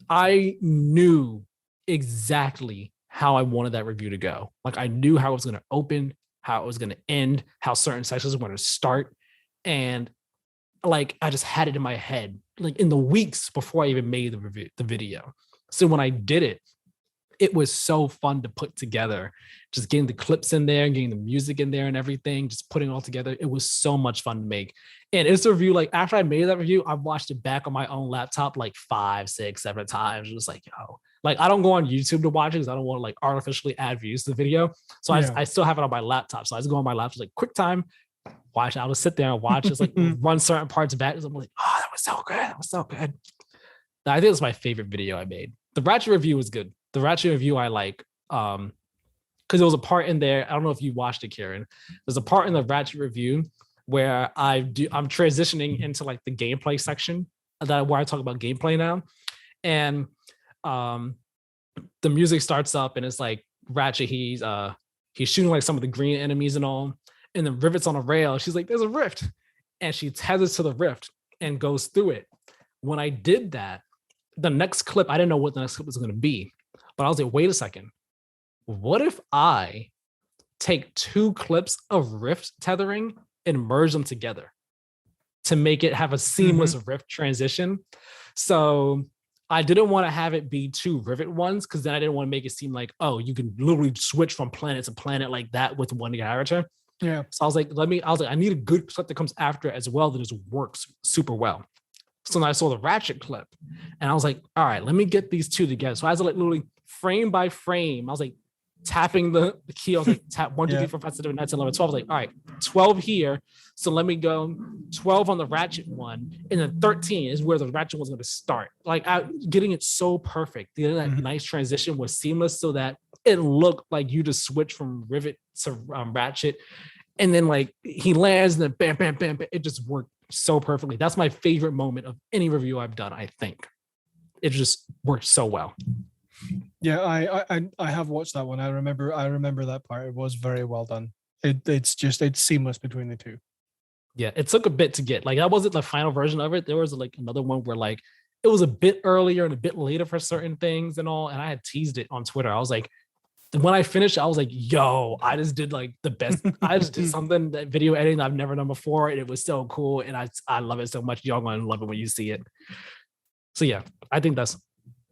I knew exactly how I wanted that review to go. Like I knew how it was going to open, how it was going to end, how certain sections were going to start. And like I just had it in my head, like in the weeks before I even made the video. So when I did it, it was so fun to put together, just getting the clips in there and getting the music in there and everything, just putting it all together. It was so much fun to make. And it's a review, like after I made that review, I watched it back on my own laptop like 5, 6, 7 times. Just like, yo, like I don't go on YouTube to watch it because I don't want to like artificially add views to the video. So I still have it on my laptop. So I just go on my laptop, like quick time, watch. I'll just sit there and watch. It's like run certain parts back. I'm like, oh, that was so good. That was so good. I think it's my favorite video I made. The Ratchet review was good. The Ratchet review I like, because there was a part in there. I don't know if you watched it, Keiran. There's a part in the Ratchet review where I'm transitioning into like the gameplay section where I talk about gameplay now, and the music starts up and it's like Ratchet. He's shooting like some of the green enemies and all, and the Rivet's on a rail. She's like, "There's a rift," and she tethers to the rift and goes through it. When I did that, the next clip, I didn't know what the next clip was going to be. But I was like, wait a second. What if I take 2 clips of rift tethering and merge them together to make it have a seamless rift transition? So I didn't want to have it be 2 rivet ones because then I didn't want to make it seem like, oh, you can literally switch from planet to planet like that with one character. Yeah. So I was like, I need a good clip that comes after it as well that just works super well. So then I saw the Ratchet clip and I was like, all right, let me get these 2 together. So I was like literally frame by frame, I was like tapping the key. I was like, tap 1, 2, 3, 4, 5, 6, 7, 8, 9, 10, 11, 12. I was like, all right, 12 here. So let me go 12 on the Ratchet one. And then 13 is where the Ratchet one's going to start. Like getting it so perfect. Getting that nice transition was seamless so that it looked like you just switch from Rivet to Ratchet. And then like he lands and then bam, bam, bam, bam. It just worked so perfectly. That's my favorite moment of any review I've done, I think. It just worked so well. Yeah, I have watched that one. I remember that part. It was very well done. It's seamless between the 2. Yeah, it took a bit to get. Like that wasn't the final version of it. There was like another one where like it was a bit earlier and a bit later for certain things and all. And I had teased it on Twitter. I was like, when I finished, I was like, yo, I just did like the best. I just did something that video editing I've never done before. And it was so cool. And I love it so much. Y'all gonna love it when you see it. So yeah, I think that's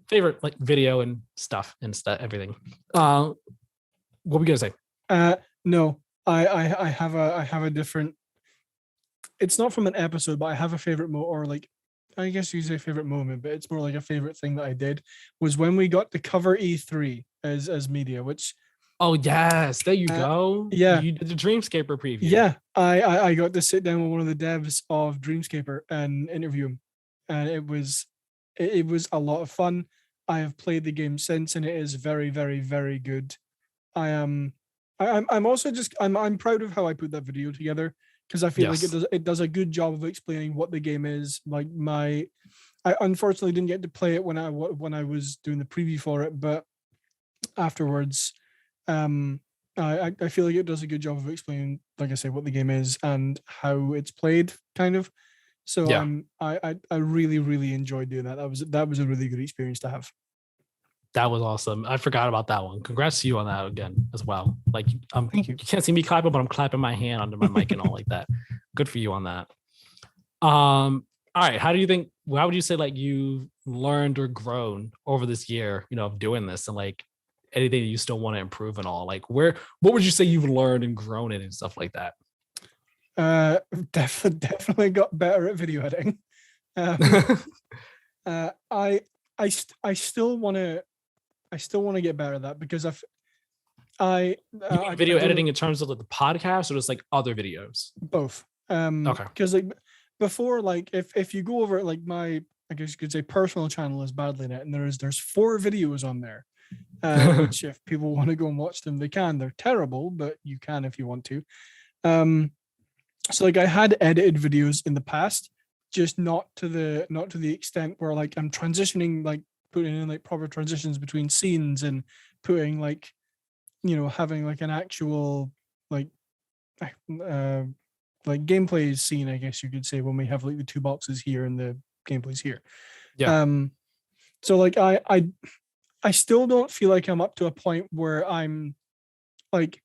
favorite like video and stuff, everything. What were we gonna say? No, I have a different. It's not from an episode, but I have a favorite or like, I guess you say favorite moment, but it's more like a favorite thing that I did was when we got to cover E3 as media, which. Oh yes, there you go. Yeah, you did the Dreamscaper preview. Yeah, I got to sit down with one of the devs of Dreamscaper and interview him, and it was a lot of fun. I have played the game since, and it is very, very, very good. I'm also just I'm proud of how I put that video together because I feel like it does a good job of explaining what the game is. Like I unfortunately didn't get to play it when I was doing the preview for it, but afterwards, I feel like it does a good job of explaining, like I say, what the game is and how it's played, kind of. So I really, really enjoyed doing that. That was a really good experience to have. That was awesome. I forgot about that one. Congrats to you on that again as well. Like Thank you. You can't see me clapping, but I'm clapping my hand under my mic and all like that. Good for you on that. All right. How would you say like you learned or grown over this year, of doing this, and like anything that you still want to improve and all? Like what would you say you've learned and grown in and stuff like that? Definitely got better at video editing. I still want to get better at that because video editing in terms of like the podcast or just like other videos? Both. Okay. Because like before, like if you go over like my, I guess you could say personal channel is Badly Net, and there's 4 videos on there. Which if people want to go and watch them, they can. They're terrible, but you can if you want to. So like I had edited videos in the past, just not to the extent where like I'm transitioning, like putting in like proper transitions between scenes and putting like, having like an actual like gameplay scene, I guess you could say, when we have like the 2 boxes here and the gameplays here. Yeah. So like I still don't feel like I'm up to a point where I'm like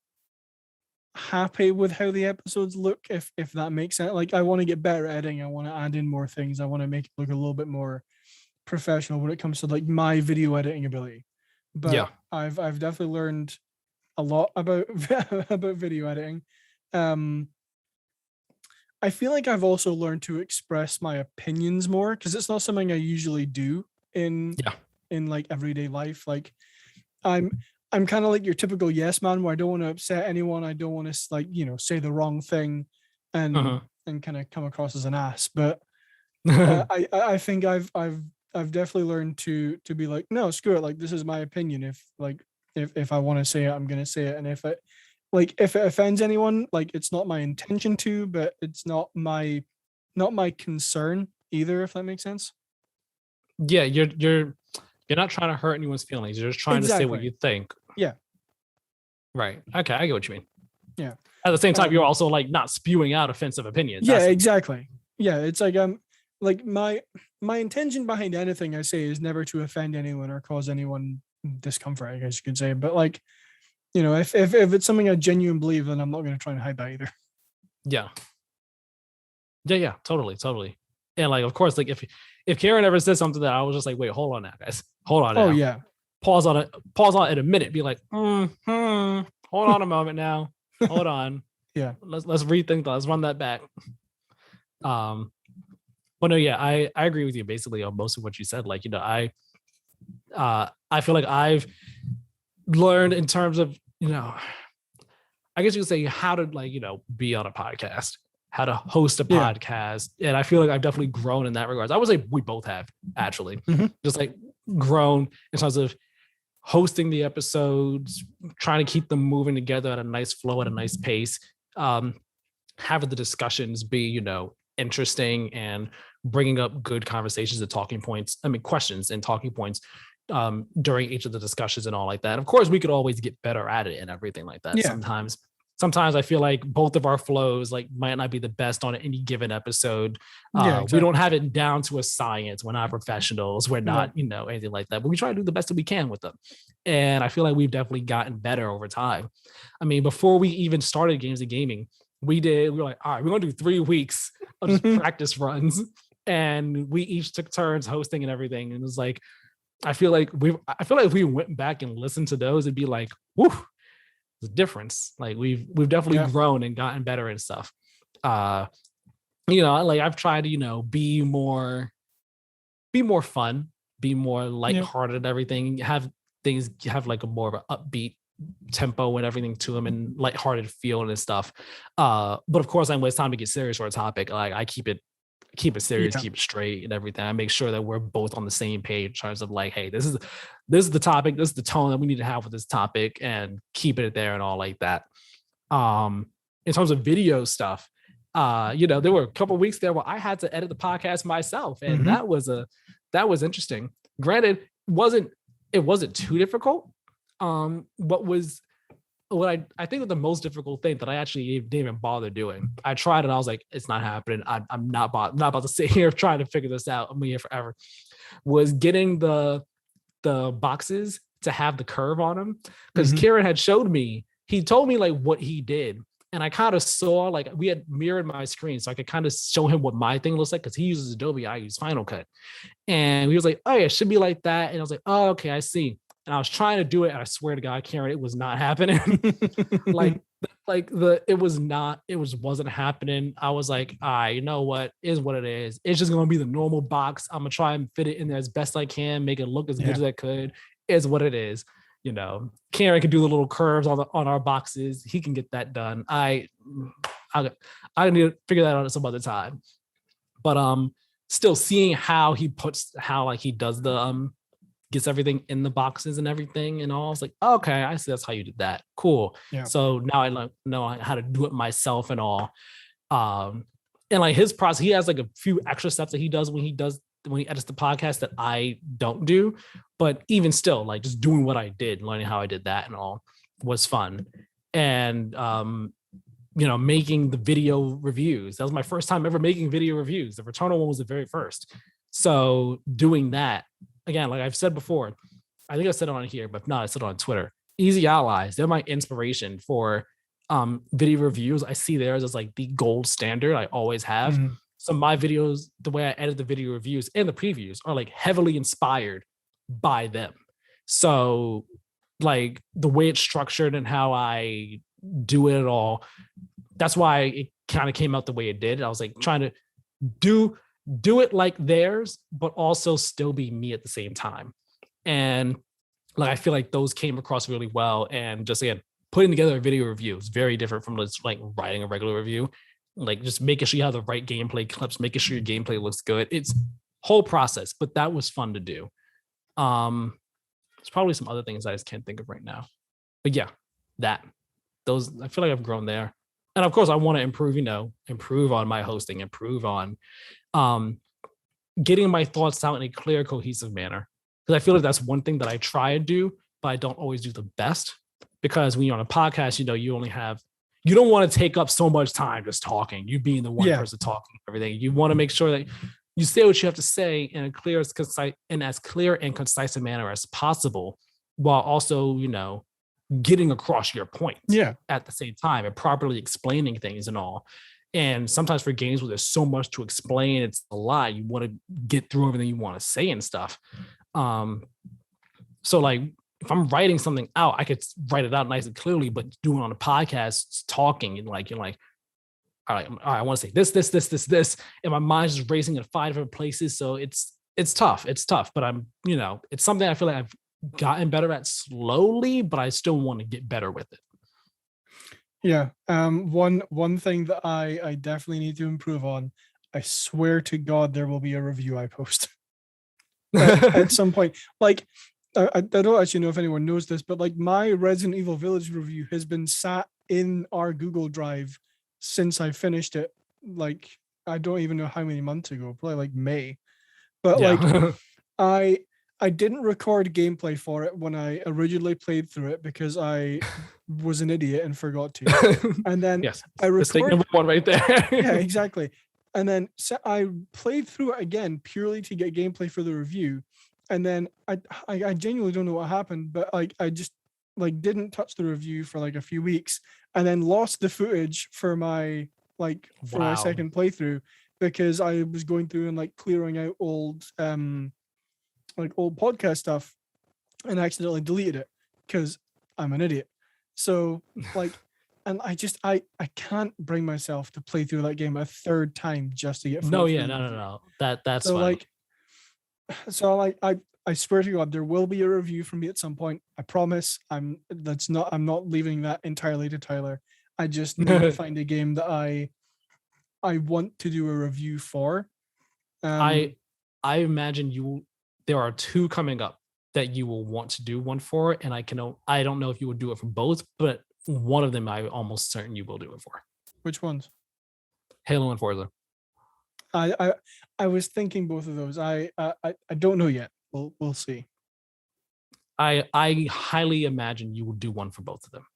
happy with how the episodes look, if that makes sense. Like I want to get better at editing, I want to add in more things, I want to make it look a little bit more professional when it comes to like my video editing ability. Yeah. But I've definitely learned a lot about about video editing. I feel like I've also learned to express my opinions more, because it's not something I usually do in Yeah. like everyday life. Like I'm I'm kind of like your typical yes man, where I don't want to upset anyone. I don't want to like, say the wrong thing and kind of come across as an ass. But I think I've definitely learned to be like, no, screw it. Like this is my opinion. If I want to say it, I'm gonna say it. And if it offends anyone, like it's not my intention to, but it's not my concern either, if that makes sense. Yeah, you're not trying to hurt anyone's feelings. You're just trying to say what Exactly. you think. Yeah. Right. Okay, I get what you mean. Yeah. At the same time, you're also like not spewing out offensive opinions. Yeah, exactly. Yeah, it's like my intention behind anything I say is never to offend anyone or cause anyone discomfort, I guess you could say. But like, if it's something I genuinely believe, then I'm not going to try and hide that either. Yeah. Yeah, totally. And like, of course, like if Keiran ever says something that I was just like, wait, hold on now, guys. Hold on now. Oh yeah. Pause on it in a minute. Be like, hold on a moment now. Hold on. Yeah. Let's rethink that. Let's run that back. But no, yeah, I agree with you basically on most of what you said. Like, I feel like I've learned in terms of, I guess you could say how to like, be on a podcast, how to host a podcast. And I feel like I've definitely grown in that regards. I would say we both have actually just like grown in terms of hosting the episodes, trying to keep them moving together at a nice flow, at a nice pace, having the discussions be, interesting and bringing up good conversations and talking points. I mean, questions and talking points during each of the discussions and all like that. Of course, we could always get better at it and everything like that. Yeah. Sometimes I feel like both of our flows like might not be the best on any given episode. Exactly. We don't have it down to a science. We're not professionals. We're not, anything like that. But we try to do the best that we can with them. And I feel like we've definitely gotten better over time. I mean, before we even started Games of Gaming, we were like, all right, we're gonna do 3 weeks of just practice runs. And we each took turns hosting and everything. And it was like, I feel like if we went back and listened to those, it'd be like, whoo, the difference. Like we've definitely grown and gotten better and stuff. Like I've tried to, be more fun, be more lighthearted and everything, have like a more of an upbeat tempo and everything to them and lighthearted feel and stuff. But of course, when it's time to get serious for a topic, like I keep it serious, keep it straight and everything. I make sure that we're both on the same page in terms of like, hey, this is the topic, this is the tone that we need to have with this topic, and keep it there and all like that. In terms of video stuff, there were a couple of weeks there where I had to edit the podcast myself, and that was interesting. Granted, it wasn't too difficult. What I think that the most difficult thing that I actually didn't even bother doing, I tried and I was like, it's not happening. I'm not about to sit here trying to figure this out. I'm here forever. Was getting the boxes to have the curve on them, because Keiran had showed me. He told me like what he did, and I kind of saw like we had mirrored my screen, so I could kind of show him what my thing looks like, because he uses Adobe, I use Final Cut, and he was like, oh yeah, it should be like that, and I was like, oh okay, I see. And I was trying to do it, and I swear to God, Keiran, it was not happening. It wasn't happening. I was like, all right, you know what? Is what it is. It's just gonna be the normal box. I'm gonna try and fit it in there as best I can, make it look as good as I could. Is what it is. Keiran can do the little curves on our boxes. He can get that done. I need to figure that out at some other time. But still seeing how he does the gets everything in the boxes and everything and all. I was like, okay, I see that's how you did that. Cool. Yeah. So now I know how to do it myself and all. And like his process, he has like a few extra steps that he does when he edits the podcast that I don't do. But even still, like just doing what I did, learning how I did that and all was fun. And making the video reviews. That was my first time ever making video reviews. The Returnal one was the very first. So doing that, again, like I've said before, I think I said it on here, but if not, I said it on Twitter. Easy Allies, they're my inspiration for video reviews. I see theirs as like the gold standard. I always have. Mhm. So my videos, the way I edit the video reviews and the previews are like heavily inspired by them. So like the way it's structured and how I do it all, that's why it kind of came out the way it did. I was like trying to do it like theirs, but also still be me at the same time. And like I feel like those came across really well. And just again, putting together a video review is very different from just like writing a regular review. Like just making sure you have the right gameplay clips, making sure your gameplay looks good. It's whole process, but that was fun to do. There's probably some other things I just can't think of right now. But yeah, those I feel like I've grown there. And of course I want to improve, improve on my hosting, improve on getting my thoughts out in a clear, cohesive manner. Because I feel like that's one thing that I try to do, but I don't always do the best. Because when you're on a podcast, you don't want to take up so much time just talking, you being the one person talking everything. You want to make sure that you say what you have to say in a clear, concise, and as clear and concise a manner as possible, while also, getting across your point at the same time and properly explaining things and all. And sometimes for games where there's so much to explain, it's a lot. You want to get through everything you want to say and stuff. So like if I'm writing something out, I could write it out nice and clearly, but doing on a podcast, talking and like, you're like, all right, I want to say this, and my mind's just racing in 5 different places. So it's tough. It's tough, but I'm, it's something I feel like I've gotten better at slowly, but I still want to get better with it. Yeah. One thing that I definitely need to improve on, I swear to God, there will be a review I post at some point. Like, I don't actually know if anyone knows this, but like my Resident Evil Village review has been sat in our Google Drive since I finished it. Like, I don't even know how many months ago, probably like May. But like, I didn't record gameplay for it when I originally played through it because I was an idiot and forgot to. And then I recorded mistake number 1 right there. Yeah, exactly. And then I played through it again purely to get gameplay for the review. And then I genuinely don't know what happened, but like I just like didn't touch the review for like a few weeks, and then lost the footage for my my second playthrough because I was going through and like clearing out old podcast stuff and accidentally deleted it because I'm an idiot. So like, and I can't bring myself to play through that game a third time just to get no. That's so funny. I swear to God, there will be a review from me at some point. I promise. I'm not leaving that entirely to Tyler. I just need to find a game that I want to do a review for. I imagine there are 2 coming up that you will want to do one for, and I don't know if you would do it for both, but one of them I'm almost certain you will do it for. Which ones? Halo and Forza. I was thinking both of those. I don't know yet. We'll see. I highly imagine you will do one for both of them.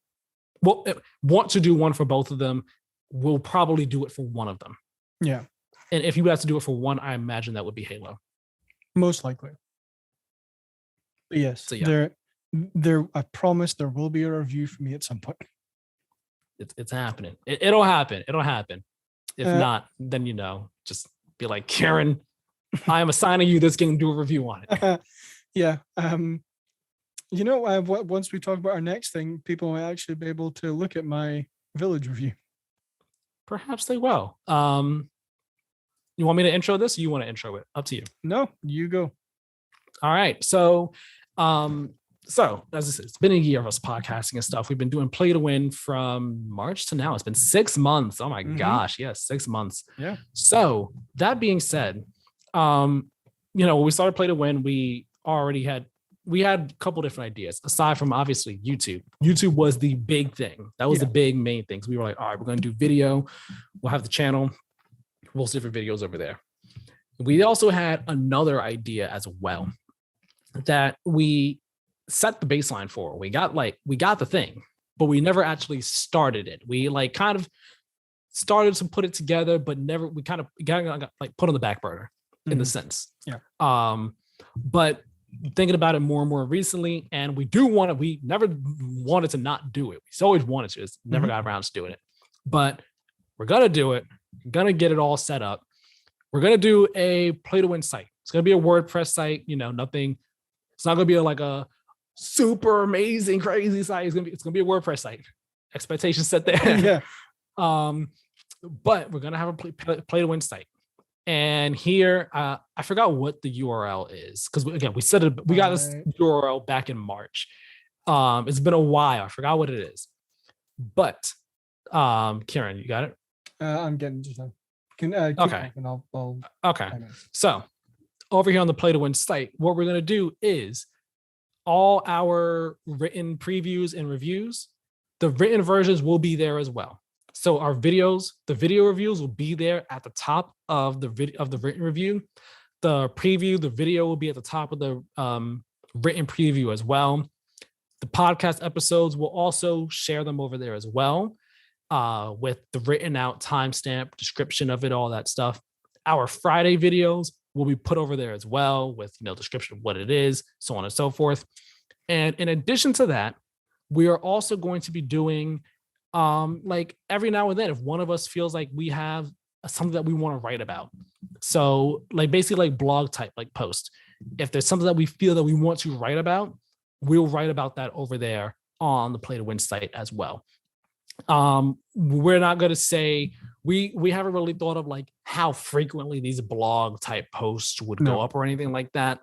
Well, want to do one for both of them. We'll probably do it for one of them. Yeah. And if you have to do it for one, I imagine that would be Halo. Most likely. But yes, so, yeah. There. I promise there will be a review for me at some point. It's happening. It'll happen. It'll happen. If not, then just be like, Keiran, I am assigning you this game. Do a review on it. Yeah. Once we talk about our next thing, people might actually be able to look at my Village review. Perhaps they will. You want me to intro this? Or you want to intro it? Up to you. No, you go. All right. So as I said, it's been a year of us podcasting and stuff. We've been doing Play to Win from March to now. It's been 6 months. Oh my gosh. Yes, 6 months. Yeah. So that being said, when we started Play to Win, we had a couple different ideas aside from obviously YouTube. YouTube was the big thing. That was the big main thing. So we were like, all right, we're going to do video. We'll have the channel. We'll see different videos over there. We also had another idea as well that we set the baseline for. We got the thing, but we never actually started it. We kind of started to put it together, but we kind of got put on the back burner in the sense. Yeah. But thinking about it more and more recently, and we never wanted to not do it. We always wanted to, just never got around to doing it. But we're gonna do it. We're gonna get it all set up. We're gonna do a play to win site. It's gonna be a WordPress site, nothing. It's not gonna be like a super amazing, crazy site. It's gonna be a WordPress site. Expectations set there. Yeah. But we're gonna have a play to win site. And here, I forgot what the URL is, because again, we got this URL back in March. It's been a while. I forgot what it is. But Keiran, you got it? I'm getting just now. Okay. I'll okay. So over here on the Play to Win site, what we're gonna do is all our written previews and reviews, the written versions will be there as well. So our videos, the video reviews will be there at the top of the written review. The preview, the video will be at the top of the written preview as well. The podcast episodes will also share them over there as well, with the written out timestamp, description of it, all that stuff. Our Friday videos will be put over there as well with description of what it is, so on and so forth. And in addition to that, we are also going to be doing like every now and then, if one of us feels like we have something that we want to write about, so like basically like blog type like post, if there's something that we feel that we want to write about, we'll write about that over there on the Play to Win site as well. We're not going to say, we haven't really thought of like how frequently these blog type posts would go up or anything like that.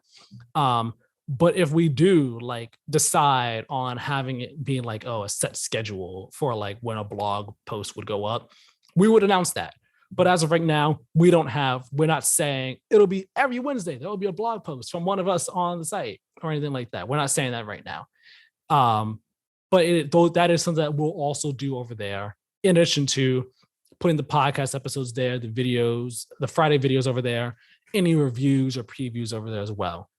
But if we do like decide on having it being like, a set schedule for like when a blog post would go up, we would announce that. But as of right now, we're not saying it'll be every Wednesday, there'll be a blog post from one of us on the site or anything like that. We're not saying that right now. But that is something that we'll also do over there, in addition to putting the podcast episodes there, the videos, the Friday videos over there, any reviews or previews over there as well.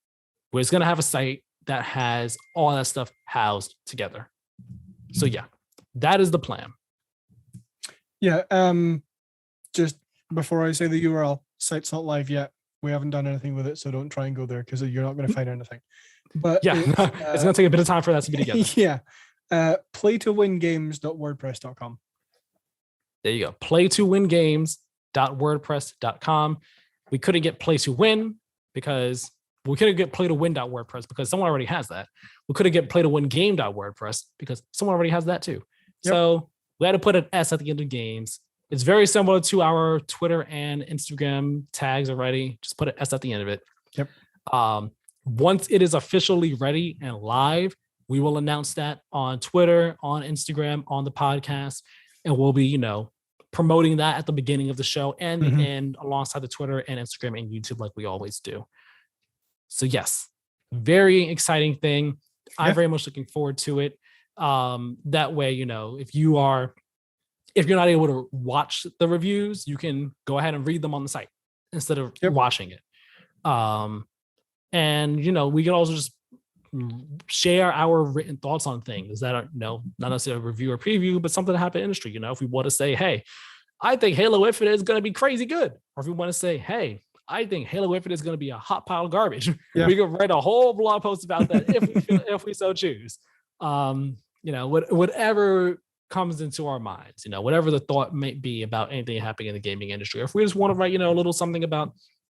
We're just going to have a site that has all that stuff housed together. So yeah, that is the plan. Yeah. Just before I say the URL, site's not live yet. We haven't done anything with it, so don't try and go there because you're not going to find anything. But yeah, it's going to take a bit of time for that to be together. Yeah. playtowingames.wordpress.com. There you go. playtowingames.wordpress.com. We couldn't get play to win because we couldn't get play to win.wordpress because someone already has that. We couldn't get play to win game.wordpress because someone already has that too. Yep. So we had to put an S at the end of games. It's very similar to our Twitter and Instagram tags already. Just put an S at the end of it. Yep. Once it is officially ready and live, we will announce that on Twitter, on Instagram, on the podcast, and we'll be, promoting that at the beginning of the show and the end alongside the Twitter and Instagram and YouTube like we always do. So yes, very exciting thing. Yeah. I'm very much looking forward to it. That way, if you're not able to watch the reviews, you can go ahead and read them on the site instead of watching it. And we can also just share our written thoughts on things that are not necessarily a review or preview, but something that happened in the industry. If we want to say, hey, I think Halo Infinite is going to be crazy good, or if we want to say, hey, I think Halo Infinite is going to be a hot pile of garbage, we could write a whole blog post about that if we so choose. Whatever comes into our minds, whatever the thought may be about anything happening in the gaming industry. Or if we just want to write, a little something about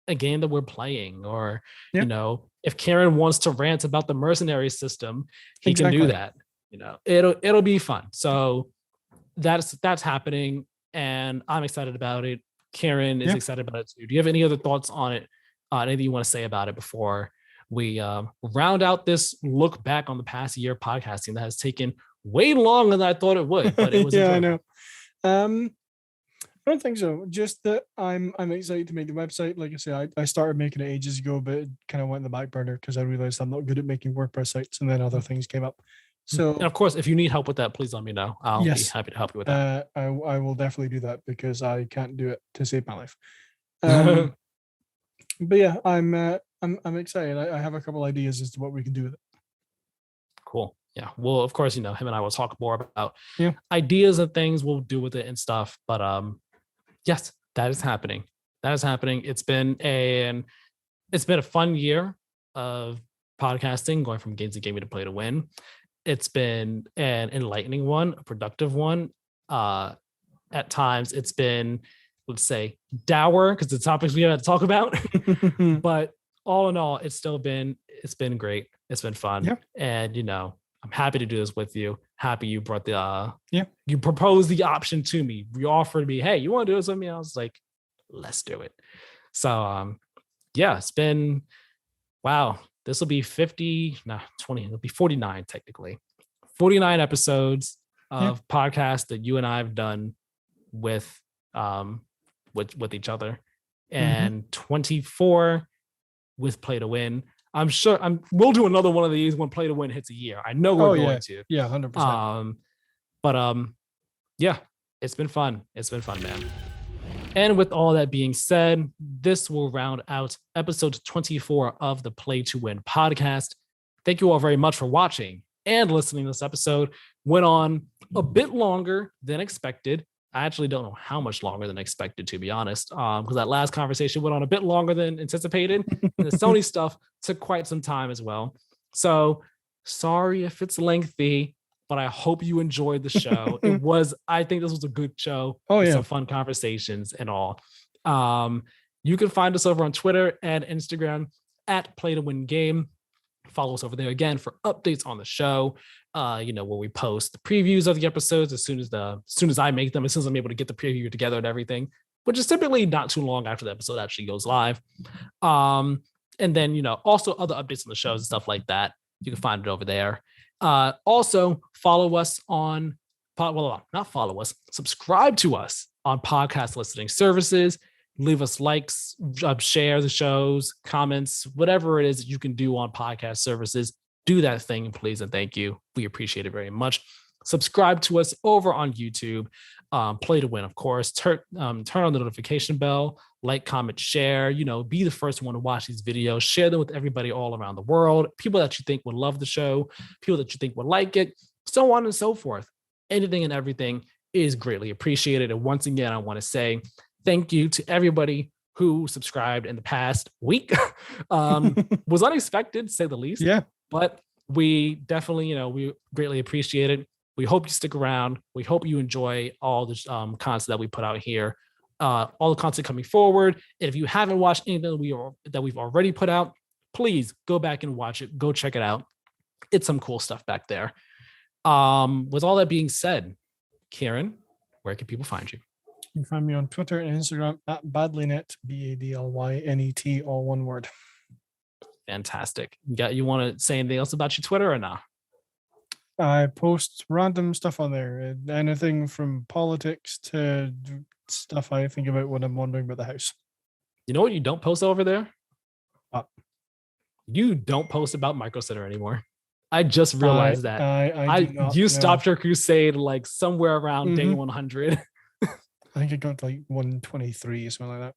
a game that we're playing, or if Keiran wants to rant about the mercenary system, he can do that. It'll be fun. So that's happening, and I'm excited about it. Keiran is excited about it too. Do you have any other thoughts on it? Anything you want to say about it before we round out this look back on the past year of podcasting that has taken way longer than I thought it would, but it was I know. I don't think so. Just that I'm excited to make the website. Like I said, I started making it ages ago, but it kind of went in the back burner because I realized I'm not good at making WordPress sites, and then other things came up. So, and of course, if you need help with that, please let me know. I'll be happy to help you with that. I will definitely do that because I can't do it to save my life. But yeah, I'm excited. I have a couple ideas as to what we can do with it. Cool. Yeah. Well, of course, him and I will talk more about ideas and things we'll do with it and stuff. But yes, that is happening. That is happening. It's been a fun year of podcasting, going from games to gaming to play to win. It's been an enlightening one, a productive one. At times it's been, let's say, dour because the topics we had to talk about. But all in all, it's been great. It's been fun. Yeah. And I'm happy to do this with you. Happy you brought you proposed the option to me. You offered me, hey, you want to do this with me? I was like, let's do it. So it's been, wow, this will be 20, it'll be 49 technically. 49 episodes of podcasts that you and I have done with each other, and 24 with Play to Win. I'm sure we'll do another one of these when Play to Win hits a year. I know we're going to. Yeah, 100%. But it's been fun. It's been fun, man. And with all that being said, this will round out episode 24 of the Play to Win podcast. Thank you all very much for watching and listening to this episode. Went on a bit longer than expected. I actually don't know how much longer than expected, to be honest, because that last conversation went on a bit longer than anticipated. And the Sony stuff took quite some time as well. So sorry if it's lengthy, but I hope you enjoyed the show. I think this was a good show. Oh, yeah. Some fun conversations and all. You can find us over on Twitter and Instagram at Play to Win Game. Follow us over there again for updates on the show. Where we post the previews of the episodes as soon as I make them, as soon as I'm able to get the preview together and everything, which is typically not too long after the episode actually goes live. And then, also other updates on the shows and stuff like that. You can find it over there. Also follow us on, not follow us, subscribe to us on podcast listening services. Leave us likes, share the shows, comments, whatever it is that you can do on podcast services. Do that thing, please, and thank you. We appreciate it very much. Subscribe to us over on YouTube. Play to Win, of course. Turn on the notification bell. Like, comment, share. Be the first one to watch these videos. Share them with everybody all around the world. People that you think would love the show. People that you think would like it. So on and so forth. Anything and everything is greatly appreciated. And once again, I want to say thank you to everybody who subscribed in the past week. Was unexpected, to say the least. Yeah. But we definitely, we greatly appreciate it. We hope you stick around. We hope you enjoy all the content that we put out here, all the content coming forward. And if you haven't watched anything that we've already put out, please go back and watch it. Go check it out. It's some cool stuff back there. With all that being said, Keiran, where can people find you? You can find me on Twitter and Instagram at badlynet, BADLYNET, all one word. Fantastic. You want to say anything else about your Twitter or not? I post random stuff on there, anything from politics to stuff I think about when I'm wandering about the house. You know what you don't post over there? What? You don't post about Micro Center anymore. I just realized that. You stopped your crusade like somewhere around day 100. I think I got like 123 or something like that.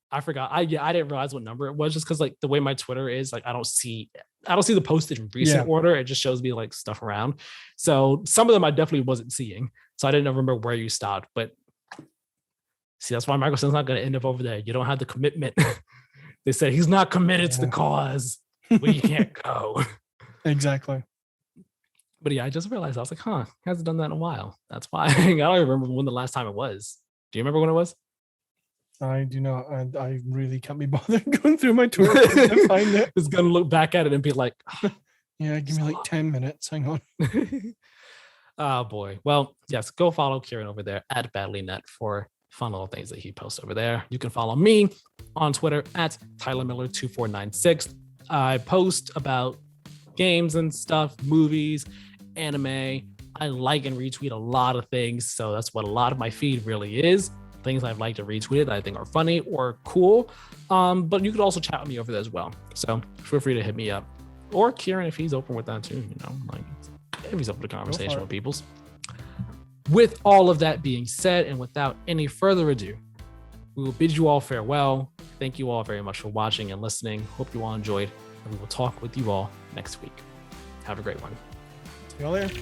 I forgot. I didn't realize what number it was just because like the way my Twitter is, like I don't see the posted in recent order. It just shows me like stuff around. So some of them I definitely wasn't seeing. So I didn't remember where you stopped. But see, that's why Microsoft's not going to end up over there. You don't have the commitment. They said he's not committed to the cause. Well, you can't go. Exactly. But yeah, I just realized I was like, he hasn't done that in a while. That's why I don't remember when the last time it was. Do you remember when it was? I do not. And I really can't be bothered going through my Twitter to find it. It's gonna look back at it and be like, yeah, give me like 10 minutes. Hang on. Oh boy. Well, yes, go follow Keiran over there at BadlyNet for fun little things that he posts over there. You can follow me on Twitter at TylerMiller2496. I post about games and stuff, movies, anime. I like and retweet a lot of things. So that's what a lot of my feed really is. Things I've liked and retweeted that I think are funny or cool. But you could also chat with me over there as well. So feel free to hit me up. Or Keiran if he's open with that too, like if he's open to conversation with people's. With all of that being said, and without any further ado, we will bid you all farewell. Thank you all very much for watching and listening. Hope you all enjoyed, and we will talk with you all next week. Have a great one. See you all later.